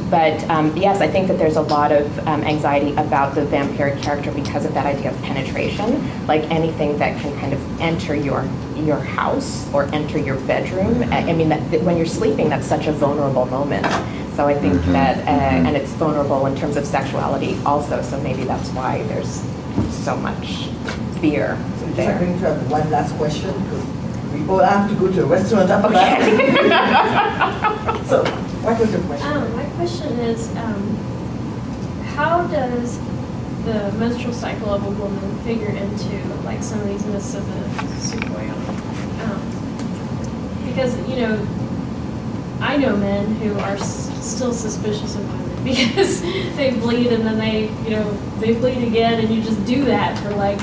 E: But yes, I think that there's a lot of anxiety about the vampiric character because of that idea of penetration, like anything that can kind of enter your house or enter your bedroom. I mean, when you're sleeping, that's such a vulnerable moment. So I think that, and it's vulnerable in terms of sexuality also, so maybe that's why there's so much fear there.
A: I'm going to have one last question, because we all have to go to a restaurant after that. So, what was your question?
G: My question is, how does the menstrual cycle of a woman figure into like some of these myths of the Sukhoyan? Because, you know, I know men who are still suspicious of women because they bleed and then they bleed again, and you just do that for like,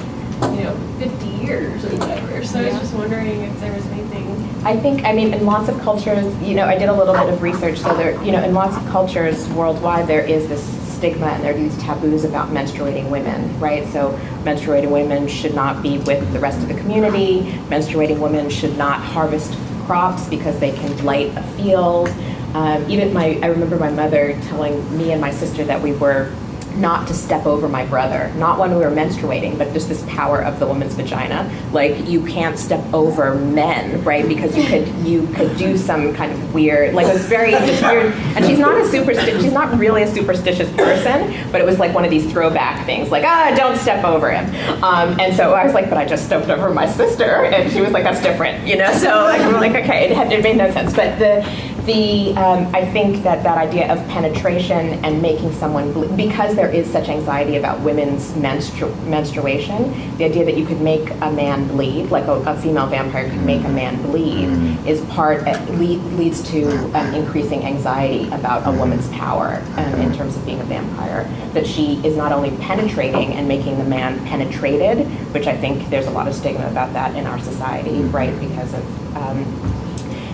G: 50 years or whatever. So I was just wondering if there was anything.
E: I think, in lots of cultures, I did a little bit of research, so there, in lots of cultures worldwide, there is this stigma and there are these taboos about menstruating women, right? So menstruating women should not be with the rest of the community. Menstruating women should not harvest crops because they can blight a field. I remember my mother telling me and my sister that we were not to step over my brother, not when we were menstruating, but just this power of the woman's vagina. Like, you can't step over men, right? Because you could do some kind of weird, like, it was very just weird. And she's not really a superstitious person, but it was like one of these throwback things, like, don't step over him. And so I was like, but I just stepped over my sister, and she was like, that's different, So I'm like, okay, it made no sense. But I think that idea of penetration and making someone because there is such anxiety about women's menstruation, the idea that you could make a man bleed, like a female vampire could make a man bleed, leads to increasing anxiety about a woman's power in terms of being a vampire. That she is not only penetrating and making the man penetrated, which I think there's a lot of stigma about that in our society, right? Because of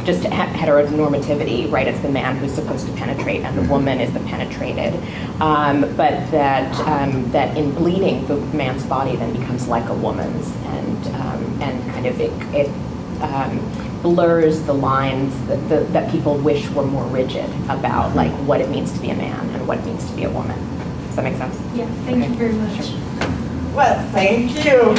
E: just heteronormativity, right? It's the man who's supposed to penetrate, and the woman is the penetrated. But that in bleeding, the man's body then becomes like a woman's, and kind of it blurs the lines that people wish were more rigid about, like what it means to be a man and what it means to be a woman. Does that make sense?
G: Yeah. Thank you very much.
A: Well, thank you.